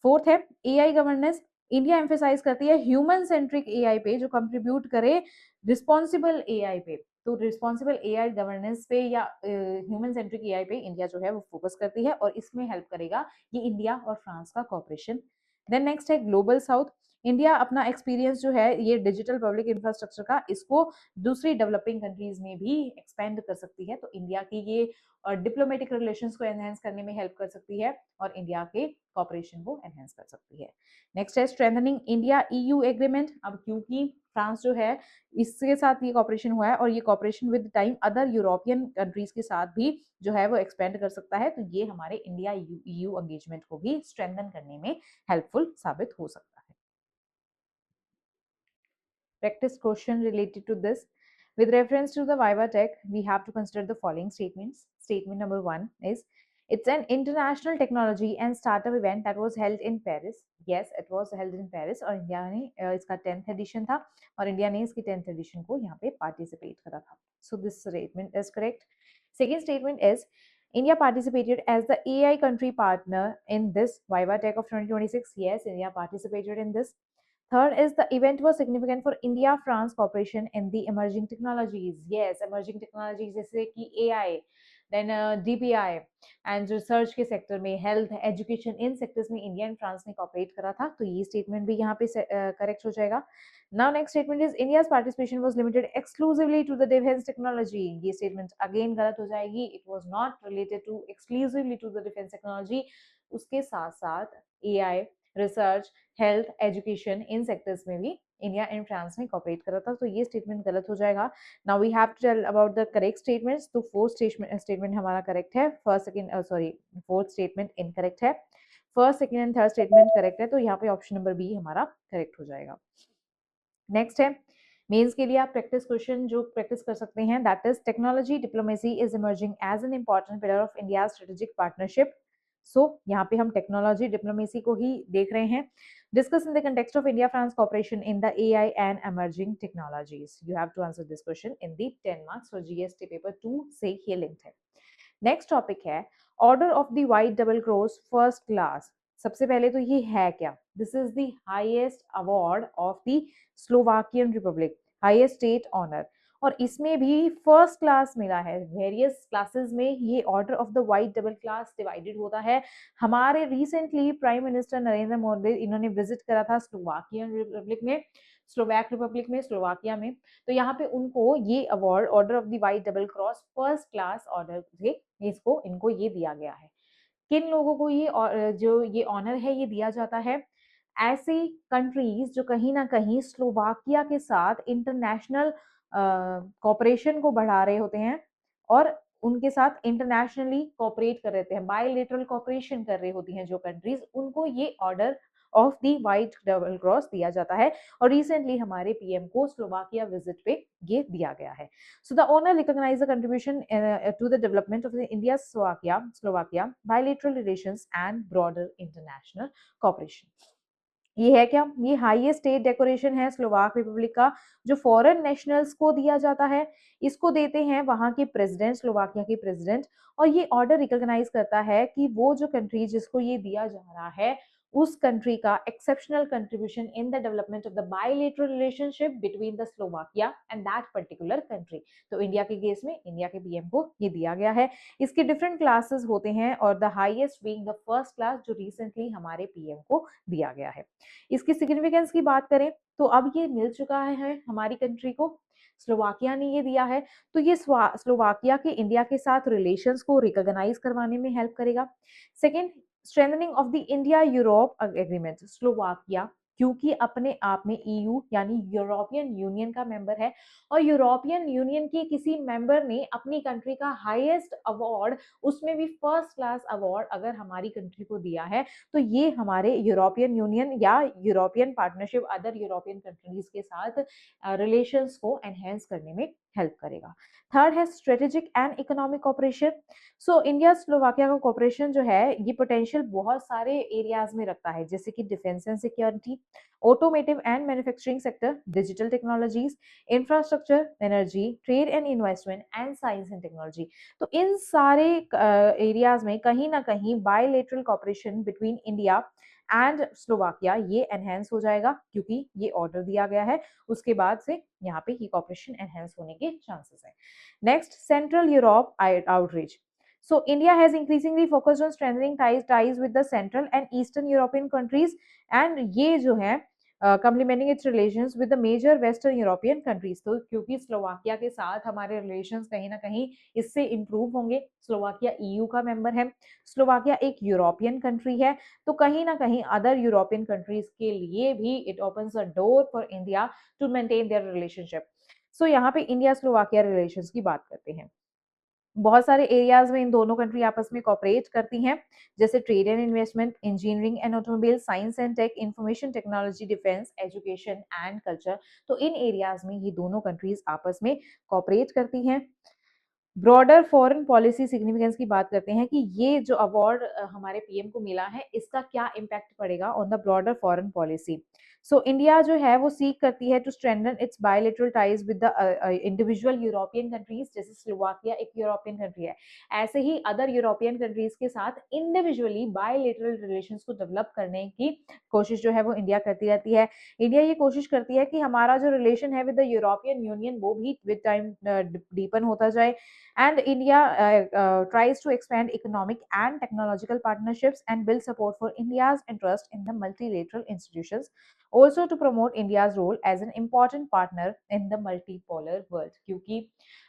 फोर्थ है एआई गवर्नेंस, इंडिया एम्फेसाइज करती है ह्यूमन सेंट्रिक एआई पे जो कंट्रीब्यूट करे रिस्पॉन्सिबल एआई पे। तो रिस्पॉन्सिबल एआई गवर्नेंस पे या ह्यूमन सेंट्रिक एआई पे इंडिया जो है वो फोकस करती है और इसमें हेल्प करेगा ये इंडिया और फ्रांस का कॉपरेशन। देन नेक्स्ट है ग्लोबल साउथ। इंडिया अपना एक्सपीरियंस जो है ये डिजिटल पब्लिक इंफ्रास्ट्रक्चर का इसको दूसरी डेवलपिंग कंट्रीज में भी एक्सपेंड कर सकती है। तो इंडिया की ये डिप्लोमेटिक रिलेशंस को एनहेंस करने में हेल्प कर सकती है और इंडिया के कॉपरेशन को एनहेंस कर सकती है। नेक्स्ट है स्ट्रेंथनिंग इंडिया ईयू एग्रीमेंट। अब क्योंकि फ्रांस जो है इसके साथ ये कॉपरेशन हुआ है और ये cooperation with time other European countries के साथ भी जो है वो एक्सपेंड कर सकता है, तो ये हमारे इंडिया ईयू एंगेजमेंट को भी स्ट्रेंथन करने में हेल्पफुल साबित हो सकता है। Practice question related to this. With reference to the Viva Tech, we have to consider the following statements. Statement number 1 is, it's an international technology and startup event that was held in Paris. Yes, it was held in Paris और इंडिया ने इसका 10th edition था और इंडिया ने इसकी 10th edition को यहाँ पे पार्टिसिपेट करा था. So this statement is correct. Second statement is, India participated as the AI country partner in this Viva Tech of 2026. Yes, India participated in this. Third is, the event was significant for India-France cooperation in the emerging technologies. Yes, emerging technologies जैसे कि AI, then DPI and research के सेक्टर में, health, education इन सेक्टर्स में इंडिया एंड फ्रांस ने कॉपरेट करा था, तो ये स्टेटमेंट भी यहाँ पे करेक्ट हो जाएगा. Now next statement is, India's participation was limited exclusively to the defense technology. ये स्टेटमेंट अगेन गलत हो जाएगी. It was not related to exclusively to the defense technology. उसके साथ साथ AI, रिसर्च, हेल्थ, एजुकेशन इन सेक्टर्स में भी इंडिया एंड फ्रांस ने कॉपरेट करा था, तो ये स्टेटमेंट गलत हो जाएगा. Now we have to tell about the correct statements. तो फोर्थ स्टेटमेंट हमारा करेक्ट है, फोर्थ स्टेटमेंट इनकरेक्ट है, first, second and third statement correct है, तो यहाँ पे ऑप्शन नंबर बी हमारा करेक्ट हो जाएगा. नेक्स्ट है मेंस के लिए आप प्रैक्टिस क्वेश्चन जो प्रैक्टिस कर सकते हैं, that is, technology diplomacy is emerging as an important pillar of India strategic partnership. So यहाँ पे हम टेक्नोलॉजी डिप्लोमेसी को ही देख रहे हैं. Discuss in the context of India France cooperation in the AI and emerging technologies. You have to answer this question in the 10 marks for GST paper 2 से ये लिंक्ड है. नेक्स्ट टॉपिक है order of the white double cross first class. सबसे पहले तो ये है क्या? This is the highest award of the Slovakian republic, highest state honour, और इसमें भी फर्स्ट क्लास मिला है. वेरियस क्लासेस में ये order of the white double class divided होता है. हमारे recently prime minister Narendra Modi इन्होंने विजिट करा था स्लोवाकियन रिपब्लिक में, स्लोवैक रिपब्लिक में, स्लोवाकिया में. तो यहाँ पे उनको ये award order of the white double cross first class order से इसको इनको ये दिया गया है. किन लोगों को ये जो ये ऑनर है ये दिया जाता है? ऐसी कंट्रीज जो कहीं ना कहीं स्लोवाकिया के साथ इंटरनेशनल कॉपरेशन को बढ़ा रहे होते हैं और उनके साथ इंटरनेशनली कॉपरेट कर रहे हैं, बायलेटरल कॉपरेशन कर रही होती हैं जो कंट्रीज, उनको ये order of the white double cross दिया जाता है. और रिसेंटली हमारे पीएम को स्लोवाकिया विजिट पे ये दिया गया है. So the honor recognize the contribution to the development of the India Slovakia bilateral relations and broader international cooperation. ये है क्या? ये हाईएस्ट स्टेट डेकोरेशन है स्लोवाक रिपब्लिक का, जो फॉरेन नेशनल्स को दिया जाता है. इसको देते हैं वहां के प्रेसिडेंट, स्लोवाकिया के प्रेसिडेंट, और ये ऑर्डर रिकॉग्नाइज करता है कि वो जो कंट्री जिसको ये दिया जा रहा है उस कंट्री का exceptional contribution in the development of the bilateral relationship between the Slovakia and that particular country. तो इंडिया के केस में इंडिया के पीएम को ये दिया गया है. इसके डिफरेंट क्लासेस होते हैं और the highest being the first class जो रिसेंटली हमारे पीएम को दिया गया है. इसकी सिग्निफिकेंस की बात करें तो अब ये मिल चुका है हमारी कंट्री को, स्लोवाकिया ने ये दिया है, तो ये स्लोवाकिया के इंडिया के साथ रिलेशंस को रिकॉग्नाइज करवाने में हेल्प करेगा. Second, strengthening of the India Europe agreement. Slovakia क्योंकि अपने आप में ईयू यानी यूरोपियन यूनियन का मेंबर है और यूरोपियन यूनियन के किसी मेंबर ने अपनी कंट्री का हाईएस्ट अवार्ड, उसमें भी फर्स्ट क्लास अवार्ड अगर हमारी कंट्री को दिया है, तो ये हमारे यूरोपियन यूनियन या European partnership other European countries के साथ रिलेशंस को एनहेंस करने में हेल्प करेगा. थर्ड है strategic and economic cooperation. So India Slovakia का कॉपरेशन जो है ये पोटेंशियल बहुत सारे एरियाज में रखता है, जैसे कि defence and security, automotive and manufacturing sector, digital technologies, infrastructure, energy, trade and investment and science and technology. तो इन सारे एरियाज में कहीं ना कहीं bilateral cooperation between India and Slovakia ये एनहेंस हो जाएगा क्योंकि ये ऑर्डर दिया गया है, उसके बाद से यहाँ पे ये कॉपरेशन एनहेंस होने के चांसेस है। Next, central Europe outreach. So India has increasingly focused on strengthening ties with the Central and Eastern European countries, and ये जो है complementing its relations with the major Western European countries. तो क्योंकि स्लोवाकिया के साथ हमारे relations कहीं ना कहीं इससे improve होंगे, स्लोवाकिया EU का member है, स्लोवाकिया एक यूरोपियन कंट्री है, तो कहीं ना कहीं अदर यूरोपियन कंट्रीज के लिए भी it opens a door for India to maintain their relationship. So यहाँ पे इंडिया स्लोवाकिया रिलेशंस की बात करते हैं. बहुत सारे एरियाज में इन दोनों कंट्री आपस में कॉपरेट करती हैं, जैसे trade and investment, engineering and automobile, science and tech, information technology, defence, education and culture. तो इन एरियाज में ये दोनों कंट्रीज आपस में कॉपरेट करती हैं. ब्रॉडर फॉरेन पॉलिसी सिग्निफिकेंस की बात करते हैं कि ये जो अवार्ड हमारे पीएम को मिला है इसका क्या इम्पैक्ट पड़ेगा on the broader foreign policy. So India जो है वो सीक करती है to strengthen its bilateral ties with the individual European countries. जैसे स्लोवाकिया एक यूरोपियन कंट्री है, ऐसे ही अदर यूरोपियन कंट्रीज के साथ इंडिविजुअली बायलैटरल रिलेशंस को डेवलप करने की कोशिश जो है वो इंडिया करती रहती है. इंडिया ये कोशिश करती है कि हमारा जो रिलेशन है विद द यूरोपियन यूनियन वो भी विद टाइम डीपन होता जाए. And India tries to expand economic and technological partnerships and build support for India's interest in the multilateral institutions, also to promote India's role as an important partner in the multipolar world. क्योंकि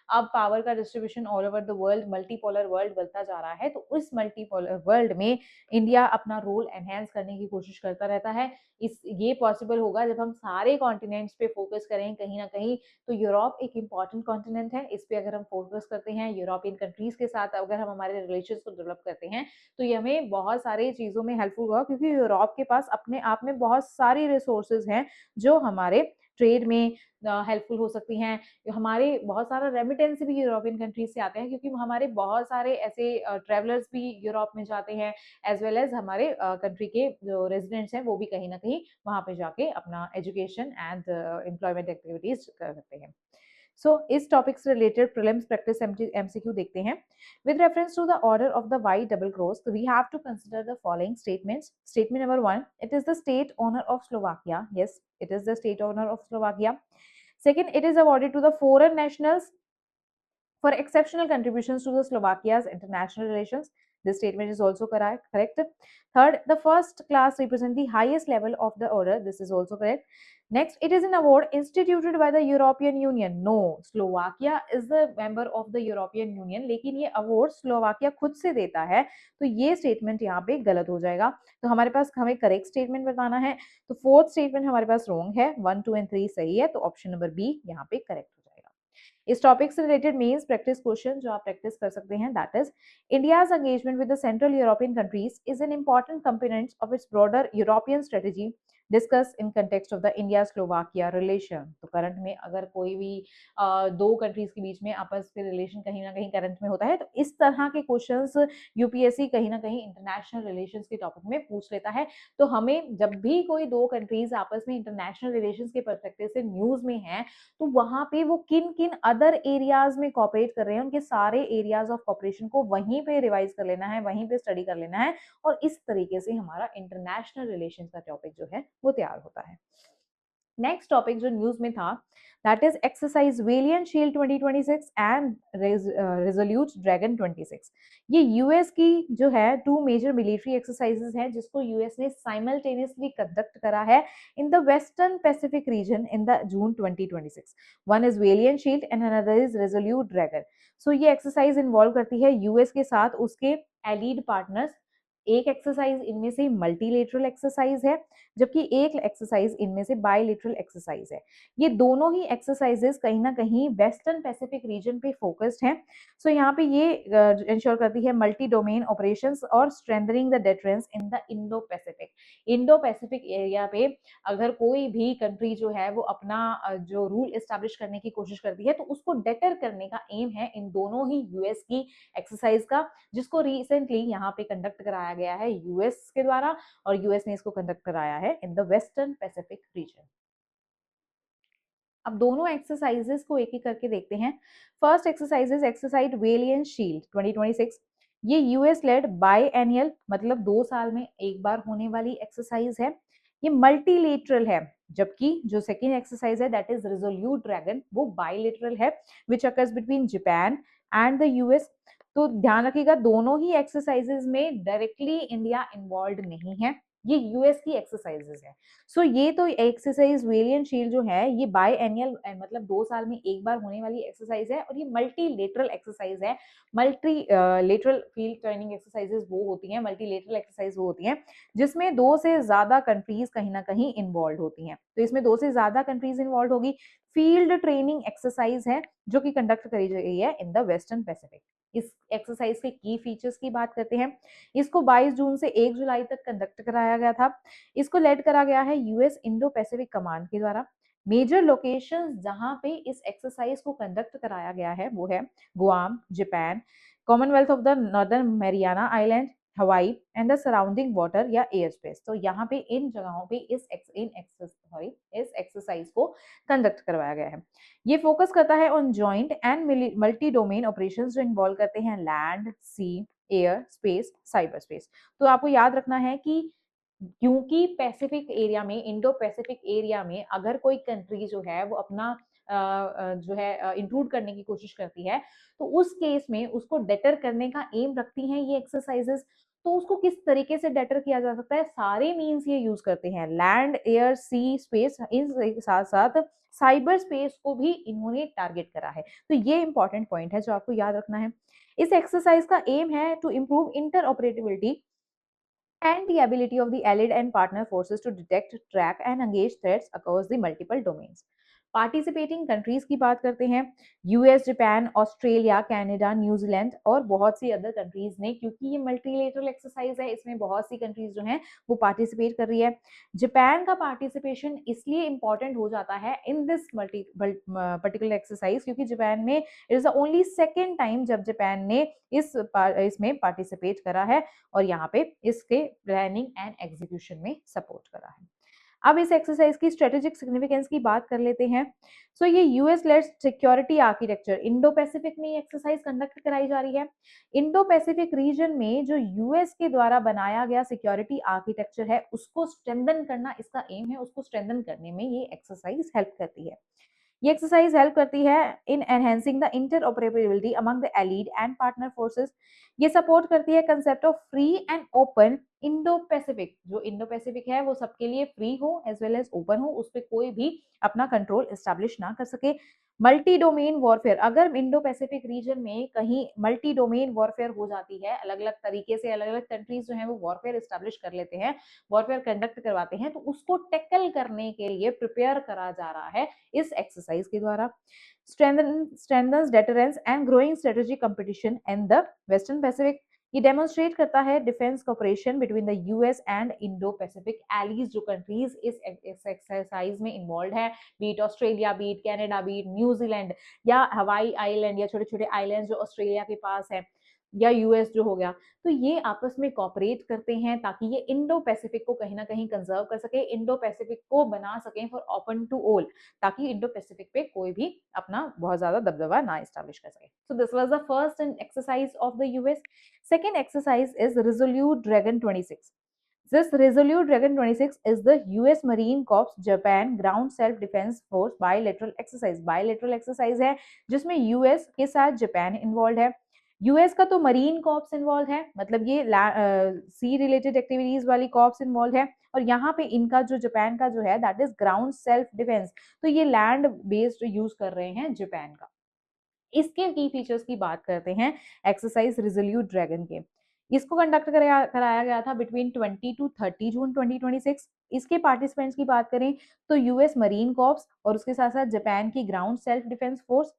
अब पावर का distribution all over the world, multipolar world बनता जा रहा है, तो उस मल्टीपोलर वर्ल्ड में इंडिया अपना रोल एनहेंस करने की कोशिश करता रहता है. इस ये पॉसिबल होगा जब हम सारे कॉन्टिनेंट्स पे फोकस करें कहीं ना कहीं. तो यूरोप एक इम्पॉर्टेंट कॉन्टिनेंट है, इस पे अगर हम फोकस करते हैं, यूरोपियन कंट्रीज के साथ अगर हम हमारे रिलेशन को डेवलप करते हैं, तो ये हमें बहुत सारी चीजों में हेल्पफुल होगा, क्योंकि यूरोप के पास अपने आप में बहुत सारी रिसोर्सेज हैं जो हमारे ट्रेड में हेल्पफुल हो सकती हैं. हमारे बहुत सारा रेमिटेंस भी यूरोपियन कंट्रीज से आते हैं, क्योंकि हमारे बहुत सारे ऐसे ट्रेवलर्स भी यूरोप में जाते हैं, एज वेल एज हमारे कंट्री के जो रेजिडेंट्स हैं वो भी कहीं ना कहीं वहां पे जाके अपना एजुकेशन एंड एम्प्लॉयमेंट एक्टिविटीज करते हैं. सो इस टॉपिक से रिलेटेड प्रीलिम्स प्रैक्टिस एमसीक्यू देखते हैं. With reference to the order of the white double cross, we have to consider the following statements. Statement number 1, it is the state honour of Slovakia. Yes, it is the state honor of Slovakia. Second, it is awarded to the foreign nationals for exceptional contributions to the Slovakia's international relations. This statement is also correct. Third, the first class represent the highest level of the order. This is also correct. Next, it is an award instituted by the European Union. No, Slovakia is the member of the European Union, लेकिन ये award Slovakia खुद से देता है, तो ये statement यहाँ पे गलत हो जाएगा. तो हमारे पास हमें correct statement बताना है, तो fourth statement हमारे पास wrong है, 1, 2 and 3 सही है, तो option number B यहाँ पे correct हो जाएगा. इस टॉपिक से रिलेटेड मेंस प्रैक्टिस क्वेश्चन जो आप प्रैक्टिस कर सकते हैं, that is India's engagement with the central European countries is an important component of its broader European strategy discuss in context of the India Slovakia relation. तो करंट में अगर कोई भी दो कंट्रीज के बीच में आपस के रिलेशन कहीं ना कहीं करंट में होता है, तो इस तरह के क्वेश्चंस यूपीएससी कहीं ना कहीं इंटरनेशनल रिलेशंस के टॉपिक में पूछ लेता है. तो हमें जब भी कोई दो कंट्रीज आपस में इंटरनेशनल रिलेशंस के पर्सपेक्टिव से न्यूज में है, तो वहां पे वो किन किन अदर एरियाज में कॉपरेट कर रहे हैं, उनके सारे एरियाज ऑफ कॉपरेशन को वहीं पे रिवाइज कर लेना है, वहीं पे स्टडी कर लेना है, और इस तरीके से हमारा इंटरनेशनल रिलेशन का टॉपिक जो है वो तैयार होता है. नेक्स्ट टॉपिक जो न्यूज में था, that is exercise valiant shield 2026 and resolute dragon 26. ये यूएस की जो है टू मेजर मिलिट्री एक्सरसाइजेस हैं, जिसको यूएस ने साइमल्टेनियसली कंडक्ट करा है in the western Pacific region in the June 2026. One is valiant shield and another is resolute dragon. So ये एक्सरसाइज इन्वॉल्व करती है यूएस के साथ उसके एलीड पार्टनर्स. एक एक्सरसाइज इनमें से मल्टीलेटरल एक्सरसाइज है, जबकि एक एक्सरसाइज इनमें से बायलेटरल एक्सरसाइज है. ये दोनों ही एक्सरसाइजेस कहीं ना कहीं वेस्टर्न पैसिफिक रीजन पे फोकस्ड हैं. सो यहाँ पे ये इंश्योर करती है मल्टी डोमेन ऑपरेशंस और strengthening the difference in the Indo Pacific. Indo Pacific area पे अगर कोई भी कंट्री जो है वो अपना जो रूल एस्टैब्लिश करने की कोशिश करती है, तो उसको डेटर करने का एम है इन दोनों ही यूएस की एक्सरसाइज का, जिसको रिसेंटली यहाँ पे कंडक्ट कराया गया है यूएस के द्वारा, और यूएस ने इसको कंडक्ट कराया है in the western Pacific reason. अब दोनों एक्सरसाइजेस को एक एक करके देखते हैं. First exercise is exercise valiant shield 2026. ये यूएस लेड बाय एनियल मतलब 2 साल में एक बार होने वाली एक्सरसाइज है। ये मल्टीलेटरल है, जबकि जो सेकेंड एक्सरसाइज है दैट इज रिजोल्यूट ड्रैगन वो बायलेटरल है which occurs between Japan and the US. तो ध्यान रखिएगा दोनों ही एक्सरसाइजेज में डायरेक्टली इंडिया इन्वॉल्व नहीं है, ये यूएस की एक्सरसाइजेज है। सो ये तो एक्सरसाइज वेलियंट शील्ड जो है ये बाय एनियल मतलब 2 साल में एक बार होने वाली एक्सरसाइज है और ये मल्टीलेटरल एक्सरसाइज है। Multi lateral field training exercises वो होती हैं, मल्टीलेटरल एक्सरसाइज वो होती हैं जिसमें 2 से ज्यादा कंट्रीज कहीं ना कहीं इन्वॉल्व होती हैं। तो इसमें 2 से ज्यादा कंट्रीज इन्वॉल्व होगी। फील्ड ट्रेनिंग एक्सरसाइज है जो कि कंडक्ट करी गई है इन द वेस्टर्न पैसिफिक। इस एक्सरसाइज के की फीचर्स की बात करते हैं। इसको 22 जून से 1 जुलाई तक कंडक्ट कराया गया था। इसको लेड करा गया है यूएस इंडो पैसिफिक कमांड के द्वारा। मेजर लोकेशंस जहां पे इस एक्सरसाइज को कंडक्ट कराया गया है वो है Guam, Japan, Commonwealth of the northern Mariana island, हवाई एंड द सराउंडिंग वाटर या एयर स्पेस। तो यहाँ पे इन जगहों पे इस एक्सरसाइज को कंडक्ट करवाया गया है। ये फोकस करता है on joint and multi domain operations जो इन्वॉल्व करते हैं लैंड, सी, एयर स्पेस, साइबर स्पेस। तो आपको याद रखना है कि क्योंकि पैसिफिक एरिया में, इंडो पैसिफिक एरिया में अगर कोई कंट्री जो है वो अपना जो है इंक्लूड करने की कोशिश करती है तो उस केस में उसको डेटर करने का एम रखती हैं ये एक्सरसाइजेस। तो उसको किस तरीके से डेटर किया जा सकता है, सारे मीन्स ये यूज करते हैं, लैंड, एयर, सी, स्पेस, इन साथ साथ साइबर स्पेस को भी इन्होंने टारगेट करा है। तो ये इंपॉर्टेंट पॉइंट है जो आपको याद रखना है। इस एक्सरसाइज का एम है to improve inter operativity and the ability of the allied and partner forces to detect, track and engage threats across the multiple domains. Participating countries की बात करते हैं, US, Japan, Australia, Canada, New Zealand और बहुत सी अदर कंट्रीज ने, क्योंकि ये मल्टीलेटरल एक्सरसाइज है इसमें बहुत सी कंट्रीज जो हैं वो पार्टिसिपेट कर रही है। जापान का पार्टिसिपेशन इसलिए इंपॉर्टेंट हो जाता है in this multi particular exercise क्योंकि जापान में it is the only second time जब जापान ने इसमें पार्टिसिपेट करा है और यहाँ पे इसके प्लानिंग एंड एग्जीक्यूशन में सपोर्ट करा है। अब इस एक्सरसाइज की स्ट्रेटेजिक सिग्निफिकेंस की बात कर लेते हैं। सो ये US led security architecture, Indo Pacific में ये एक्सरसाइज कंडक्ट कराई जा रही है। इंडो पैसिफिक रीजन में जो यूएस के द्वारा बनाया गया सिक्योरिटी आर्किटेक्चर है उसको स्ट्रेंथन करना इसका एम है, उसको स्ट्रेंथन करने में ये एक्सरसाइज हेल्प करती है। ये एक्सरसाइज हेल्प करती है in enhancing the interoperability among the allied and partner forces. ये सपोर्ट करती है concept of free and open Indo Pacific. जो इंडो पैसिफिक है वो सबके लिए फ्री हो एज वेल एज ओपन हो, उस पर कोई भी अपना कंट्रोल एस्टेब्लिश ना कर सके। मल्टी डोमेन वॉरफेयर, अगर इंडो पैसिफिक रीजन में कहीं मल्टी डोमेन वॉरफेयर हो जाती है, अलग अलग तरीके से अलग अलग कंट्रीज जो है वो वॉरफेयर एस्टेब्लिश कर लेते हैं, वॉरफेयर कंडक्ट करवाते हैं, तो उसको टैकल करने के लिए प्रिपेयर करा जा रहा है इस एक्सरसाइज के द्वारा। strengthens deterrence and growing strategic competition in the Western Pacific। ये डेमोन्स्ट्रेट करता है defence cooperation between the US and Indo Pacific allies जो कंट्रीज इस एक्सरसाइज में इन्वॉल्व है, be it Australia, be it Canada, be it New Zealand या हवाई आइलैंड या छोटे छोटे आइलैंड जो ऑस्ट्रेलिया के पास है या यूएस जो हो गया, तो ये आपस में कॉपरेट करते हैं ताकि ये इंडो पैसिफिक को कहीं ना कहीं कंजर्व कर सके, इंडो पैसिफिक को बना सकें फॉर ओपन टू ऑल, ताकि इंडो पैसिफिक पे कोई भी अपना बहुत ज्यादा दबदबा ना एस्टैब्लिश कर सके। So this was the first exercise of the US. Second exercise is resolute dragon 26। This Resolute Dragon 26 is the US Marine Corps Japan Ground Self Defense Force bilateral exercise। Bilateral exercise है जिसमें यूएस के साथ जापान इन्वॉल्व है। यूएस का तो मरीन कॉर्प्स इन्वॉल्व है, मतलब ये सी रिलेटेड एक्टिविटीज वाली कॉर्प्स इन्वॉल्व है, और यहाँ पे इनका जो जापान का जो है that is ground self defence, तो ये लैंड बेस्ड यूज कर रहे हैं जापान का। इसके की फीचर्स की बात करते हैं एक्सरसाइज रिजोल्यूट ड्रैगन के। इसको कंडक्ट कराया गया था बिटवीन 20 टू 30 जून 2026। इसके पार्टिसिपेंट्स की बात करें तो यूएस मरीन कॉर्प्स और उसके साथ साथ जापान की ग्राउंड सेल्फ डिफेंस फोर्स।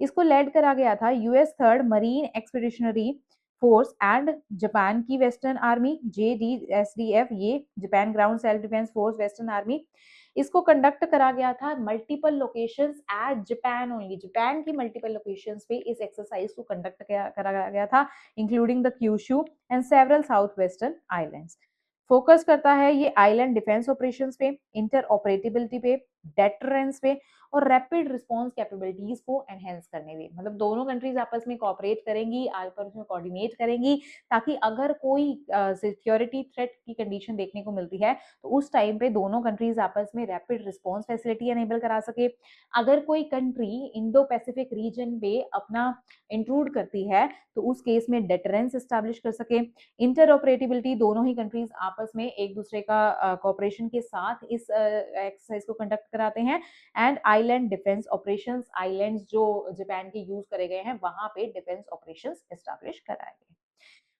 इसको लेड करा गया था US third marine expeditionary force and Japan की वेस्टर्न आर्मी JDSDF, ये Japan ground self defence force western army. इसको कंडक्ट करा गया था multiple locations eight Japan only, Japan की मल्टीपल लोकेशंस पे इस एक्सरसाइज को कंडक्ट करा गया था, including the Kyushu and several south western islands. Focus करता है ये आइलैंड डिफेंस ऑपरेशंस पे, इंटर ऑपरेटिबिलिटी पे, डेटरेंस पे और रैपिड रिस्पॉन्स कैपेबिलिटीज को एनहेंस करने में। मतलब दोनों कंट्रीज आपस में कोऑपरेट करेंगी, आपस में कोऑर्डिनेट करेंगी, ताकि अगर कोई सिक्योरिटी थ्रेट की कंडीशन देखने को मिलती है तो उस टाइम पे दोनों कंट्रीज आपस में रैपिड रिस्पॉन्स फैसिलिटी एनेबल करा सके। अगर कोई कंट्री इंडो पैसिफिक रीजन पे अपना इंक्लूड करती है तो उस केस में डेटरेंस एस्टैब्लिश कर सके। इंटरऑपरेटिबिलिटी, दोनों ही कंट्रीज आपस में एक दूसरे का कोऑपरेशन के साथ इस एक्सरसाइज को कंडक्ट कराते हैं। And island defence operations, islands जो जापान के यूज करे गए हैं वहां पे डिफेंस ऑपरेशंस एस्टैब्लिश कराए गए।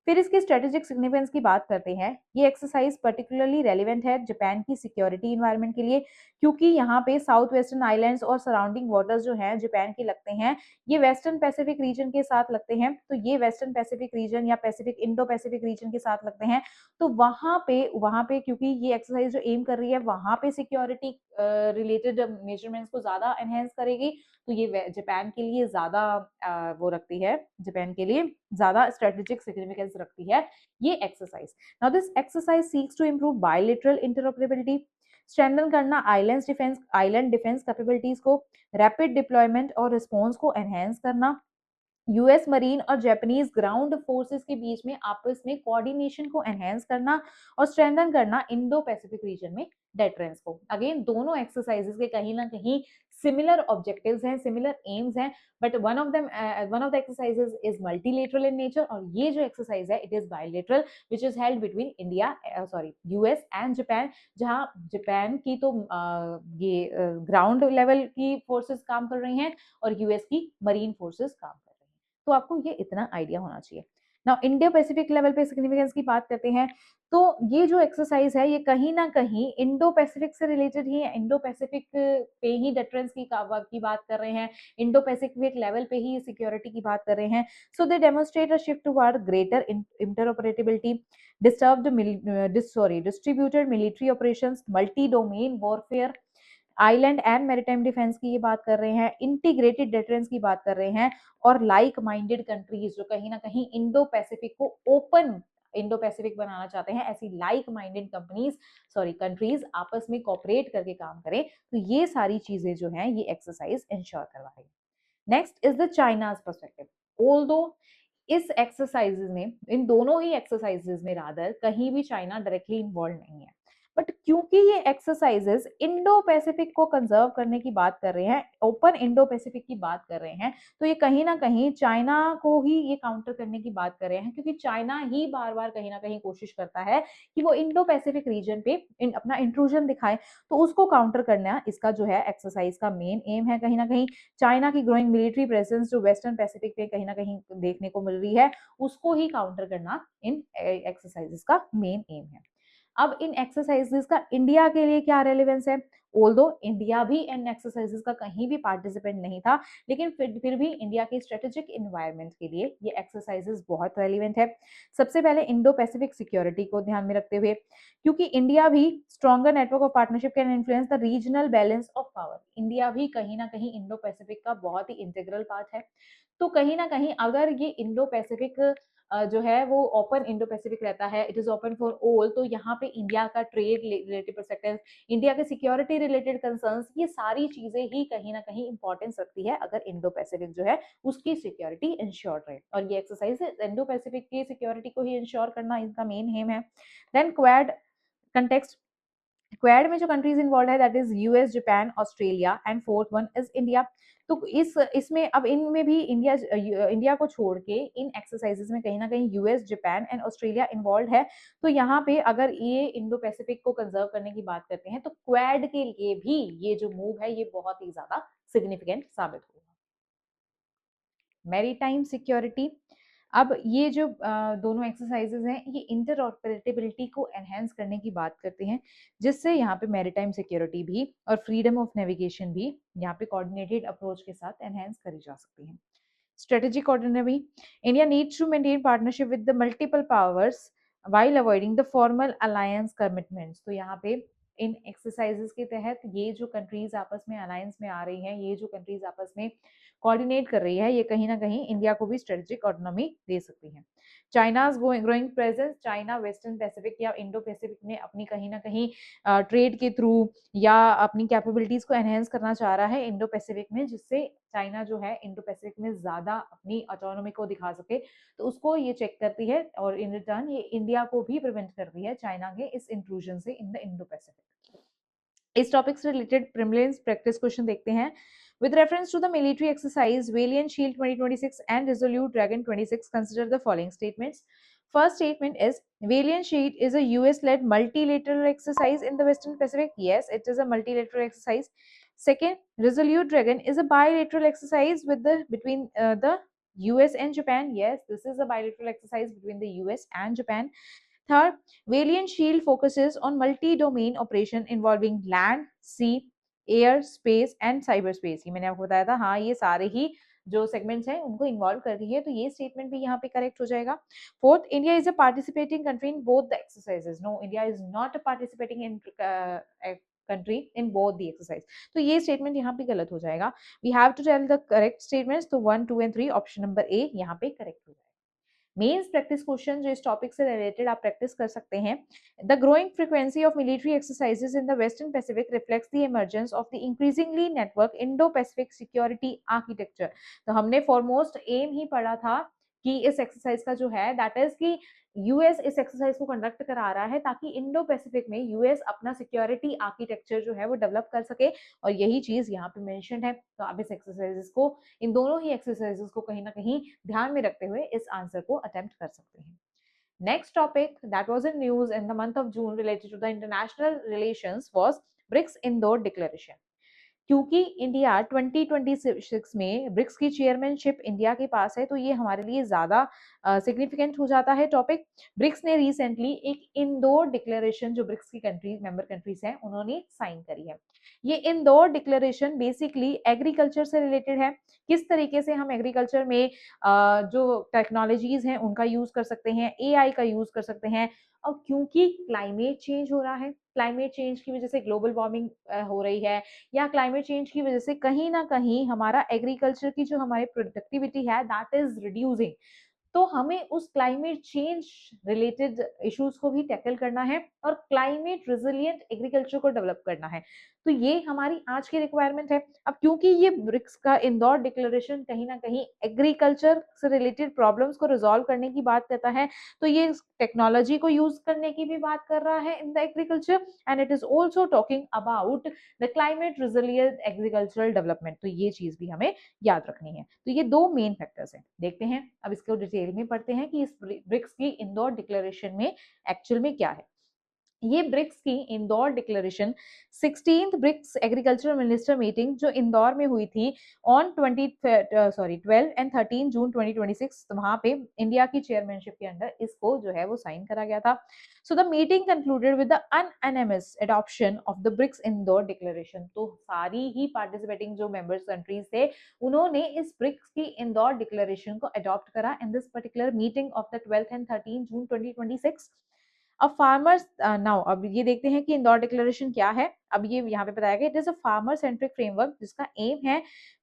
फिर इसके स्ट्रेटेजिक सिग्निफिकेंस की बात करते हैं। ये एक्सरसाइज पर्टिकुलरली रेलिवेंट है जापान की सिक्योरिटी इन्वायरमेंट के लिए, क्योंकि यहाँ पे साउथ वेस्टर्न आइलैंड्स और सराउंडिंग वाटर्स जो हैं जापान के लगते हैं, ये वेस्टर्न पैसिफिक रीजन के साथ लगते हैं। तो ये वेस्टर्न पैसिफिक रीजन या पैसिफिक इंडो पैसिफिक रीजन के साथ लगते हैं। तो वहां पे क्योंकि ये एक्सरसाइज जो एम कर रही है वहां पे सिक्योरिटी रिलेटेड मेजरमेंट्स को ज्यादा एनहेंस करेगी, तो ये जापान के लिए ज्यादा वो रखती है, जापान के लिए ज्यादा स्ट्रेटेजिक सिग्निफिकेंस रखती है ये exercise. Now this exercise seeks to improve bilateral interoperability, strengthen करना आइलैंड डिफेंस कैपेबिलिटीज को, रैपिड डिप्लॉयमेंट और रिस्पॉन्स को एनहेंस करना, यूएस मरीन और जापानीज ग्राउंड फोर्सेस के बीच में आपस में कोऑर्डिनेशन को एनहेंस करना और स्ट्रेंथन करना इंडो पैसिफिक रीजन में डेटरेंस को। अगेन दोनों एक्सरसाइजेस के कहीं ना कहीं सिमिलर ऑब्जेक्टिव्स हैं, सिमिलर एम्स हैं, but one of the exercises is multilateral in nature और ये जो एक्सरसाइज है it is bilateral which is held between India US and Japan, जहां जापान की तो ये ग्राउंड लेवल की फोर्सेस काम कर रही हैं और यूएस की मरीन फोर्सेस काम कर रही हैं। तो आपको ये इतना आइडिया होना चाहिए। नाउ इंडिया पैसिफिक लेवल पे सिग्निफिकेंस की बात करते हैं, तो ये जो एक्सरसाइज है ये कहीं ना कहीं इंडो पैसिफिक से रिलेटेड ही है। इंडो पैसिफिक पे ही डिफरेंस की बात कर रहे हैं, इंडो पैसिफिक लेवल पे ही सिक्योरिटी की बात कर रहे हैं। So they demonstrate a shift toward greater interoperability, distributed military operations, multi domain warfare, island and maritime defence की ये बात कर रहे हैं, इंटीग्रेटेड डिफेंस की बात कर रहे हैं, और लाइक माइंडेड कंट्रीज जो कहीं ना कहीं इंडो पैसिफिक को ओपन इंडो पैसिफिक बनाना चाहते हैं, ऐसी लाइक माइंडेड कंट्रीज आपस में कोऑपरेट करके काम करें। तो ये सारी चीजें जो हैं ये एक्सरसाइज इंश्योर करवाएगी। Next is the China's perspective. Although इस एक्सरसाइजेज में, इन दोनों ही एक्सरसाइजेज में रादर कहीं भी चाइना डायरेक्टली इन्वॉल्व नहीं है, बट क्योंकि ये एक्सरसाइजेस इंडो पैसिफिक को कंजर्व करने की बात कर रहे हैं, ओपन इंडो पैसिफिक की बात कर रहे हैं, तो ये कहीं ना कहीं चाइना को ही ये काउंटर करने की बात कर रहे हैं, क्योंकि चाइना ही बार बार कहीं ना कहीं कोशिश करता है कि वो इंडो पैसिफिक रीजन पे अपना इंट्रूजन दिखाए। तो उसको काउंटर करना इसका जो है एक्सरसाइज का मेन एम है। कहीं ना कहीं चाइना की ग्रोइंग मिलिट्री प्रेजेंस जो वेस्टर्न पैसिफिक पे कहीं ना कहीं देखने को मिल रही है, उसको ही काउंटर करना इन एक्सरसाइजेस का मेन एम है। अब इन एक्सरसाइजेस का इंडिया के लिए क्या रेलेवेंस है? ऑल्दो इंडिया भी इन एक्सरसाइजेस का कहीं भी पार्टिसिपेंट नहीं था, लेकिन फिर भी इंडिया के स्ट्रेटेजिक एनवायरनमेंट के लिए ये एक्सरसाइजेस बहुत रेलिवेंट है। सबसे पहले इंडो पैसिफिक सिक्योरिटी को ध्यान में रखते हुए, क्योंकि इंडिया भी stronger network of partnership can influence the regional balance of power. India भी कहीं ना कहीं इंडो पैसिफिक का बहुत ही इंटीग्रल पार्ट है। तो कहीं ना कहीं अगर ये इंडो पैसिफिक जो है वो ओपन इंडो पैसिफिक रहता है, it is open for all, तो यहाँ पे इंडिया का ट्रेड रिलेटेड परस्पेक्टिव, इंडिया के सिक्योरिटी रिलेटेड कंसर्न्स, ये सारी चीजें ही कहीं ना कहीं इंपॉर्टेंस रखती है अगर इंडो पैसिफिक जो है उसकी सिक्योरिटी इंश्योर रहे। और ये एक्सरसाइज इंडो पैसिफिक की सिक्योरिटी को ही इंश्योर करना इनका मेन एम है। देन क्वाड कंटेक्स्ट, क्वाड में जो कंट्रीज इन्वॉल्व है that is US, Japan, Australia and fourth one is India. तो इसमें अब इनमें भी इंडिया को छोड़ के इन एक्सरसाइजेस में कहीं ना कहीं US, Japan and Australia involve है। तो यहाँ पे अगर ये इंडो पैसिफिक को कंजर्व करने की बात करते हैं तो क्वाड के लिए भी ये जो मूव है ये बहुत ही ज्यादा सिग्निफिकेंट साबित होगा। मैरीटाइम सिक्योरिटी, अब ये जो दोनों एक्सरसाइजेज हैं ये इंटरऑपरेटिबिलिटी को एनहेंस करने की बात करते हैं, जिससे यहाँ पे मैरीटाइम सिक्योरिटी भी और फ्रीडम ऑफ नेविगेशन भी यहाँ पे कोऑर्डिनेटेड अप्रोच के साथ एनहेंस करी जा सकती है। Strategic autonomy, India needs to maintain partnership with the multiple powers while avoiding the formal alliance commitments। तो यहाँ पे इन एक्सरसाइजेस के तहत ये जो कंट्रीज आपस में अलायंस में आ रही हैं, ये जो कंट्रीज आपस में कोऑर्डिनेट कर रही है, ये कहीं ना कहीं इंडिया को भी स्ट्रेटेजिक ऑटोनॉमी दे सकती है। China's growing presence, China western Pacific या इंडो पैसिफिक में अपनी कहीं ना कहीं ट्रेड के थ्रू या अपनी कैपेबिलिटीज को एनहेंस करना चाह रहा है इंडो पैसिफिक में, जिससे चाइना जो है इंडो पैसिफिक में ज्यादा अपनी ऑटोनॉमी को दिखा सके, तो उसको ये चेक करती है और इन रिटर्न ये इंडिया को भी प्रिवेंट करती है चाइना के इस इंट्रूजन से इन द इंडो पैसिफिक। इस टॉपिक से रिलेटेड प्रीलिम्स प्रैक्टिस क्वेश्चन देखते हैं। With reference to the military exercise Valiant Shield 2026 and Resolute Dragon 26, consider the following statements. First statement is Valiant Shield is a US-led multilateral exercise in the Western Pacific. Yes, it is a multilateral exercise. Second, Resolute Dragon is a bilateral exercise with between the US and Japan. Yes, this is a bilateral exercise between the US and Japan. Third, Valiant Shield focuses on multi-domain operation involving land, sea, air, space and cyber space. ये मैंने आपको बताया था, हाँ ये सारे ही जो सेगमेंट्स हैं उनको इन्वॉल्व कर रही है, तो ये स्टेटमेंट भी यहाँ पे करेक्ट हो जाएगा। Fourth, India is a participating country in both the exercises. No, India is not a participating in country in both the exercise, तो ये स्टेटमेंट यहाँ पे गलत हो जाएगा। We have to tell the correct statements, तो 1, 2 एंड 3 ऑप्शन नंबर ए यहाँ पे करेक्ट हो जाएगा। मेंस प्रैक्टिस क्वेश्चन जो इस टॉपिक से रिलेटेड आप प्रैक्टिस कर सकते हैं। The growing frequency of military exercises in the western Pacific reflects the emergence of the increasingly network Indo Pacific security architecture. तो हमने फॉरमोस्ट एम ही पढ़ा था कि इस एक्सरसाइज का जो है दैट इज कि यूएस इस एक्सरसाइज को कंडक्ट करा रहा है ताकि इंडो पैसिफिक में यूएस अपना सिक्योरिटी आर्किटेक्चर जो है वो डेवलप कर सके, और यही चीज यहाँ पे मेंशन है। तो आप इस एक्सरसाइजेस को, इन दोनों ही एक्सरसाइजेस को कहीं ना कहीं ध्यान में रखते हुए इस आंसर को अटेम्प्ट कर सकते हैं। Next topic that was in news in the month of June related to the international relations was BRICS Indore Declaration. क्योंकि इंडिया 2026 में ब्रिक्स की चेयरमैनशिप इंडिया के पास है, तो ये हमारे लिए ज्यादा सिग्निफिकेंट हो जाता है टॉपिक। ब्रिक्स ने रिसेंटली एक इंदौर डिक्लेरेशन, जो ब्रिक्स की कंट्रीज मेंबर कंट्रीज हैं उन्होंने साइन करी है। ये इंदौर डिक्लेरेशन बेसिकली एग्रीकल्चर से रिलेटेड है, किस तरीके से हम एग्रीकल्चर में जो टेक्नोलॉजीज हैं उनका यूज कर सकते हैं, एआई का यूज कर सकते हैं। और क्योंकि क्लाइमेट चेंज हो रहा है, क्लाइमेट चेंज की वजह से ग्लोबल वार्मिंग हो रही है, या क्लाइमेट चेंज की वजह से कहीं ना कहीं हमारा एग्रीकल्चर की जो हमारी प्रोडक्टिविटी है दैट इज रिड्यूसिंग, तो हमें उस क्लाइमेट चेंज रिलेटेड इश्यूज को भी टैकल करना है और क्लाइमेट रेजिलिएंट एग्रीकल्चर को डेवलप करना है। तो ये हमारी आज की रिक्वायरमेंट है। अब क्योंकि ये ब्रिक्स का इंदौर डिक्लेरेशन कहीं ना कहीं एग्रीकल्चर से रिलेटेड प्रॉब्लम्स को रिजॉल्व करने की बात करता है, तो ये टेक्नोलॉजी को यूज करने की भी बात कर रहा है in the agriculture, and it is also talking about the climate resilient agricultural development. तो ये चीज भी हमें याद रखनी है। तो ये दो मेन फैक्टर्स हैं। देखते हैं अब इसको डिटेल में पढ़ते हैं कि इस ब्रिक्स की इंदौर डिक्लेरेशन में एक्चुअल में क्या है। ये ब्रिक्स की Indore declaration 16th BRICS agriculture minister meeting जो इंदौर में हुई थी ऑन 12 एंड 13 जून 2026, तो वहां पे इंडिया की चेयरमैनशिप के अंडर इसको जो है वो साइन करा गया था। So the meeting concluded with the unanimous adoption of the BRICS Indore declaration. तो सारी ही पार्टिसिपेटिंग जो मेंबर्स कंट्रीज थे उन्होंने इस ब्रिक्स की इंदौर डिक्लेरेशन को अडॉप्ट करा in this particular meeting of the 12 and 13 जून 2026। अब फार्मर्स नाउ, अब ये देखते हैं कि इंदौर डिक्लेरेशन क्या है। अब ये यहाँ पे बताया गया it is a farmer centric framework, जिसका एम है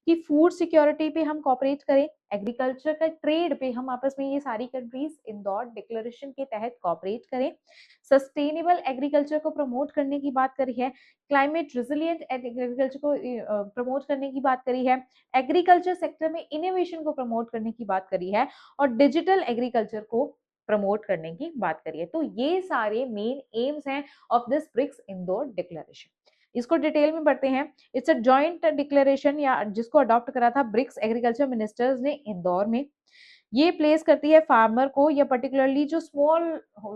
कि फूड सिक्योरिटी पे हम कॉपरेट करें, एग्रीकल्चर का ट्रेड पे हम आपस में ये सारी कंट्रीज इंदौर डिक्लेरेशन के तहत कॉपरेट करें, सस्टेनेबल एग्रीकल्चर को प्रमोट करने की बात करी है, क्लाइमेट रेजिलिएंट एग्रीकल्चर को प्रमोट करने की बात करी है, एग्रीकल्चर सेक्टर में इनोवेशन को प्रमोट करने की बात करी है, और डिजिटल एग्रीकल्चर को प्रमोट करने की बात करिए। तो ये सारे मेन एम्स हैं of this BRICS Indore declaration. इसको डिटेल में पढ़ते हैं। इट्स अ जॉइंट डिक्लेरेशन, या जिसको अडॉप्ट करा था ब्रिक्स एग्रीकल्चर मिनिस्टर्स ने इंदौर में। ये प्लेस करती है फार्मर को, या पर्टिकुलरली जो स्मॉल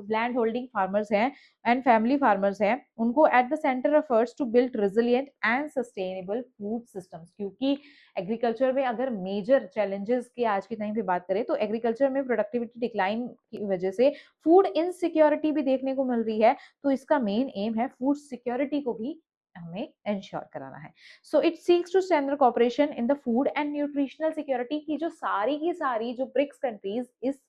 लैंड होल्डिंग फार्मर्स हैं एंड फैमिली फार्मर्स हैं उनको at the centre of efforts to build resilient and sustainable food systems. क्योंकि एग्रीकल्चर में अगर मेजर चैलेंजेस की आज के टाइम पे बात करें तो एग्रीकल्चर में प्रोडक्टिविटी डिक्लाइन की वजह से फूड इनसिक्योरिटी भी देखने को मिल रही है, तो इसका मेन एम है फूड सिक्योरिटी को भी हमें इंश्योर कराना है। So it seeks to strengthen cooperation in the food and nutritional security की जो सारी की सारी जो ब्रिक्स कंट्रीज इस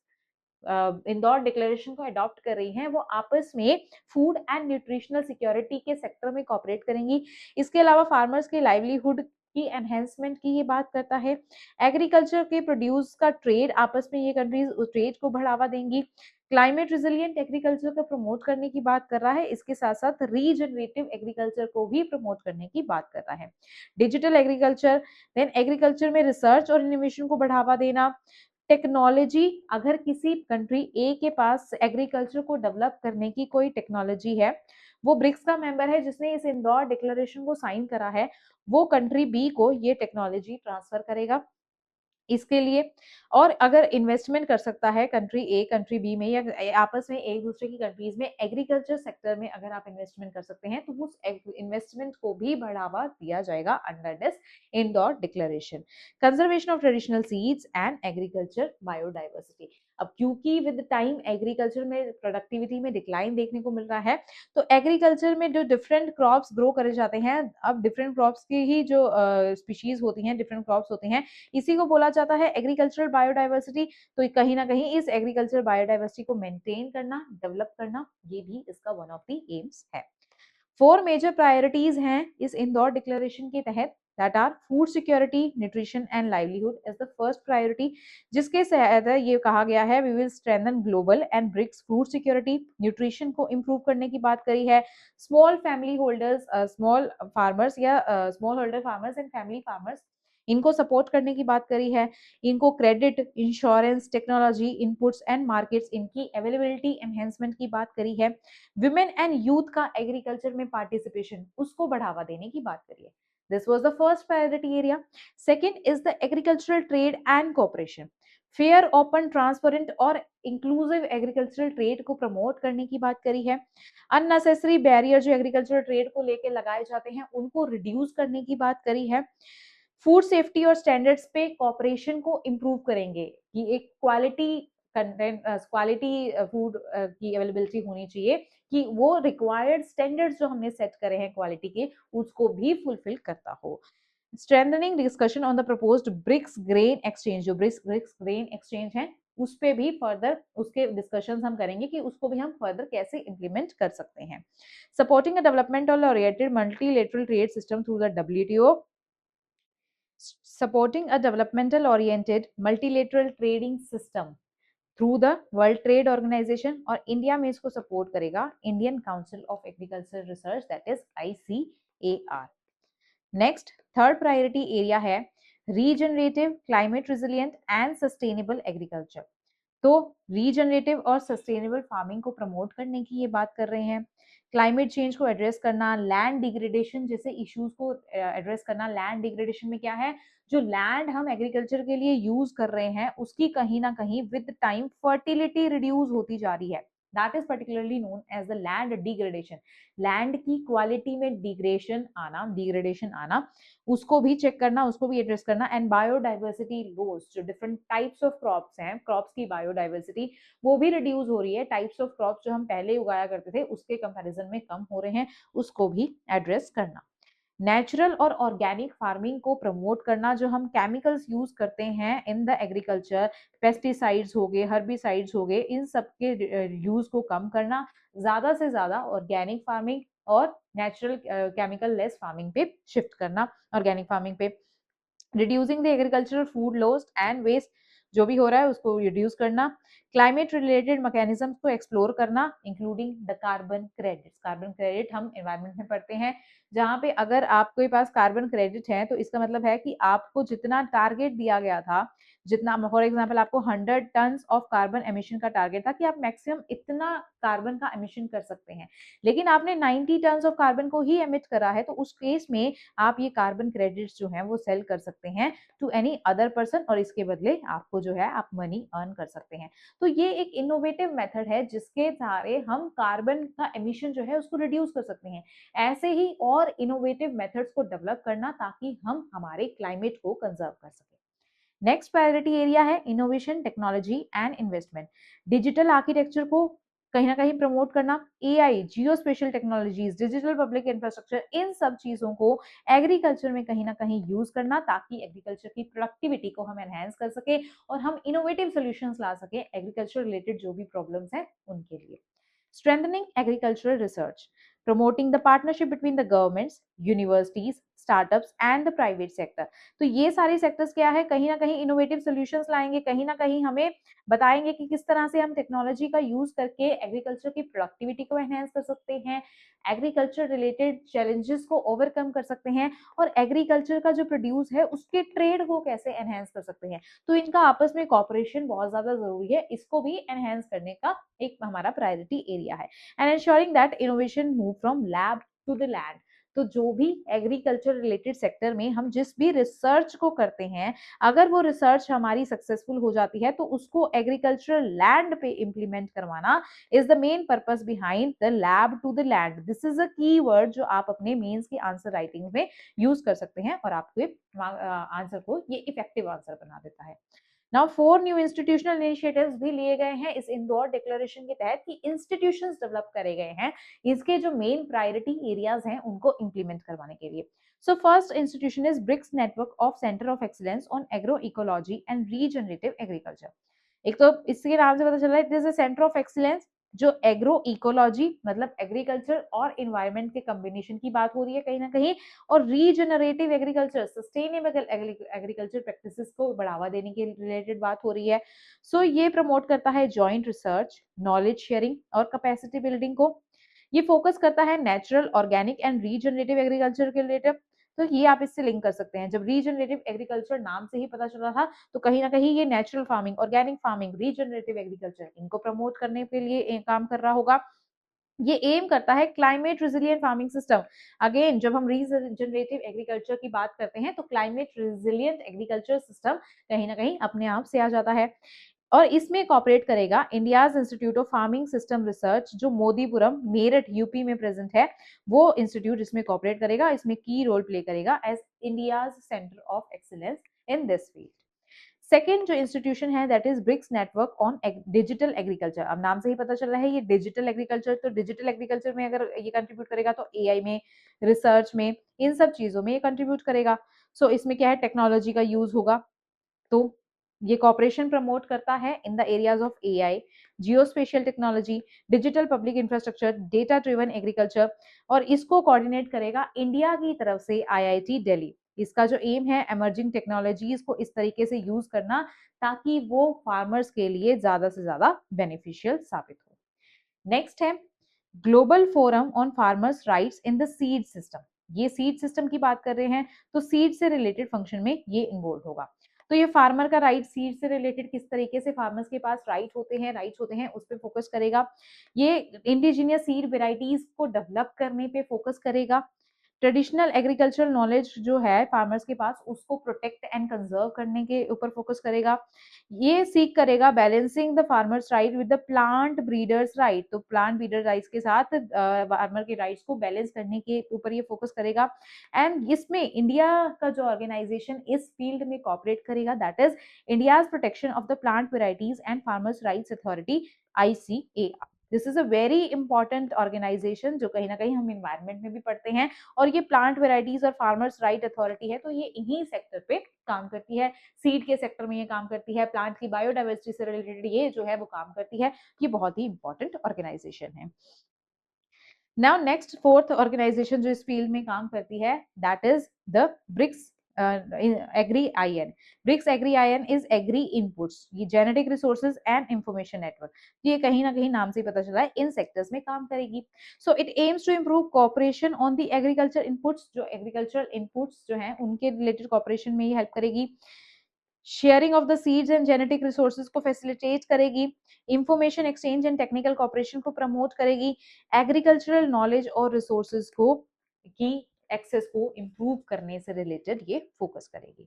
इंदौर डिक्लेरेशन को अडॉप्ट कर रही हैं वो आपस में फूड एंड न्यूट्रिशनल सिक्योरिटी के सेक्टर में कॉपरेट करेंगी। इसके अलावा फार्मर्स के लाइवलीहुड की एनहेंसमेंट की ये बात करता है। एग्रीकल्चर के प्रोड्यूस का ट्रेड आपस में ये कंट्रीज उस ट्रेड को बढ़ावा देंगी। क्लाइमेट रिजिलियंट एग्रीकल्चर को प्रमोट करने की बात कर रहा है। इसके साथ साथ रीजनरेटिव एग्रीकल्चर को भी प्रमोट करने की बात कर रहा है। डिजिटल एग्रीकल्चर, देन एग्रीकल्चर में रिसर्च और इनोवेशन को बढ़ावा देना। टेक्नोलॉजी, अगर किसी कंट्री ए के पास एग्रीकल्चर को डेवलप करने की कोई टेक्नोलॉजी है, वो ब्रिक्स का मेंबर है जिसने इस इंदौर डिक्लेरेशन को साइन करा है, वो कंट्री बी को ये टेक्नोलॉजी ट्रांसफर करेगा इसके लिए। और अगर इन्वेस्टमेंट कर सकता है कंट्री ए कंट्री बी में या आपस में एक दूसरे की कंट्रीज में एग्रीकल्चर सेक्टर में अगर आप इन्वेस्टमेंट कर सकते हैं तो उस इन्वेस्टमेंट को भी बढ़ावा दिया जाएगा under this Indore declaration. Conservation of traditional seeds and agriculture biodiversity. अब क्योंकि विद टाइम एग्रीकल्चर में प्रोडक्टिविटी में डिक्लाइन देखने को मिल रहा है, तो एग्रीकल्चर में जो डिफरेंट क्रॉप्स ग्रो करे जाते हैं, अब डिफरेंट क्रॉप्स की ही जो स्पीशीज होती हैं, डिफरेंट क्रॉप्स होते हैं, इसी को बोला जाता है एग्रीकल्चरल बायोडाइवर्सिटी। तो कहीं ना कहीं इस एग्रीकल्चरल बायोडाइवर्सिटी को मेंटेन करना, डेवलप करना, ये भी इसका वन ऑफ द एम्स है। 4 मेजर प्रायोरिटीज हैं इस इंदौर डिक्लेरेशन के तहत, that are food security, nutrition and livelihood as the first priority, जिसके तहत ये कहा गया है we will strengthen global and BRICS food security, nutrition को improve करने की बात करी है। small family holders, small farmers या small holder farmers and family farmers, इनको सपोर्ट करने की बात करी है। इनको credit, insurance, technology, inputs and markets, इनकी अवेलेबिलिटी एनहेंसमेंट की बात करी है। विमेन एंड यूथ का एग्रीकल्चर में पार्टिसिपेशन, उसको बढ़ावा देने की बात करी है। This was the first priority area. Second is the agricultural trade and cooperation. Fair, open, transparent और इंक्लूसिव एग्रीकल्चरल ट्रेड को प्रमोट करने की बात करी है। अननेसेसरी बैरियर जो एग्रीकल्चरल ट्रेड को लेके लगाए जाते हैं उनको रिड्यूस करने की बात करी है। फूड सेफ्टी और स्टैंडर्ड्स पे कॉपरेशन को इम्प्रूव करेंगे कि एक क्वालिटी कंटेंट, क्वालिटी फूड की अवेलेबिलिटी होनी चाहिए कि वो रिक्वायर्ड स्टैंडर्ड्स जो हमने सेट करे हैं क्वालिटी के, उसको भी फुलफिल करता हो। Strengthening discussion on the proposed BRICS grain exchange, जो ब्रिक्स ग्रेन एक्सचेंज है उस पे भी फर्दर उसके डिस्कशंस हम करेंगे कि उसको भी हम फर्दर कैसे इंप्लीमेंट कर सकते हैं। Supporting a developmental oriented multilateral trade system through the WTO, supporting a developmental oriented multilateral trading system through the World Trade Organization, और इंडिया में इसको सपोर्ट करेगा Indian council of agriculture research, that is ICAR। Next third priority area है regenerative, climate resilient and sustainable agriculture. तो रीजनरेटिव और सस्टेनेबल फार्मिंग को प्रमोट करने की ये बात कर रहे हैं। क्लाइमेट चेंज को एड्रेस करना, लैंड डिग्रेडेशन जैसे इश्यूज को एड्रेस करना। लैंड डिग्रेडेशन में क्या है, जो लैंड हम एग्रीकल्चर के लिए यूज कर रहे हैं उसकी कहीं ना कहीं विद टाइम फर्टिलिटी रिड्यूस होती जा रही है, that is particularly known as the land degradation. Land की क्वालिटी में डिग्रेडेशन आना, उसको भी चेक करना, उसको भी एड्रेस करना। एंड बायोडाइवर्सिटी लॉस, जो डिफरेंट टाइप्स ऑफ क्रॉप्स हैं, क्रॉप्स की बायोडाइवर्सिटी वो भी रिड्यूस हो रही है। टाइप्स ऑफ क्रॉप्स जो हम पहले उगाया करते थे उसके कंपैरिजन में कम हो रहे हैं, उसको भी एड्रेस करना। नेचुरल और ऑर्गेनिक फार्मिंग को प्रमोट करना, जो हम केमिकल्स यूज करते हैं इन द एग्रीकल्चर, पेस्टिसाइड्स हो गए, हर्बिसाइड्स हो गए, इन सब के यूज को कम करना। ज्यादा से ज्यादा ऑर्गेनिक फार्मिंग और नेचुरल केमिकल लेस फार्मिंग पे शिफ्ट करना, ऑर्गेनिक फार्मिंग पे। Reducing the agricultural food loss and waste, जो भी हो रहा है उसको रिड्यूस करना। क्लाइमेट रिलेटेड मैकेनिज्म्स को एक्सप्लोर करना, including the carbon credits. Carbon credit हम एनवायरनमेंट में पढ़ते हैं, जहां पे अगर आपके पास कार्बन क्रेडिट है तो इसका मतलब है कि आपको जितना टारगेट दिया गया था, जितना फॉर एग्जांपल आपको 100 टन ऑफ कार्बन एमिशन का टारगेट था कि आप मैक्सिमम इतना कार्बन का एमिशन कर सकते हैं, लेकिन आपने 90 टन ऑफ कार्बन को ही एमिट करा है, तो उस केस में आप ये कार्बन क्रेडिट्स जो हैं वो सेल कर सकते हैं टू एनी अदर पर्सन, और इसके बदले आपको जो है आप मनी अर्न कर सकते हैं। तो ये एक इनोवेटिव मेथड है जिसके सहारे हम कार्बन का एमिशन जो है उसको रिड्यूस कर सकते हैं। ऐसे ही और इनोवेटिव मेथड्स को डेवलप करना ताकि हम हमारे क्लाइमेट को कंजर्व कर सकें। नेक्स्ट प्रायोरिटी एरिया है innovation, technology and investment. Digital architecture को कहीं ना कहीं प्रमोट करना, एआई, जियो special technologies, digital public infrastructure, इन सब चीजों को एग्रीकल्चर में कहीं ना कहीं यूज करना ताकि एग्रीकल्चर की प्रोडक्टिविटी को हम एनहेंस कर सके और हम इनोवेटिव सोल्यूशंस ला सके एग्रीकल्चर रिलेटेड जो भी प्रॉब्लम्स हैं उनके लिए। Strengthening agricultural research, promoting the partnership between the governments, universities, startups and the private sector। तो ये सारे सेक्टर्स क्या है, कहीं ना कहीं इनोवेटिव सॉल्यूशंस लाएंगे, कहीं ना कहीं हमें बताएंगे कि किस तरह से हम टेक्नोलॉजी का यूज करके एग्रीकल्चर की प्रोडक्टिविटी को एनहेंस कर सकते हैं, एग्रीकल्चर रिलेटेड चैलेंजेस को ओवरकम कर सकते हैं और एग्रीकल्चर का जो प्रोड्यूस है उसके ट्रेड को कैसे एनहेंस कर सकते हैं। तो इनका आपस में कॉपरेशन बहुत ज्यादा जरूरी है, इसको भी एनहेंस करने का एक हमारा प्रायोरिटी एरिया है। And ensuring that innovation move from lab to the land। तो जो भी एग्रीकल्चर रिलेटेड सेक्टर में हम जिस भी रिसर्च को करते हैं, अगर वो रिसर्च हमारी सक्सेसफुल हो जाती है तो उसको एग्रीकल्चरल लैंड पे इंप्लीमेंट करवाना is the main purpose behind the lab to the land. This is a key word जो आप अपने मेंस की आंसर राइटिंग में यूज कर सकते हैं और आपके आंसर को ये इफेक्टिव आंसर बना देता है। नाउ 4 न्यू इंस्टीट्यूशनल इनिशिएटिव्स भी लिए गए हैं इस इंदौर डिक्लेरेशन के तहत कि इंस्टीट्यूशंस डेवलप करे गए हैं इसके जो मेन प्रायोरिटी एरियाज हैं उनको इंप्लीमेंट करवाने के लिए। So first institution is BRICS network of centre of excellence on agro ecology and regenerative agriculture. एक तो इसके नाम से पता चल रहा है it is a centre of excellence जो एग्रो इकोलॉजी मतलब एग्रीकल्चर और इन्वायरमेंट के कॉम्बिनेशन की बात हो रही है कहीं ना कहीं, और regenerative agriculture sustainable agriculture practices को बढ़ावा देने के रिलेटेड बात हो रही है। सो ये प्रमोट करता है जॉइंट रिसर्च, नॉलेज शेयरिंग और कैपेसिटी बिल्डिंग को। ये फोकस करता है natural, organic and regenerative agriculture के रिलेटेड। तो ये आप इससे लिंक कर सकते हैं, जब रीजनरेटिव एग्रीकल्चर नाम से ही पता चल रहा था तो कहीं ना कहीं ये natural farming, organic farming, regenerative agriculture इनको प्रमोट करने के लिए काम कर रहा होगा। ये एम करता है climate resilient farming system. Again जब हम रीजनरेटिव एग्रीकल्चर की बात करते हैं तो क्लाइमेट रिजिलियंट एग्रीकल्चर सिस्टम कहीं ना कहीं अपने आप से आ जाता है। और इसमें कॉपरेट करेगा India's institute of farming system research जो मोदीपुरम मेरठ यूपी में प्रेजेंट है, वो इंस्टीट्यूट इसमें कॉपरेट करेगा, इसमें की रोल प्ले करेगा as India's centre of excellence in this field. Second जो इंस्टीट्यूशन है that is BRICS network on digital agriculture. अब नाम से ही पता चल रहा है ये डिजिटल एग्रीकल्चर, तो डिजिटल एग्रीकल्चर में अगर ये कंट्रीब्यूट करेगा तो एआई में, रिसर्च में, इन सब चीजों में ये कंट्रीब्यूट करेगा। सो इसमें क्या है, टेक्नोलॉजी का यूज होगा। तो ये कॉपरेशन प्रमोट करता है in the areas of AI, geospatial technology, digital public infrastructure, data driven agriculture, और इसको कोऑर्डिनेट करेगा इंडिया की तरफ से आईआईटी दिल्ली। इसका जो एम है एमर्जिंग टेक्नोलॉजीज को इस तरीके से यूज करना ताकि वो फार्मर्स के लिए ज्यादा से ज्यादा बेनिफिशियल साबित हो। नेक्स्ट है global forum on farmers rights in the seed system. ये सीड सिस्टम की बात कर रहे हैं तो सीड से रिलेटेड फंक्शन में ये इन्वॉल्व होगा। तो ये फार्मर का राइट, सीड से रिलेटेड किस तरीके से फार्मर्स के पास राइट्स होते हैं उस पर फोकस करेगा। ये इंडिजिनियस सीड वेराइटीज को डेवलप करने पे फोकस करेगा। ट्रेडिशनल एग्रीकल्चरल नॉलेज जो है फार्मर्स के पास उसको प्रोटेक्ट एंड कंजर्व करने के ऊपर फोकस करेगा। ये सीख करेगा balancing the farmers right with the plant breeders right. तो प्लांट ब्रीडर राइट्स के साथ फार्मर के राइट्स को बैलेंस करने के ऊपर ये फोकस करेगा। एंड इसमें इंडिया का जो ऑर्गेनाइजेशन इस फील्ड में कॉपरेट करेगा that is India's protection of the plant varieties and farmers rights authority, ICAR। This is a very important organisation जो कहीं ना कहीं हम इन्वायरमेंट में भी पढ़ते हैं, और ये प्लांट वेराइटीज और फार्मर्स राइट अथॉरिटी है तो ये इन्हीं सेक्टर पे काम करती है। सीड के सेक्टर में ये काम करती है, प्लांट की बायोडाइवर्सिटी से रिलेटेड ये जो है वो काम करती है। ये बहुत ही इंपॉर्टेंट ऑर्गेनाइजेशन है। नाउ नेक्स्ट फोर्थ ऑर्गेनाइजेशन जो इस फील्ड में काम करती है that is the BRICS agri IN. BRICS agri IN is agri inputs, ये genetic resources and information network, ये कहीं ना कहीं नाम से ही पता चला है इन सेक्टर्स में काम करेगी। So it aims to improve cooperation on the agriculture inputs, जो एग्रीकल्चरल इनपुट्स जो हैं उनके रिलेटेड कॉपरेशन में ये हेल्प करेगी। Sharing of the seeds and genetic resources को फैसिलिटेट करेगी, information exchange and technical cooperation को प्रमोट करेगी, एग्रीकल्चरल नॉलेज और रिसोर्सेज को की एक्सेस को इंप्रूव करने से रिलेटेड ये फोकस करेगी।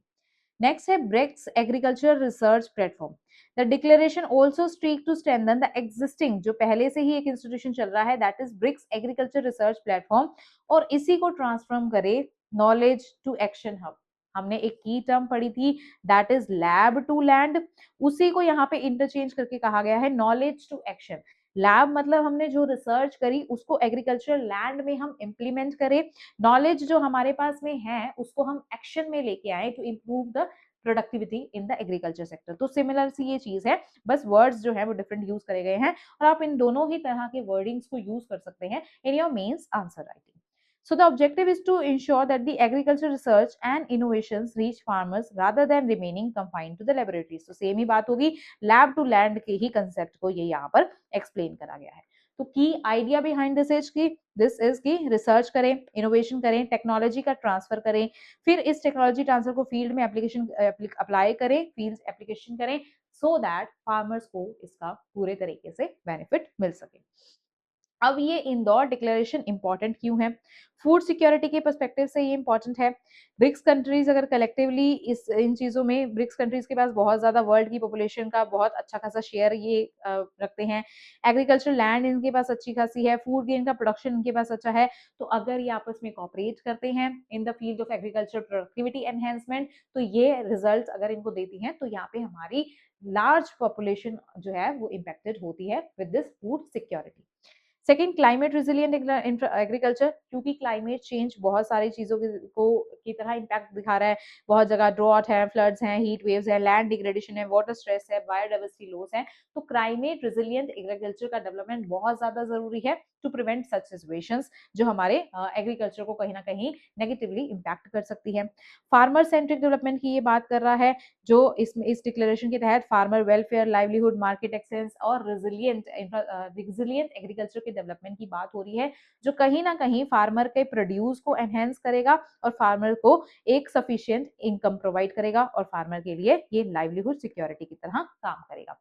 नेक्स्ट है BRICS agriculture research platform. The declaration also streak to strengthen the existing, जो पहले से ही एक इंस्टीट्यूशन चल रहा है that is BRICS agriculture research platform, और इसी को ट्रांसफॉर्म करे नॉलेज टू एक्शन हब। हमने एक की टर्म पढ़ी थी that is lab to land, उसी को यहाँ पे इंटरचेंज करके कहा गया है नॉलेज टू एक्शन। लैब मतलब हमने जो रिसर्च करी उसको एग्रीकल्चरल लैंड में हम इम्प्लीमेंट करें, नॉलेज जो हमारे पास में है उसको हम एक्शन में लेके आए to improve the productivity in the agriculture sector. तो सिमिलर सी ये चीज है, बस वर्ड्स जो है वो डिफरेंट यूज करे गए हैं और आप इन दोनों ही तरह के वर्डिंग्स को यूज कर सकते हैं in your mains answer writing. So the objective is to ensure that the agricultural research and innovations reach farmers rather than remaining confined to the laboratories. तो सेम ही बात होगी, लैब टू लैंड के ही कंसेप्ट को ये यहाँ पर एक्सप्लेन करा गया है। तो की आइडिया बिहाइंड दिस इज की दिस इज की रिसर्च करें, इनोवेशन करें, टेक्नोलॉजी का ट्रांसफर करें, फिर इस टेक्नोलॉजी ट्रांसफर को फील्ड में एप्लीकेशन अप्लाई करें, फील्ड एप्लीकेशन करें, सो दैट फार्मर्स को इसका पूरे तरीके से बेनिफिट मिल सके। अब ये इंदौर डिक्लेरेशन इंपॉर्टेंट क्यों है? फूड सिक्योरिटी के पर्सपेक्टिव से ये इंपॉर्टेंट है। ब्रिक्स कंट्रीज अगर कलेक्टिवली इस इन चीजों में, ब्रिक्स कंट्रीज के पास बहुत ज्यादा वर्ल्ड की पॉपुलेशन का बहुत अच्छा खासा शेयर ये रखते हैं, एग्रीकल्चर लैंड इनके पास अच्छी खासी है, फूड गेन का प्रोडक्शन इनके पास अच्छा है, तो अगर ये आपस में कॉपरेट करते हैं in the field of agriculture productivity enhancement, तो ये रिजल्ट अगर इनको देती हैं तो यहाँ पे हमारी लार्ज पॉपुलेशन जो है वो इम्पैक्टेड होती है with this food security. Second, climate resilient agriculture, क्योंकि क्लाइमेट चेंज बहुत सारी चीजों की तरह इम्पैक्ट दिखा रहा है, बहुत जगह ड्रॉट है, फ्लड्स हैं, हीट वेव्स है, लैंड डिग्रेडेशन है, वाटर स्ट्रेस है, बायोडाइवर्सिटी लॉस है, तो क्लाइमेट रिजिलियंट एग्रीकल्चर का डेवलपमेंट बहुत ज्यादा जरूरी है टू प्रिवेंट सच सिचुएशंस जो हमारे एग्रीकल्चर को कहीं ना कहीं नेगेटिवली इम्पैक्ट कर सकती है। फार्मर सेंट्रिक डेवलपमेंट की ये बात कर रहा है, जो इस डिक्लेरेशन के तहत farmer welfare, livelihood, market access और रिजिलियंट एग्रीकल्चर के डेवलपमेंट की बात हो रही है, जो कहीं ना कहीं फार्मर के प्रोड्यूस को एनहेंस करेगा और फार्मर को एक सफिशिएंट इनकम प्रोवाइड करेगा और फार्मर के लिए ये लाइवलीहुड सिक्योरिटी की तरह काम करेगा।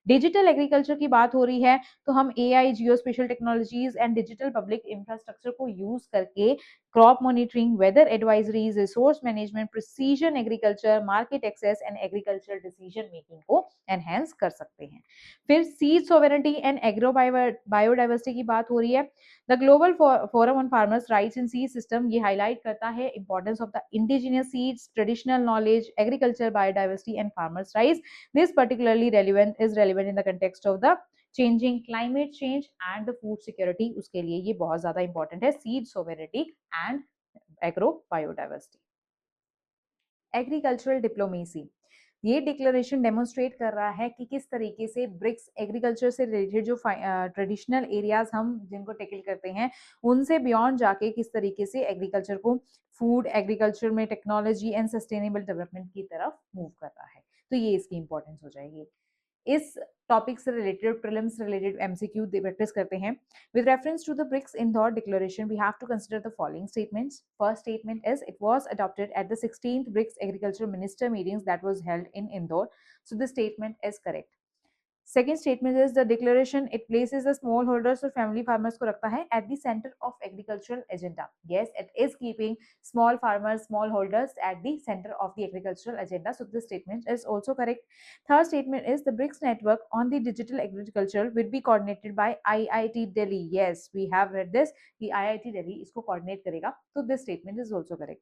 डिजिटल एग्रीकल्चर की बात हो रही है, तो हम AI, Jio special technologies and digital public infrastructure को यूज करके crop monitoring, weather advisories, resource management, precision agriculture, market access and agriculture decision making को एनहेंस कर सकते हैं। फिर seed sovereignty and agro biodiversity की बात हो रही है। The global forum on farmers rights in seed system ये हाईलाइट करता है importance of the indigenous seeds, traditional knowledge, agriculture biodiversity and farmers rights. This particularly relevant in the context of the changing climate change and the food security। उसके लिए ये बहुत ज्यादा इंपॉर्टेंट है, seed sovereignty and agro biodiversity। Agricultural diplomacy, ये डिक्लेरेशन डेमोन्स्ट्रेट कर रहा है कि किस तरीके से ब्रिक्स एग्रीकल्चर से रिलेटेड जो ट्रेडिशनल एरियाज हम जिनको टेकल करते हैं उनसे बियॉन्ड जाके किस तरीके से एग्रीकल्चर को फूड, एग्रीकल्चर में टेक्नोलॉजी एंड सस्टेनेबल डेवलपमेंट की तरफ मूव कर रहा है, तो ये इसकी इंपॉर्टेंस हो जाएगी। इस टॉपिक से related prelims related MCQ practice करते हैं। With reference to the BRICS Indore Declaration, we have to consider the following statements. First statement is it was adopted at the 16th BRICS Agriculture Minister meetings that was held in Indore. So this statement is correct. Second statement is the declaration it places the smallholders or family farmers को रखता है at the center of agricultural agenda. Yes, it is keeping small farmers, smallholders at the center of the agricultural agenda. So this statement is also correct. Third statement is the BRICS network on the digital agriculture will be coordinated by IIT Delhi. Yes, we have read this. The IIT Delhi इसको coordinate करेगा. So this statement is also correct.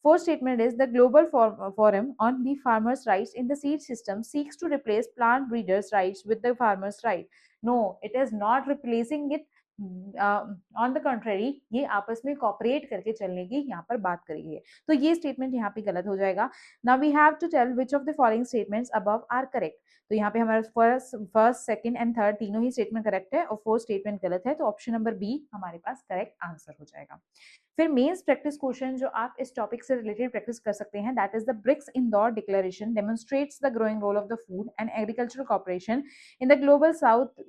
Fourth statement is the Global Forum on the Farmers' Rights in the Seed System seeks to replace plant breeders' rights with the farmers' right. No, it is not replacing it. On the contrary, ये आपस में कॉपरेट करके चलने की यहाँ पर बात करी है, तो ये स्टेटमेंट यहाँ पे गलत हो जाएगा। Now we have to tell which of the following statements above are correct. तो यहाँ पे हमारा फर्स्ट सेकंड एंड थर्ड तीनों ही स्टेटमेंट करेक्ट है और फोर्थ स्टेटमेंट गलत है, तो ऑप्शन नंबर बी हमारे पास करेक्ट आंसर हो जाएगा। फिर मेंस प्रैक्टिस क्वेश्चन जो आप इस टॉपिक से रिलेटेड प्रैक्टिस कर सकते हैं, that is the BRICS Indore declaration demonstrates the growing role of the food and agricultural corporation in the global south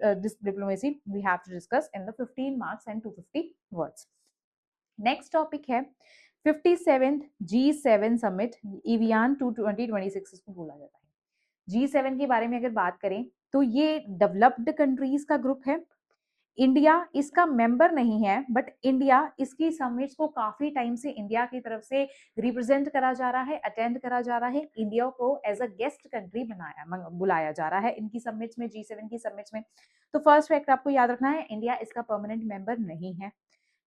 diplomacy. We have to discuss in the 15 marks and 250 words. Next topic है 57th G7 समिट इवियान 2026 इसको बोला जाता है। G7 के बारे में अगर बात करें तो ये डेवलप्ड कंट्रीज का ग्रुप है। इंडिया इसका मेंबर नहीं है, बट इंडिया इसकी समिट्स को काफी टाइम से इंडिया की तरफ से रिप्रेजेंट करा जा रहा है, अटेंड करा जा रहा है, इंडिया को एज अ गेस्ट कंट्री बुलाया जा रहा है इनकी समिट्स में, G7 की समिट्स में। तो फर्स्ट फैक्ट आपको याद रखना है, इंडिया इसका परमानेंट मेंबर नहीं है।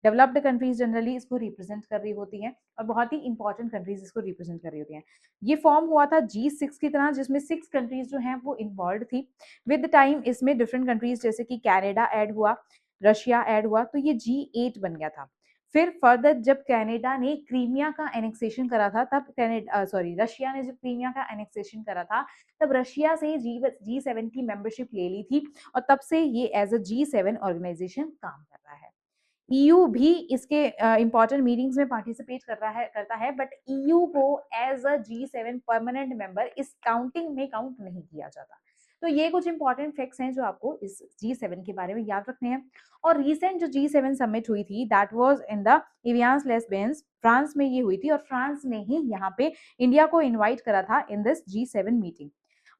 डेवलप्ड कंट्रीज जनरली इसको रिप्रेजेंट कर रही होती हैं और बहुत ही इंपॉर्टेंट कंट्रीज इसको रिप्रेजेंट कर रही होती हैं। ये फॉर्म हुआ था G6 की तरह, जिसमें 6 कंट्रीज जो हैं वो इन्वॉल्व थी। विद टाइम इसमें डिफरेंट कंट्रीज जैसे कि कनाडा ऐड हुआ, रशिया ऐड हुआ, तो ये G8 बन गया था। फिर फर्दर जब कनाडा ने क्रीमिया का एनेक्सेशन करा था, तब रशिया ने जब क्रीमिया का एनेक्सेशन करा था, तब रशिया से G7 की मेंबरशिप ले ली थी और तब से ये एज अ G7 ऑर्गेनाइजेशन काम कर रहा है। ईयू भी इसके इंपॉर्टेंट मीटिंग्स में पार्टिसिपेट करता है, बट ईयू को as a G7 permanent member इस काउंटिंग में काउंट नहीं किया जाता। तो ये कुछ इंपॉर्टेंट फैक्ट्स हैं जो आपको इस G7 के बारे में याद रखने हैं। और रिसेंट जो G7 समिट हुई थी that was in the Evian les Bains, France में ये हुई थी और फ्रांस ने ही यहाँ पे इंडिया को इन्वाइट करा था in this G7 meeting.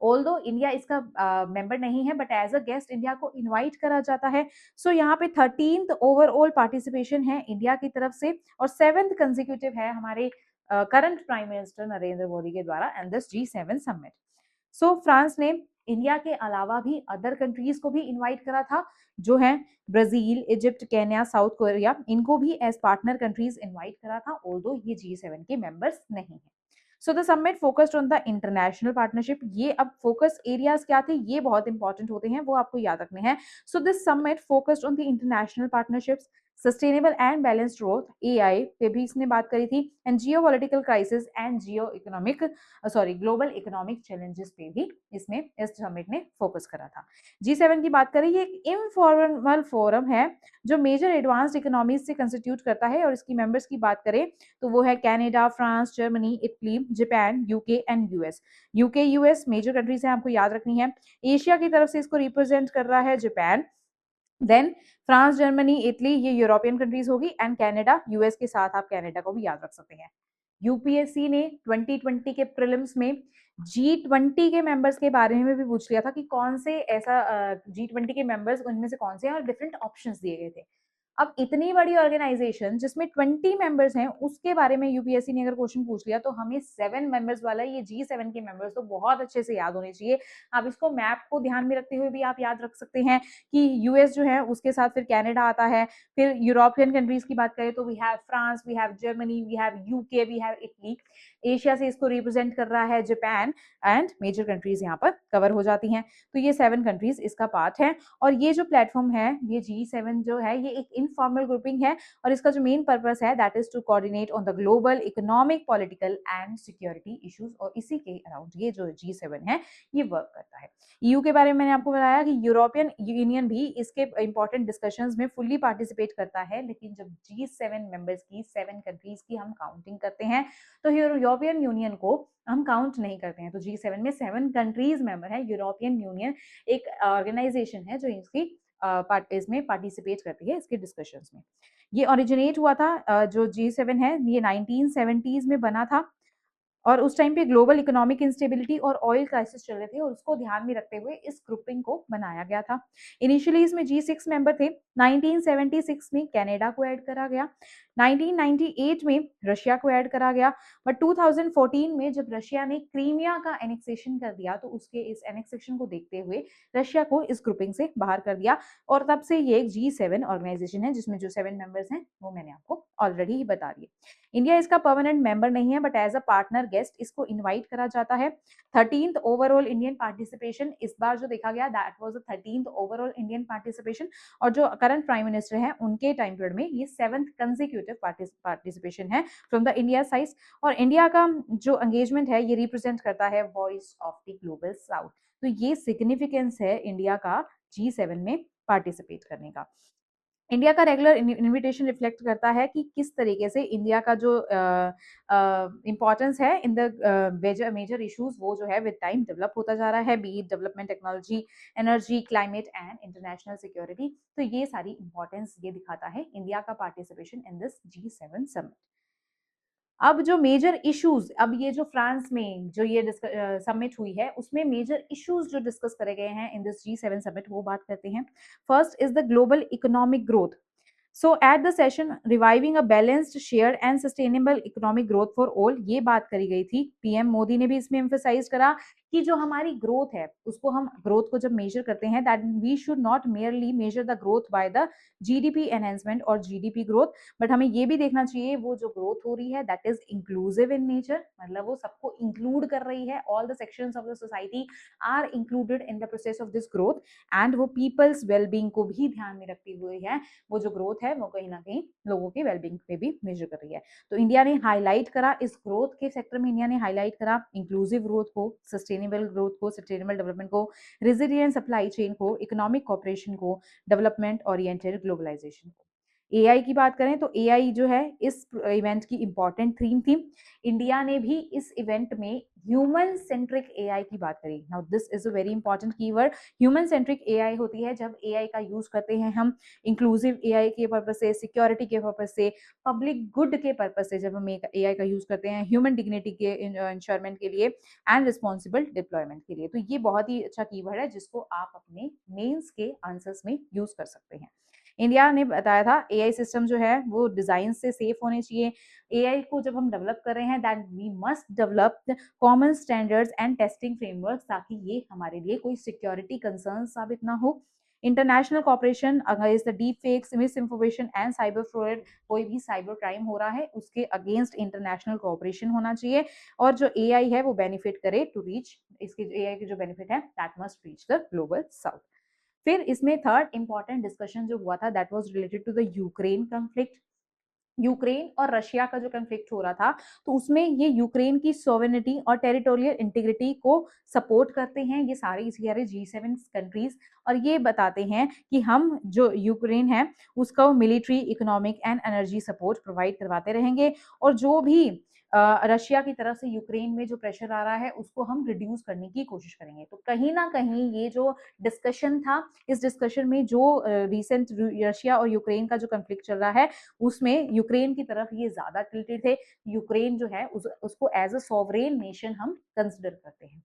Although India इसका मेंबर नहीं है, but as a guest India को इनवाइट करा जाता है। सो यहाँ पे 13th ओवरऑल पार्टिसिपेशन है इंडिया की तरफ से और 7th कंसेक्यूटिव है हमारे current prime minister Narendra Modi के द्वारा and this G7 summit. So France ने इंडिया के अलावा भी अदर कंट्रीज को भी इनवाइट करा था, जो है Brazil, Egypt, Kenya, south Korea, इनको भी एज पार्टनर कंट्रीज इनवाइट करा था, ऑल्दो ये G7 के मेंबर्स नहीं है। So the summit focused on the international partnership. ये अब फोकस एरियाज क्या थे, ये बहुत इंपॉर्टेंट होते हैं, वो आपको याद रखने हैं। So this summit focused on the international partnerships, sustainable and balanced growth, AI पे भी इसने बात करी थी, and geopolitical crisis and global economic challenges पे भी इसमें इस समिट ने फोकस करा था। G7 की बात करें, ये एक इनफॉर्मल फोरम है जो मेजर एडवांस्ड इकोनॉमीज से कंस्टिट्यूट करता है और इसकी मेंबर्स की बात करें तो वो है Canada, France, Germany, Italy, Japan, UK and US. UK US major countries हैं, आपको याद रखनी है। एशिया की तरफ से इसको रिप्रेजेंट कर रहा है Japan, then France, Germany, Italy, ये यूरोपियन कंट्रीज होगी, एंड कनाडा, यूएस के साथ आप कनाडा को भी याद रख सकते हैं। यूपीएससी ने 2020 के प्रीलिम्स में G20 के मेंबर्स के बारे में भी पूछ लिया था कि कौन से ऐसा G20 के मेंबर्स उनमें से कौन से हैं, और डिफरेंट ऑप्शंस दिए गए थे। अब इतनी बड़ी ऑर्गेनाइजेशन जिसमें 20 मेंबर्स हैं, उसके बारे में यूपीएससी ने अगर क्वेश्चन पूछ लिया तो हमें 7 मेंबर्स वाला ये G7 के मेंबर्स तो बहुत अच्छे से याद होने चाहिए। आप इसको मैप को ध्यान में रखते हुए भी आप याद रख सकते हैं कि यूएस जो है उसके साथ फिर कनाडा आता है। फिर यूरोपियन कंट्रीज की बात करें तो we have France, we have Germany, we have UK, we have Italy. Asia से इसको रिप्रेजेंट कर रहा है जापान, एंड मेजर कंट्रीज यहाँ पर कवर हो जाती हैं। तो ये 7 कंट्रीज इसका पार्ट है। और ये जो प्लेटफॉर्म है, ये G7 जो है, ये एक इनफॉर्मल ग्रुपिंग है और इसका जो मेन पर्पस है that is to coordinate on the global economic, political and security issues, और इसी के अराउंड ये जो G7 है ये वर्क करता है। ईयू के बारे में मैंने आपको बताया कि यूरोपियन यूनियन भी इसके इंपॉर्टेंट डिस्कशंस में फुल्ली पार्टिसिपेट करता है, लेकिन जब G7 मेंबर्स की 7 कंट्रीज की हम काउंटिंग करते हैं तो यूरोपियन यूनियन को हम काउंट नहीं करते हैं। तो G7 में 7 कंट्रीज मेंबर है। यूरोपियन यूनियन एक ऑर्गेनाइजेशन है जो इसकी इसमें पार्टिसिपेट करती है इसके डिस्कशंस में। ये ओरिजिनेट हुआ था, जो G7 है ये 1970s में बना था और उस टाइम पे ग्लोबल इकोनॉमिक इंस्टेबिलिटी और ऑयल क्राइसिस चल रहे थे और उसको ध्यान में रखते हुए इस ग्रुपिंग को बनाया गया था। इनिशियली इसमें G6 मेंबर थे। 1976 में कनाडा को ऐड करा गया, 1998 में रशिया को ऐड करा गया, बट 2014 में जब रशिया ने क्रीमिया का एनेक्सेशन कर दिया तो उसके इस एनेक्सेशन को देखते हुए रशिया को इस ग्रुपिंग से बाहर कर दिया और तब से ये एक G7 ऑर्गेनाइजेशन है जिसमें जो 7 मेंबर्स हैं वो मैंने आपको ऑलरेडी ही बता दिए। इंडिया इसका परमानेंट मेंबर नहीं है, but as a partner guest इसको इनवाइट करा जाता है। 13th ओवरऑल इंडियन पार्टिसिपेशन इस बार जो देखा गया that was the 13th overall Indian participation, और जो करंट प्राइम मिनिस्टर है उनके टाइम पीरियड में ये 7th कंसेक्यूटिव पार्टिसिपेशन है फ्रॉम द इंडिया साइड। और इंडिया का जो एंगेजमेंट है ये रिप्रेजेंट करता है voice of the global south. तो ये सिग्निफिकेंस है इंडिया का G7 में पार्टिसिपेट करने का। इंडिया का रेगुलर इनविटेशन रिफ्लेक्ट करता है कि किस तरीके से इंडिया का जो इम्पोर्टेंस है इन द मेजर इश्यूज वो जो है विद टाइम डेवलप होता जा रहा है, B it development, technology, energy, climate and international security. तो ये सारी इंपॉर्टेंस ये दिखाता है इंडिया का participation in this G7 summit. अब जो मेजर इश्यूज, अब ये जो फ्रांस में जो ये समिट हुई है उसमें मेजर इश्यूज जो डिस्कस करे गए हैं इन दिस G7 समिट वो बात करते हैं। First is the global economic growth. So at the session reviving a balanced, shared and sustainable economic growth for all, ये बात करी गई थी। पीएम मोदी ने भी इसमें एम्फेसाइज करा कि जो हमारी ग्रोथ है उसको हम ग्रोथ को जब मेजर करते हैं that we should not merely measure the growth by the GDP enhancement और जीडीपी ग्रोथ, बट हमें ये भी देखना चाहिए वो जो ग्रोथ हो रही है that is inclusive in nature, मतलब वो सबको इंक्लूड कर रही है, all the sections of the society are included in the process of this growth, and वो पीपल्स वेलबींग को भी ध्यान में रखती हुई है वो जो ग्रोथ है वो कहीं ना कहीं लोगों के वेलबींग पे भी मेजर कर रही है। तो इंडिया ने हाईलाइट करा इस ग्रोथ के सेक्टर में, इंडिया ने हाईलाइट करा इंक्लूसिव ग्रोथ को, सस्टेनेबल ग्रोथ को, सस्टेनेबल डेवलपमेंट को, रेजिलियंट सप्लाई चेन को, इकोनॉमिक कॉपरेशन को, डेवलपमेंट ओरिएंटेड ग्लोबलाइजेशन को। एआई की बात करें तो एआई जो है इस इवेंट की इंपॉर्टेंट थीम थी। इंडिया ने भी इस इवेंट में ह्यूमन सेंट्रिक एआई की बात करी। Now this is a very important keyword. Human centric AI होती है जब एआई का यूज करते हैं हम इंक्लूसिव एआई के पर्पज से, सिक्योरिटी के पर्पज से, पब्लिक गुड के पर्पज से, जब हम एआई का यूज करते हैं ह्यूमन डिग्निटी के इंश्योरमेंट के लिए एंड रिस्पॉन्सिबल डिप्लॉयमेंट के लिए। तो ये बहुत ही अच्छा कीवर्ड है जिसको आप अपने मेंस के आंसर्स में यूज कर सकते हैं। इंडिया ने बताया था एआई सिस्टम जो है वो डिजाइन से सेफ होने चाहिए। एआई को जब हम डेवलप कर रहे हैं that we must develop common standards and testing framework ताकि ये हमारे लिए कोई सिक्योरिटी कंसर्न साबित ना हो। International cooperation against the deep fakes, misinformation and cyber fraud, कोई भी साइबर क्राइम हो रहा है उसके अगेंस्ट इंटरनेशनल कॉपरेशन होना चाहिए, और जो एआई है वो बेनिफिट करे टू रीच, इसके एआई के जो बेनिफिट है that must reach the global South. फिर इसमें थर्ड इंपॉर्टेंट डिस्कशन जो हुआ था that was related to the Ukraine conflict. Ukraine और रशिया का जो कॉन्फ्लिक्ट हो रहा था तो उसमें ये यूक्रेन की सोवेनिटी और टेरिटोरियल इंटीग्रिटी को सपोर्ट करते हैं ये सारे G7 कंट्रीज, और ये बताते हैं कि हम जो यूक्रेन है उसका military, economic and energy support provide करवाते रहेंगे, और जो भी रशिया की तरफ से यूक्रेन में जो प्रेशर आ रहा है उसको हम रिड्यूस करने की कोशिश करेंगे। तो कहीं ना कहीं ये जो डिस्कशन था, इस डिस्कशन में जो रिसेंट रशिया और यूक्रेन का जो कॉन्फ्लिक्ट चल रहा है उसमें यूक्रेन की तरफ ये ज्यादा टिल्टेड थे। यूक्रेन जो है उसको एज अ सॉवरेन नेशन हम कंसिडर करते हैं।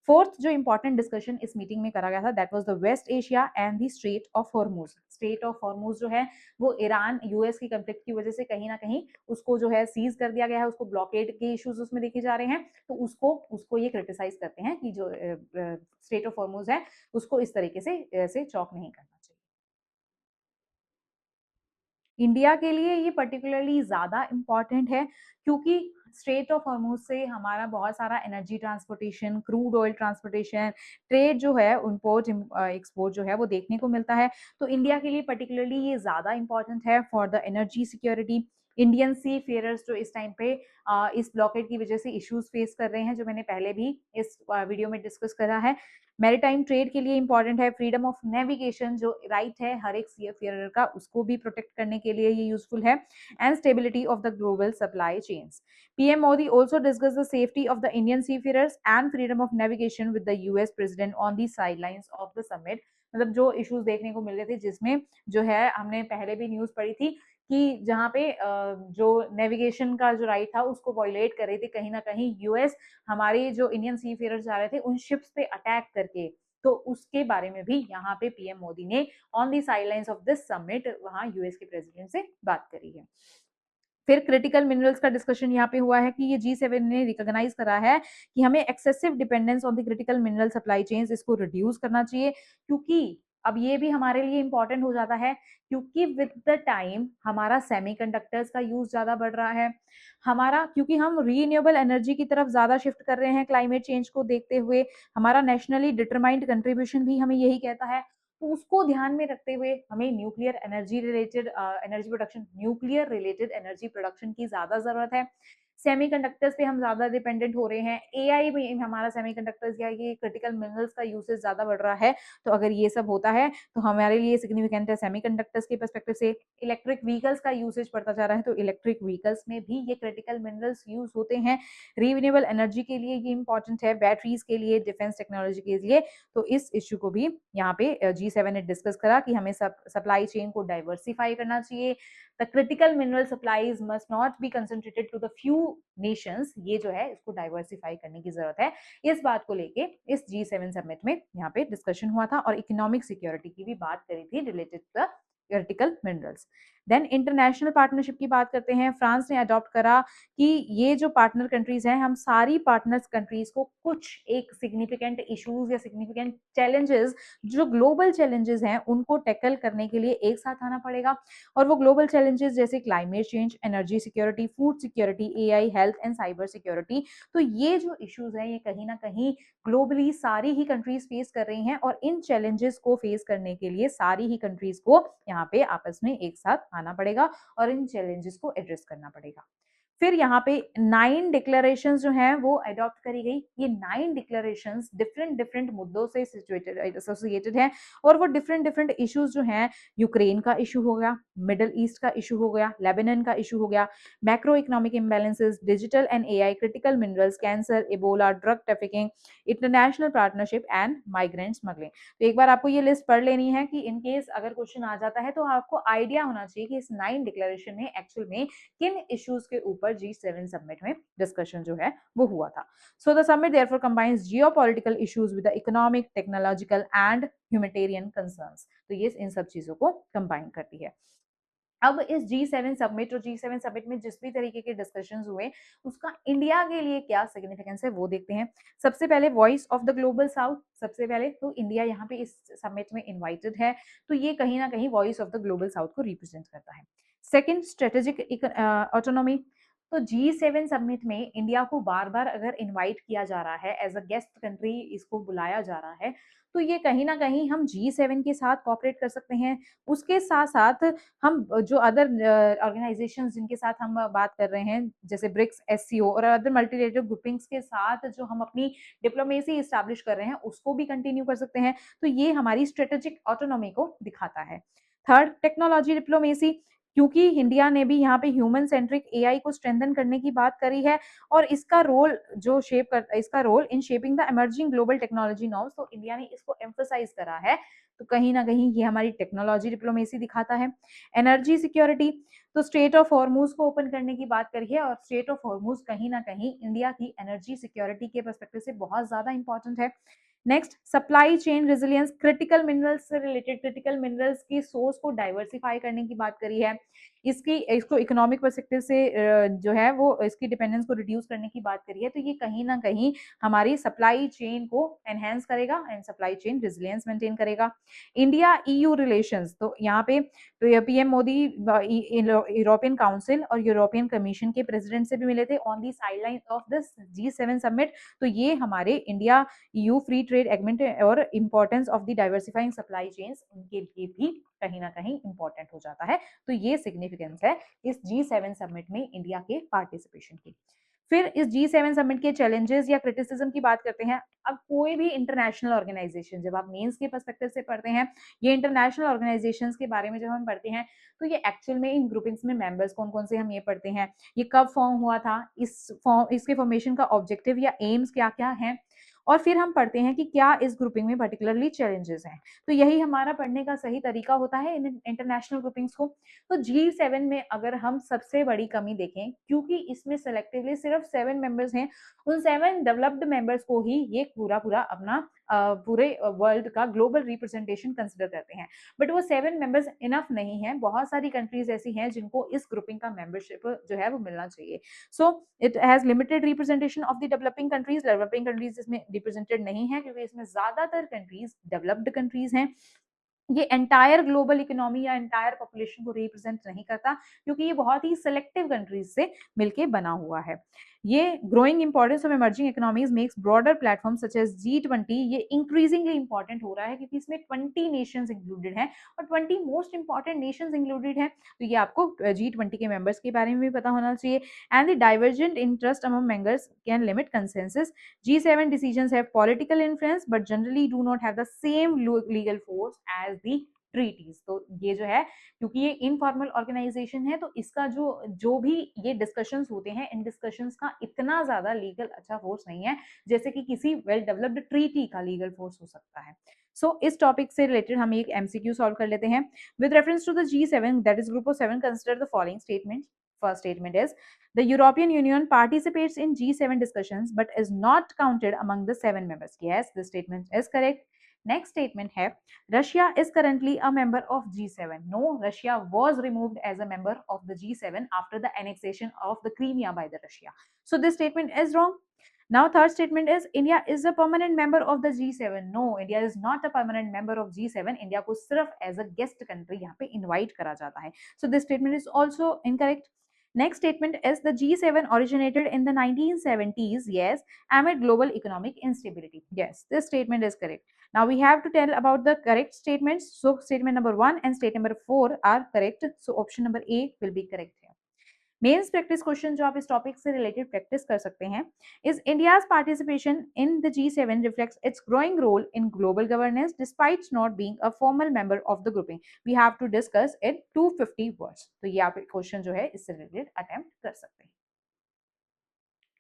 फोर्थ जो इंपॉर्टेंट डिस्कशन इस मीटिंग में करा गया था that was the West Asia and the strait of Hormuz. Strait of Hormuz जो है वो ईरान यूएस की कंफ्लिक्ट की वजह से कहीं ना कहीं उसको जो है सीज कर दिया गया है, उसको ब्लॉकेड के इश्यूज उसमें देखे जा रहे हैं, तो उसको उसको ये क्रिटिसाइज करते हैं कि जो स्ट्रेट ऑफ हॉर्मुज है उसको इस तरीके से ऐसे चौक नहीं करना चाहिए। इंडिया के लिए ये पर्टिकुलरली ज्यादा इम्पॉर्टेंट है क्योंकि स्ट्रेट ऑफ हॉर्मुज से हमारा बहुत सारा energy transportation, crude oil transportation, trade जो है, इम्पोर्ट एक्सपोर्ट जो है वो देखने को मिलता है। तो इंडिया के लिए पर्टिकुलरली ये ज्यादा इंपॉर्टेंट है for the energy security. Indian seafarers जो इस टाइम पे इस ब्लॉकेड की वजह से इश्यूज फेस कर रहे हैं जो मैंने पहले भी इस वीडियो में डिस्कस करा है। मैरीटाइम ट्रेड के लिए इंपॉर्टेंट है। फ्रीडम ऑफ नेविगेशन जो राइट है हर एक सी फेयरर का उसको भी प्रोटेक्ट करने के लिए ये यूजफुल है। And stability of the global supply chains. PM Modi also discussed the safety of the Indian seafarers and freedom of navigation with the US president on the sidelines of the summit। मतलब जो इश्यूज देखने को मिल रहे थे जिसमें जो है हमने पहले भी न्यूज पढ़ी थी कि जहाँ पे जो नेविगेशन का जो राइट था उसको वॉयलेट कर रही थी कहीं ना कहीं यूएस, हमारे जो इंडियन सी फेयरर्स जा रहे थे उन शिप्स पे अटैक करके। तो उसके बारे में भी यहाँ पे पीएम मोदी ने on the sidelines of this summit वहां यूएस के प्रेसिडेंट से बात करी है। फिर क्रिटिकल मिनरल्स का डिस्कशन यहाँ पे हुआ है कि ये G7 ने रिकॉग्नाइज करा है कि हमें excessive dependence on the critical mineral supply chains इसको रिड्यूस करना चाहिए, क्योंकि अब ये भी हमारे लिए इंपॉर्टेंट हो जाता है क्योंकि विद द टाइम हमारा सेमीकंडक्टर्स का यूज ज्यादा बढ़ रहा है हमारा, क्योंकि हम रीन्यूएबल एनर्जी की तरफ ज्यादा शिफ्ट कर रहे हैं क्लाइमेट चेंज को देखते हुए। हमारा नेशनली डिटरमाइंड कंट्रीब्यूशन भी हमें यही कहता है, तो उसको ध्यान में रखते हुए हमें न्यूक्लियर रिलेटेड एनर्जी प्रोडक्शन की ज्यादा जरूरत है। सेमीकंडक्टर्स पे हम ज्यादा डिपेंडेंट हो रहे हैं, एआई में हमारा सेमीकंडक्टर्स या ये क्रिटिकल मिनरल्स का यूसेज ज्यादा बढ़ रहा है। तो अगर ये सब होता है तो हमारे लिए सिग्निफिकेंट है सेमीकंडक्टर्स के पर्सपेक्टिव से। इलेक्ट्रिक व्हीकल्स का यूसेज बढ़ता जा रहा है तो इलेक्ट्रिक व्हीकल्स में भी ये क्रिटिकल मिनरल्स यूज होते हैं। रिन्यूएबल एनर्जी के लिए ये इंपॉर्टेंट है, बैटरीज के लिए, डिफेंस टेक्नोलॉजी के लिए। तो इस इश्यू को भी यहाँ पे G7 ने डिस्कस करा कि हमें सप्लाई चेन को डाइवर्सिफाई करना चाहिए। The critical mineral supplies must not be concentrated to the few nations, ये जो है इसको डाइवर्सिफाई करने की जरूरत है। इस बात को लेके इस G7 समिट में यहाँ पे डिस्कशन हुआ था और इकोनॉमिक सिक्योरिटी की भी बात करी थी related to the critical minerals. Then international partnership की बात करते हैं, फ्रांस ने अडॉप्ट करा कि ये जो पार्टनर कंट्रीज हैं, हम सारी पार्टनर्स कंट्रीज को कुछ एक सिग्निफिकेंट इश्यूज या सिग्निफिकेंट चैलेंजेस, जो ग्लोबल चैलेंजेस हैं, उनको टैकल करने के लिए एक साथ आना पड़ेगा। और वो ग्लोबल चैलेंजेस जैसे climate change, energy security, food security, AI, health and cyber security, तो ये जो इश्यूज हैं, ये कहीं ना कहीं ग्लोबली सारी ही कंट्रीज फेस कर रही हैं, और इन चैलेंजेस को फेस करने के लिए सारी ही कंट्रीज को यहाँ पे आपस में एक साथ आना पड़ेगा और इन चैलेंजेस को एड्रेस करना पड़ेगा। फिर यहाँ पे 9 डिक्लेरेशंस जो हैं वो अडॉप्ट करी गई। ये 9 डिक्लेरेशंस डिफरेंट डिफरेंट मुद्दों से सिचुएटेड एसोसिएटेड हैं, और वो डिफरेंट डिफरेंट इश्यूज जो हैं, यूक्रेन का इशू हो गया, मिडल ईस्ट का इशू हो गया, लेबनान का इशू हो गया, macro economic imbalances, digital and AI, critical minerals, cancer, Ebola, drug trafficking, international partnership and migrant smuggling. तो एक बार आपको ये लिस्ट पढ़ लेनी है कि इन केस अगर क्वेश्चन आ जाता है तो आपको आइडिया होना चाहिए कि इस 9 डिक्लेरेशन में एक्चुअल में किन इश्यूज के ऊपर G7 समिट में डिस्कशन जो है वो हुआ था। So the summit therefore combines geopolitical issues with the economic, technological and humanitarian concerns. तो ये इन सब चीजों को कंबाइन करती है। अब इस G7 समिट और G7 समिट में जिस भी तरीके के डिस्कशंस हुए, उसका इंडिया के लिए क्या सिग्निफिकेंस है वो देखते हैं। सबसे पहले voice of the global south, सबसे पहले तो इंडिया यहाँ पे इस समिट में इनवाइटेड है, तो ये कहीं ना कहीं voice of the global south को रिप्रेजेंट करता है। Second, strategic autonomy. तो G7 समिट में इंडिया को बार बार अगर इन्वाइट किया जा रहा है, एज अ गेस्ट कंट्री इसको बुलाया जा रहा है, तो ये कहीं ना कहीं हम G7 के साथ कॉपरेट कर सकते हैं। उसके साथ साथ हम जो अदर ऑर्गेनाइजेशंस जिनके साथ हम बात कर रहे हैं, जैसे ब्रिक्स, एससीओ और अदर मल्टीलेटरल ग्रुपिंग्स के साथ जो हम अपनी डिप्लोमेसी इस्टेब्लिश कर रहे हैं, उसको भी कंटिन्यू कर सकते हैं। तो ये हमारी स्ट्रेटेजिक ऑटोनॉमी को दिखाता है। थर्ड, टेक्नोलॉजी डिप्लोमेसी, क्योंकि इंडिया ने भी यहाँ पे ह्यूमन सेंट्रिक एआई को स्ट्रेंथन करने की बात करी है, और इसका रोल जो शेप कर इसका role in shaping the emerging global technology norms, तो इंडिया ने इसको एम्फसाइज करा है। तो कहीं ना कहीं ये हमारी टेक्नोलॉजी डिप्लोमेसी दिखाता है। एनर्जी सिक्योरिटी, तो स्ट्रेट ऑफ हॉर्मूज को ओपन करने की बात करी है, और स्ट्रेट ऑफ हॉर्मूज कहीं ना कहीं इंडिया की एनर्जी सिक्योरिटी के पर्सपेक्टिव से बहुत ज्यादा इंपॉर्टेंट है। Next, supply chain resilience, critical minerals से रिलेटेड, क्रिटिकल मिनरल्स की सोर्स को डाइवर्सिफाई करने की बात करी है। इसको इकोनॉमिक पर्सपेक्टिव से जो है वो इसकी डिपेंडेंस को रिड्यूस करने की बात करी है। तो ये कहीं ना कहीं हमारी सप्लाई चेन को एनहेंस करेगा and supply chain resilience maintain करेगा। इंडिया ईयू रिलेशंस, तो यहाँ पे पीएम मोदी यूरोपियन काउंसिल और यूरोपियन कमीशन के प्रेसिडेंट से भी मिले थे on the sideline of this G7 summit. तो ये हमारे India EU free trade agreement और importance of the diversifying supply chains, उनके लिए भी कहीं ना कहीं इंपॉर्टेंट हो जाता है। तो ये सिग्निफिकेंस है इस G7 समिट में इंडिया के पार्टिसिपेशन की। फिर इस G7 समिट के चैलेंजेस या क्रिटिसिज्म की बात करते हैं। अब कोई भी इंटरनेशनल ऑर्गेनाइजेशन, जब आप मेंस के पर्सपेक्टिव से पढ़ते हैं, ये इंटरनेशनल ऑर्गेनाइजेशंस के बारे में जब हम पढ़ते हैं, तो ये एक्चुअल में इन ग्रुपिंग्स में मेंबर्स कौन कौन से हम ये पढ़ते हैं, ये कब फॉर्म हुआ था, इसके फॉर्मेशन का ऑब्जेक्टिव या एम्स क्या क्या हैं, और फिर हम पढ़ते हैं कि क्या इस ग्रुपिंग में पर्टिकुलरली चैलेंजेस हैं। तो यही हमारा पढ़ने का सही तरीका होता है इन इंटरनेशनल ग्रुपिंग्स को। तो G7 में अगर हम सबसे बड़ी कमी देखें, क्योंकि इसमें सेलेक्टिवली सिर्फ 7 मेंबर्स हैं, उन 7 डेवलप्ड मेंबर्स को ही ये पूरा पूरा अपना पूरे वर्ल्ड का ग्लोबल रिप्रेजेंटेशन कंसिडर करते हैं। बट वो 7 मेंबर्स इनफ नहीं है, बहुत सारी कंट्रीज ऐसी हैं जिनको इस ग्रुपिंग का मेंबरशिप जो है वो मिलना चाहिए। So it has limited representation of the developing countries इसमें रिप्रेजेंटेड नहीं है, क्योंकि इसमें ज्यादातर कंट्रीज डेवलप्ड कंट्रीज हैं। ये एंटायर ग्लोबल इकोनॉमी या एंटायर पॉपुलेशन को रिप्रेजेंट नहीं करता, क्योंकि ये बहुत ही सिलेक्टिव कंट्रीज से मिलके बना हुआ है। ये growing importance of emerging economies makes broader platform such as G20, ये इंक्रीजिंगली इंपॉर्टेंट हो रहा है, क्योंकि इसमें 20 नेशंस इंक्लूडेड हैं और 20 मोस्ट इंपॉर्टेंट नेशंस इंक्लूडेड हैं। तो ये आपको G20 के मेंबर्स के बारे में भी पता होना चाहिए। And the divergent interest among members can limit consensus. G7 decisions have political influence but generally do not have the same legal force as the treaties। तो ये जो है, क्योंकि ये इनफॉर्मल ऑर्गेनाइजेशन है, तो इसका जो जो भी ये डिस्कशंस होते हैं, इन डिस्कशंस का इतना ज्यादा लीगल अच्छा फोर्स नहीं है जैसे कि किसी वेल डेवलप्ड ट्रीटी का लीगल फोर्स हो सकता है। सो इस टॉपिक से रिलेटेड हम एक एमसीक्यू सॉल्व कर लेते हैं। With reference to the G7, that is group of 7, consider the following statement. First statement is the European Union participates in G7 discussions but is not counted among the 7 members. Yes, this statement is correct. Next statement है Russia is currently a member of G7. No, Russia was removed as a member of the G7 after the annexation of the Crimea by the Russia. So this statement is wrong. Now, third statement is India is a permanent member of the G7. No, India is not a permanent member of G7. India को सिर्फ as a guest country यहाँ पे invite करा जाता है. So this statement is also incorrect. Next statement is the G7 originated in the 1970s, yes, amid global economic instability. Yes, this statement is correct. Now we have to tell about the correct statements. So statement number 1 and statement number 4 are correct. So option number A will be correct here. Mains practice question जो आप इस टॉपिक से रिलेटेड प्रैक्टिस कर सकते हैं is India's participation in the G7 reflects its growing role in global governance despite not being a formal member of the grouping. We have to discuss in 250 words. तो ये आप क्वेश्चन जो है इससे रिलेटेड अटेम्प्ट कर सकते हैं.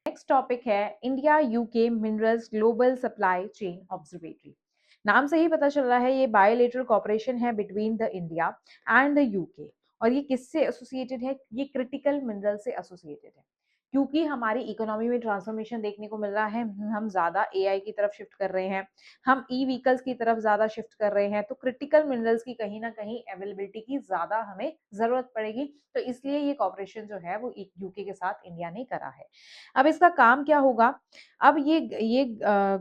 नेक्स्ट टॉपिक है India UK minerals global supply chain observatory. नाम से ही पता चल रहा है ये बायोलेटरल कॉपरेशन है between the India and the UK. और ये किससे एसोसिएटेड है? ये क्रिटिकल मिनरल से एसोसिएटेड है क्योंकि हमारी इकोनॉमी में ट्रांसफॉर्मेशन देखने को मिल रहा है. हम ज्यादा एआई की तरफ शिफ्ट कर रहे हैं, हम ई व्हीकल्स की तरफ ज्यादा शिफ्ट कर रहे हैं, तो क्रिटिकल मिनरल्स की कहीं ना कहीं अवेलेबिलिटी की ज्यादा हमें जरूरत पड़ेगी. तो इसलिए ये कॉपरेशन जो है वो यूके के साथ इंडिया ने करा है. अब इसका काम क्या होगा? अब ये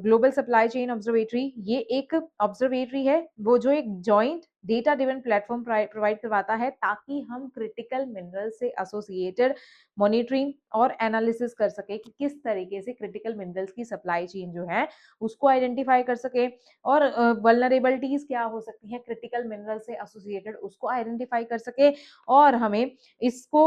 ग्लोबल सप्लाई चेन ऑब्जर्वेटरी ये एक ऑब्जर्वेटरी है वो जो एक joint data driven platform provide करवाता है ताकि हम क्रिटिकल मिनरल से एसोसिएटेड मॉनिटरिंग और एनालिसिस कर सके कि किस तरीके से क्रिटिकल मिनरल्स की सप्लाई चेन जो है उसको आइडेंटिफाई कर सके और वल्नरेबिलिटीज क्या हो सकती हैं क्रिटिकल मिनरल से एसोसिएटेड उसको आइडेंटिफाई कर सके और हमें इसको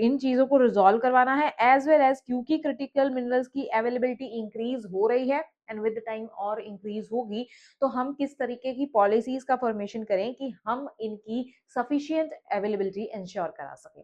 इन चीजों को रिजॉल्व करवाना है एज वेल एज क्योंकि क्रिटिकल मिनरल्स की अवेलेबिलिटी इंक्रीज हो रही है एंड विद टाइम और इंक्रीज होगी तो हम किस तरीके की पॉलिसीज का फॉर्मेशन करें कि हम इनकी सफिशिएंट अवेलेबिलिटी इंश्योर करा सकें.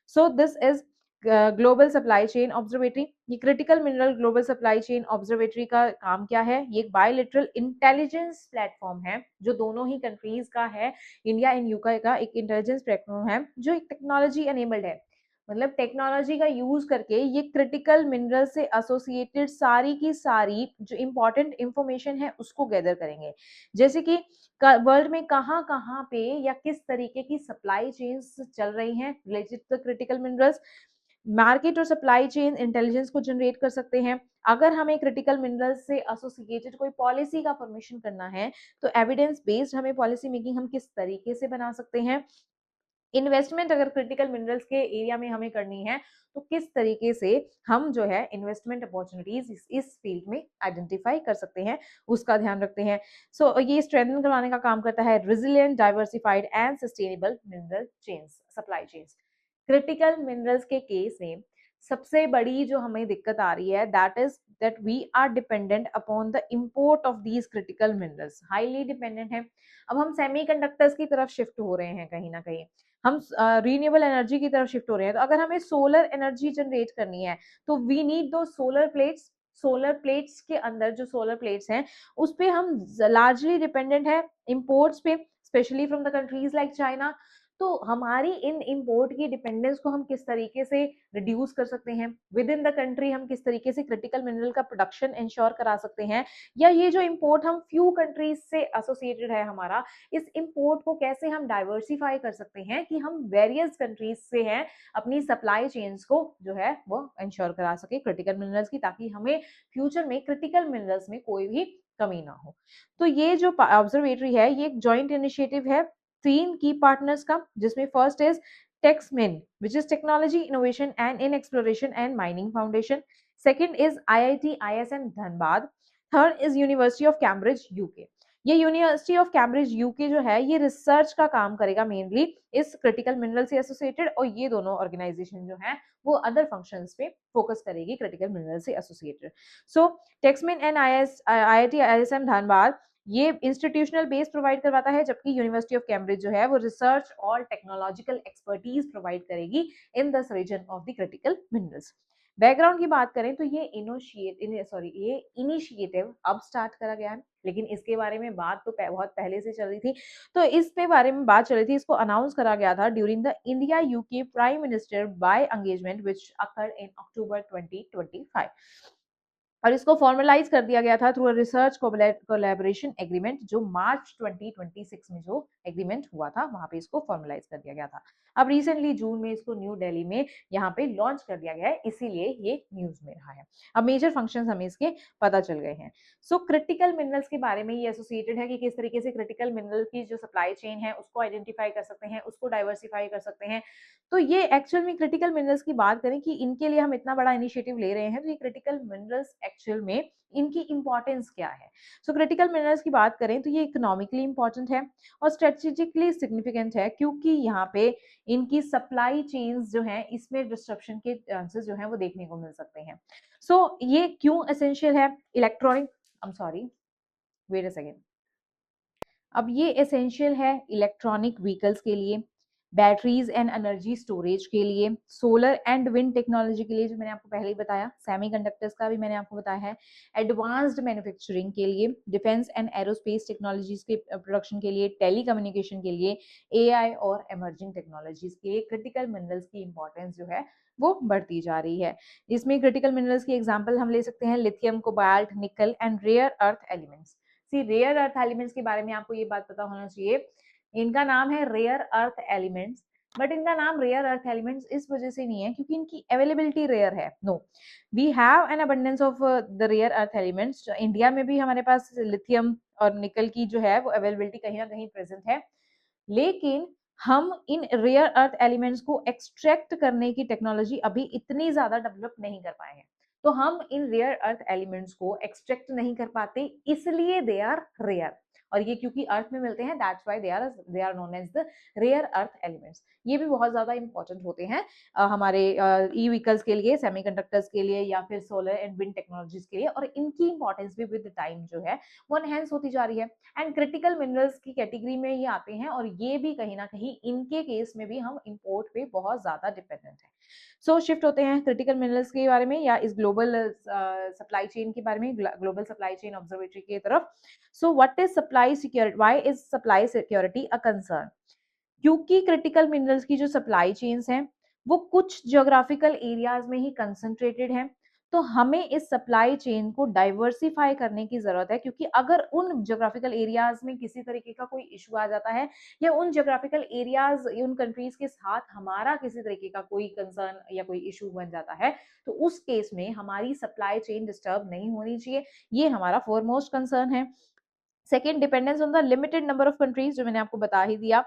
So this is global supply chain observatory. ये critical mineral global supply chain observatory का काम क्या है? ये एक बायोलिटरल इंटेलिजेंस प्लेटफॉर्म है जो दोनों ही कंट्रीज का है. इंडिया एंड यूके का एक इंटेलिजेंस प्लेटफॉर्म है जो एक टेक्नोलॉजी एनेबल्ड है. मतलब टेक्नोलॉजी का यूज करके ये क्रिटिकल मिनरल से एसोसिएटेड सारी की सारी जो इंपॉर्टेंट इंफॉर्मेशन है उसको गैदर करेंगे. जैसे कि वर्ल्ड में कहाँ कहाँ पे या किस तरीके की सप्लाई चेन्स चल रही हैं related to critical minerals. Market और सप्लाई चेन इंटेलिजेंस को जनरेट कर सकते हैं. अगर हमें क्रिटिकल मिनरल्स से एसोसिएटेड कोई पॉलिसी का फॉर्मेशन करना है तो एविडेंस बेस्ड हमें पॉलिसी मेकिंग हम किस तरीके से बना सकते हैं. इन्वेस्टमेंट अगर क्रिटिकल मिनरल्स के एरिया में हमें करनी है तो किस तरीके से हम जो है इन्वेस्टमेंट अपॉर्चुनिटीज इस फील्ड में आइडेंटिफाई कर सकते हैं उसका ध्यान रखते हैं. सो ये स्ट्रेंथन करवाने का काम करता है resilient diversified and sustainable mineral chains supply chains. Critical minerals के केस में सबसे बड़ी जो हमें दिक्कत आ रही है that is that we are dependent upon the import of these critical minerals. Highly dependent है. अब हम सेमीकंडक्टर्स की तरफ शिफ्ट हो रहे हैं कहीं ना कहीं, हम रीन्यूएबल एनर्जी की तरफ शिफ्ट हो रहे हैं. तो अगर हमें सोलर एनर्जी जनरेट करनी है तो वी नीड दो सोलर प्लेट्स. सोलर प्लेट्स के अंदर जो सोलर प्लेट्स हैं उस पे हम लार्जली डिपेंडेंट है इंपोर्ट्स पे specially from the countries like China. तो हमारी इन इंपोर्ट की डिपेंडेंस को हम किस तरीके से रिड्यूस कर सकते हैं, विद इन द कंट्री हम किस तरीके से क्रिटिकल मिनरल का प्रोडक्शन इंश्योर करा सकते हैं, या ये जो इंपोर्ट हम फ्यू कंट्रीज से एसोसिएटेड है हमारा इस इंपोर्ट को कैसे हम डाइवर्सिफाई कर सकते हैं कि हम वेरियस कंट्रीज से हैं अपनी सप्लाई चेन्स को जो है वो इंश्योर करा सके क्रिटिकल मिनरल्स की ताकि हमें फ्यूचर में क्रिटिकल मिनरल्स में कोई भी कमी ना हो. तो ये जो ऑब्जर्वेटरी है ये एक जॉइंट इनिशिएटिव है 3 की पार्टनर्स का जिसमें first is Texmin which is technology innovation and in exploration and mining foundation. Second is IIT ISM Dhanbad. Third is university of Cambridge UK. ये यूनिवर्सिटी ऑफ कैम्ब्रिज यूके जो है ये रिसर्च का काम करेगा मेनली इस क्रिटिकल मिनरल से एसोसिएटेड और ये दोनों ऑर्गेनाइजेशन जो है वो अदर फंक्शंस पे फोकस करेगी क्रिटिकल मिनरल से associated. So Texmin and IIT ISM Dhanbad ये इंस्टीट्यूशनल बेस प्रोवाइड करवाता है जबकि यूनिवर्सिटी ऑफ कैम्ब्रिज जो है वो रिसर्च और टेक्नोलॉजिकल एक्सपर्टीज प्रोवाइड करेगी in this region of the critical minerals. Background की बात करें तो ये ये इनिशिएटिव अब स्टार्ट करा गया है लेकिन इसके बारे में बात तो बहुत पहले से चल रही थी. तो इस पे बारे में बात चल रही थी, इसको अनाउंस करा गया था during the India UK prime minister by engagement which occurred in October 2025. और इसको फॉर्मलाइज कर दिया गया था through a research collaboration agreement, जो मार्च 2026 में जो एग्रीमेंट हुआ था वहां पे इसको फॉर्मलाइज कर दिया गया था। अब रिसेंटली जून में इसको न्यू दिल्ली में यहाँ पे लॉन्च कर दिया गया है, इसीलिए ये न्यूज में रहा है। अब मेजर फंक्शंस हमें इसके पता चल गए हैं। सो क्रिटिकल मिनरल्स के बारे में ये एसोसिएटेड है कि किस तरीके से क्रिटिकल मिनरल की जो सप्लाई चेन है उसको आइडेंटिफाई कर सकते हैं, उसको डाइवर्सिफाई कर सकते हैं। तो ये एक्चुअल में क्रिटिकल मिनरल्स की बात करें कि इनके लिए हम इतना बड़ा इनिशिएटिव ले रहे हैं, तो ये क्रिटिकल मिनरल्स एक्चुअल में इनकी इंपॉर्टेंस क्या है। सो क्रिटिकल मिनरल्स की बात करें तो ये इकोनॉमिकली इंपॉर्टेंट है और स्ट्रेटेजिकली सिग्निफिकेंट है, क्योंकि यहाँ पे इनकी सप्लाई चेन्स जो है इसमें डिस्ट्रप्शन के चांसेस जो है वो देखने को मिल सकते हैं। सो ये क्यों एसेंशियल है electronic, I am sorry, wait a second. अब ये एसेंशियल है इलेक्ट्रॉनिक व्हीकल्स के लिए, बैटरीज एंड एनर्जी स्टोरेज के लिए, सोलर एंड विंड टेक्नोलॉजी के लिए जो मैंने आपको पहले ही बताया, सेमीकंडक्टर्स का भी मैंने आपको बताया है, एडवांस्ड मैन्युफैक्चरिंग के लिए, डिफेंस एंड एरोस्पेस टेक्नोलॉजीज के प्रोडक्शन के लिए, टेलीकम्युनिकेशन के लिए, एआई और इमर्जिंग टेक्नोलॉजीज के लिए क्रिटिकल मिनरल्स की इंपॉर्टेंस जो है वो बढ़ती जा रही है। इसमें क्रिटिकल मिनरल्स की एग्जाम्पल हम ले सकते हैं lithium, cobalt, nickel and rare earth elements. See rare earth elements के बारे में आपको ये बात पता होना चाहिए, इनका नाम है रेयर अर्थ एलिमेंट्स, बट इनका नाम रेयर अर्थ एलिमेंट्स इस वजह से नहीं है क्योंकि इनकी अवेलेबिलिटी रेयर है। No, we have an abundance of the rare earth elements. India में भी हमारे पास लिथियम और निकल की जो है वो अवेलेबिलिटी कहीं ना कहीं प्रेजेंट है, लेकिन हम इन रेयर अर्थ एलिमेंट्स को एक्सट्रैक्ट करने की टेक्नोलॉजी अभी इतनी ज्यादा डेवलप नहीं कर पाए हैं। तो हम इन रेयर अर्थ एलिमेंट्स को एक्सट्रैक्ट नहीं कर पाते, इसलिए दे आर रेयर। और ये क्योंकि अर्थ में मिलते हैं, that's why they are known as the rare earth elements. ये भी बहुत ज्यादा इंपॉर्टेंट होते हैं हमारे ई व्हीकल्स के लिए, सेमीकंडक्टर्स के लिए या फिर सोलर एंड विंड टेक्नोलॉजीज के लिए, और इनकी इंपॉर्टेंस भी विद टाइम जो है वो एनहेंस होती जा रही है। एंड क्रिटिकल मिनरल्स की कैटेगरी में ये आते हैं, और ये भी कहीं ना कहीं इनके केस में भी हम इंपोर्ट पे बहुत ज्यादा डिपेंडेंट है। सो शिफ्ट होते हैं क्रिटिकल मिनरल्स के बारे में या इस ग्लोबल सप्लाई चेन के बारे में, ग्लोबल सप्लाई चेन ऑब्जर्वेटरी की तरफ। So what is supply security, why is supply security a concern? क्योंकि क्रिटिकल मिनरल्स की जो सप्लाई चेन्स हैं वो कुछ ज्योग्राफिकल एरियाज में ही कंसंट्रेटेड हैं, तो हमें इस सप्लाई चेन को डाइवर्सिफाई करने की जरूरत है, क्योंकि अगर उन ज्योग्राफिकल एरियाज में किसी तरीके का कोई इशू आ जाता है या उन ज्योग्राफिकल एरियाज उन कंट्रीज के साथ हमारा किसी तरीके का कोई कंसर्न या कोई इशू बन जाता है, तो उस केस में हमारी सप्लाई चेन डिस्टर्ब नहीं होनी चाहिए। ये हमारा फोरमोस्ट कंसर्न है। Second, dependence on the limited number of countries, जो मैंने आपको बता ही दिया।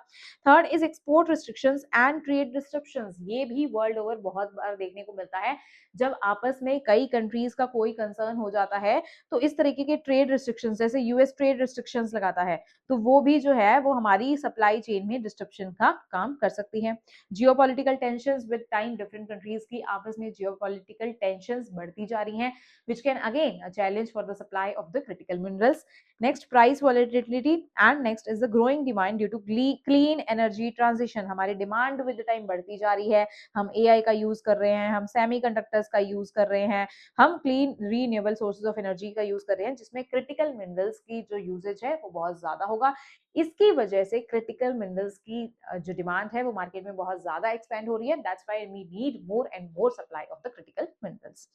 Third is export restrictions and trade disruptions. ये भी वर्ल्ड ओवर बहुत बार देखने को मिलता है, जब आपस में कई कंट्रीज का कोई कंसर्न हो जाता है तो इस तरीके के ट्रेड रिस्ट्रिक्शंस, जैसे यूएस ट्रेड रिस्ट्रिक्शंस लगाता है, तो वो भी जो है वो हमारी सप्लाई चेन में डिस्ट्रप्शन का काम कर सकती है। Geopolitical tensions, with time different countries की आपस में जियोपॉलिटिकल टेंशंस बढ़ती जा रही हैं, which can again a challenge for the supply of the critical minerals. Next, price volatility, and next is the growing demand due to clean energy transition. हमारी डिमांड विद टाइम बढ़ती जा रही है, हम एआई का यूज कर रहे हैं, हम सेमीकंडक्टर्स का यूज कर रहे हैं, हम clean renewable sources of energy का यूज कर रहे हैं, जिसमें क्रिटिकल मिनरल्स की जो यूजेज है वो बहुत ज्यादा होगा। इसकी वजह से क्रिटिकल मिनरल्स की जो डिमांड है वो मार्केट में बहुत ज्यादा एक्सपेंड हो रही है। That's why we need more and more supply of the critical minerals.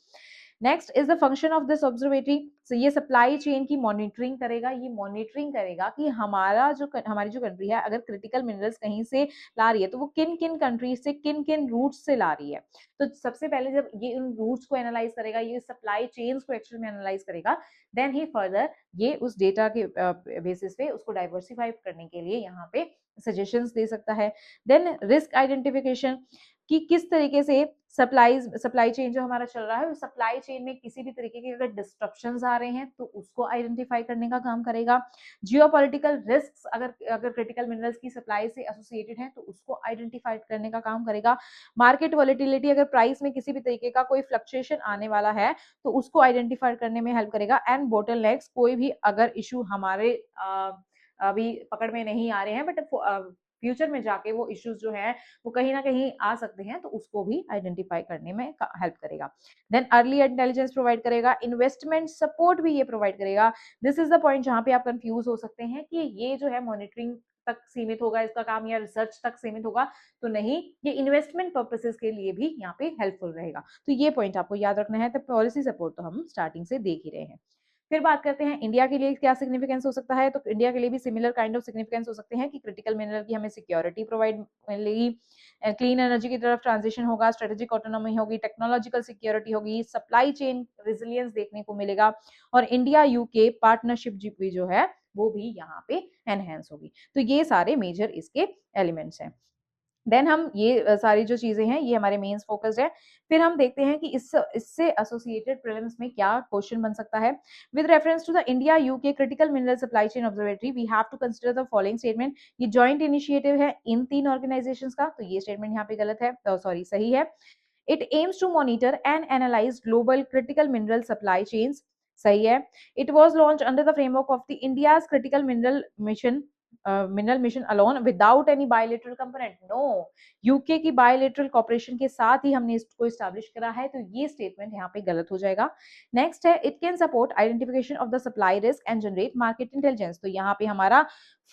Next is the function of this observatory. So ये सप्लाई चेन की मॉनिटरिंग करेगा, ये मॉनिटरिंग करेगा कि हमारी जो कंट्री है अगर क्रिटिकल मिनरल्स कहीं से ला रही है तो वो किन किन कंट्रीज से, किन किन रूट्स से ला रही है। तो सबसे पहले जब ये उन रूट्स को एनालाइज करेगा, ये सप्लाई चेन्स को एक्चुअल में एनालाइज करेगा, देन ही फर्दर ये उस डेटा के बेसिस पे उसको डाइवर्सिफाई करने के लिए यहाँ पे सजेशंस दे सकता है। देन रिस्क आइडेंटिफिकेशन, कि किस तरीके से सप्लाई चेन जो हमारा चल रहा है, सप्लाई चेन में किसी भी तरीके के अगर डिस्ट्रप्शंस आ रहे हैं तो उसको आइडेंटिफाई करने का काम करेगा। जियोपॉलिटिकल रिस्क्स अगर अगर क्रिटिकल मिनरल्स की सप्लाई से एसोसिएटेड है तो उसको आइडेंटिफाई करने का काम करेगा। मार्केट वॉलेटिलिटी, अगर प्राइस में किसी भी तरीके का कोई फ्लक्चुएशन आने वाला है तो उसको आइडेंटिफाई करने में हेल्प करेगा। एंड बोटलनेक्स, कोई भी अगर इशू हमारे अभी पकड़ में नहीं आ रहे हैं बट फ्यूचर में जाके वो इश्यूज जो है वो कहीं ना कहीं आ सकते हैं, तो उसको भी आइडेंटिफाई करने में हेल्प करेगा। देन अर्ली इंटेलिजेंस प्रोवाइड करेगा, इन्वेस्टमेंट सपोर्ट भी ये प्रोवाइड करेगा। दिस इज द पॉइंट जहां पे आप कंफ्यूज हो सकते हैं कि ये जो है मॉनिटरिंग तक सीमित होगा इसका काम या रिसर्च तक सीमित होगा, तो नहीं, ये इन्वेस्टमेंट पर्पसेस के लिए भी यहाँ पे हेल्पफुल रहेगा। तो ये पॉइंट आपको याद रखना है। तो पॉलिसी सपोर्ट तो हम स्टार्टिंग से देख ही रहे हैं। फिर बात करते हैं इंडिया के लिए क्या सिग्निफिकेंस हो सकता है। तो इंडिया के लिए भी सिमिलर काइंड ऑफ सिग्निफिकेंस हो सकते हैं कि क्रिटिकल मिनरल की हमें सिक्योरिटी प्रोवाइड मिलेगी, क्लीन एनर्जी की तरफ ट्रांजिशन होगा, स्ट्रेटेजिक ऑटोनॉमी होगी, टेक्नोलॉजिकल सिक्योरिटी होगी, सप्लाई चेन रिजिलियंस देखने को मिलेगा, और इंडिया यूके पार्टनरशिप भी जो है वो भी यहाँ पे एनहेंस होगी। तो ये सारे मेजर इसके एलिमेंट्स हैं। देन हम ये सारी जो चीजें हैं ये हमारे मेंस फोकस्ड है। फिर हम देखते हैं कि इससे एसोसिएटेड प्रीलिम्स में क्या क्वेश्चन बन सकता है। With reference to the India UK critical mineral supply chain observatory we have to consider the following statement. ये जॉइंट इनिशिएटिव है इन 3 ऑर्गेनाइजेशंस का, तो ये स्टेटमेंट यहाँ पे गलत है, सॉरी सही है। It aims to monitor and analyse global critical mineral supply chains, सही है। It was launched under the framework of the India's critical mineral mission alone without any bilateral component, no, UK की बायलैटरल कॉपरेशन के साथ ही हमने इसको एस्टैब्लिश करा है, तो ये स्टेटमेंट यहाँ पे गलत हो जाएगा। नेक्स्ट है it can support identification of the supply risk and generate market intelligence, तो यहाँ पे हमारा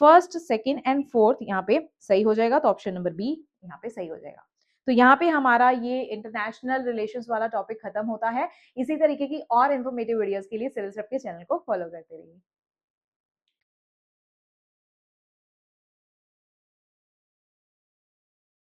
फर्स्ट, सेकंड एंड फोर्थ यहाँ पे सही हो जाएगा, तो ऑप्शन नंबर बी यहाँ पे सही हो जाएगा। तो यहाँ पे हमारा ये इंटरनेशनल रिलेशंस वाला टॉपिक खत्म होता है। इसी तरीके की और इन्फॉर्मेटिव वीडियोस के लिए सिविल स्क्रिप्ट के चैनल को फॉलो करते रहिए।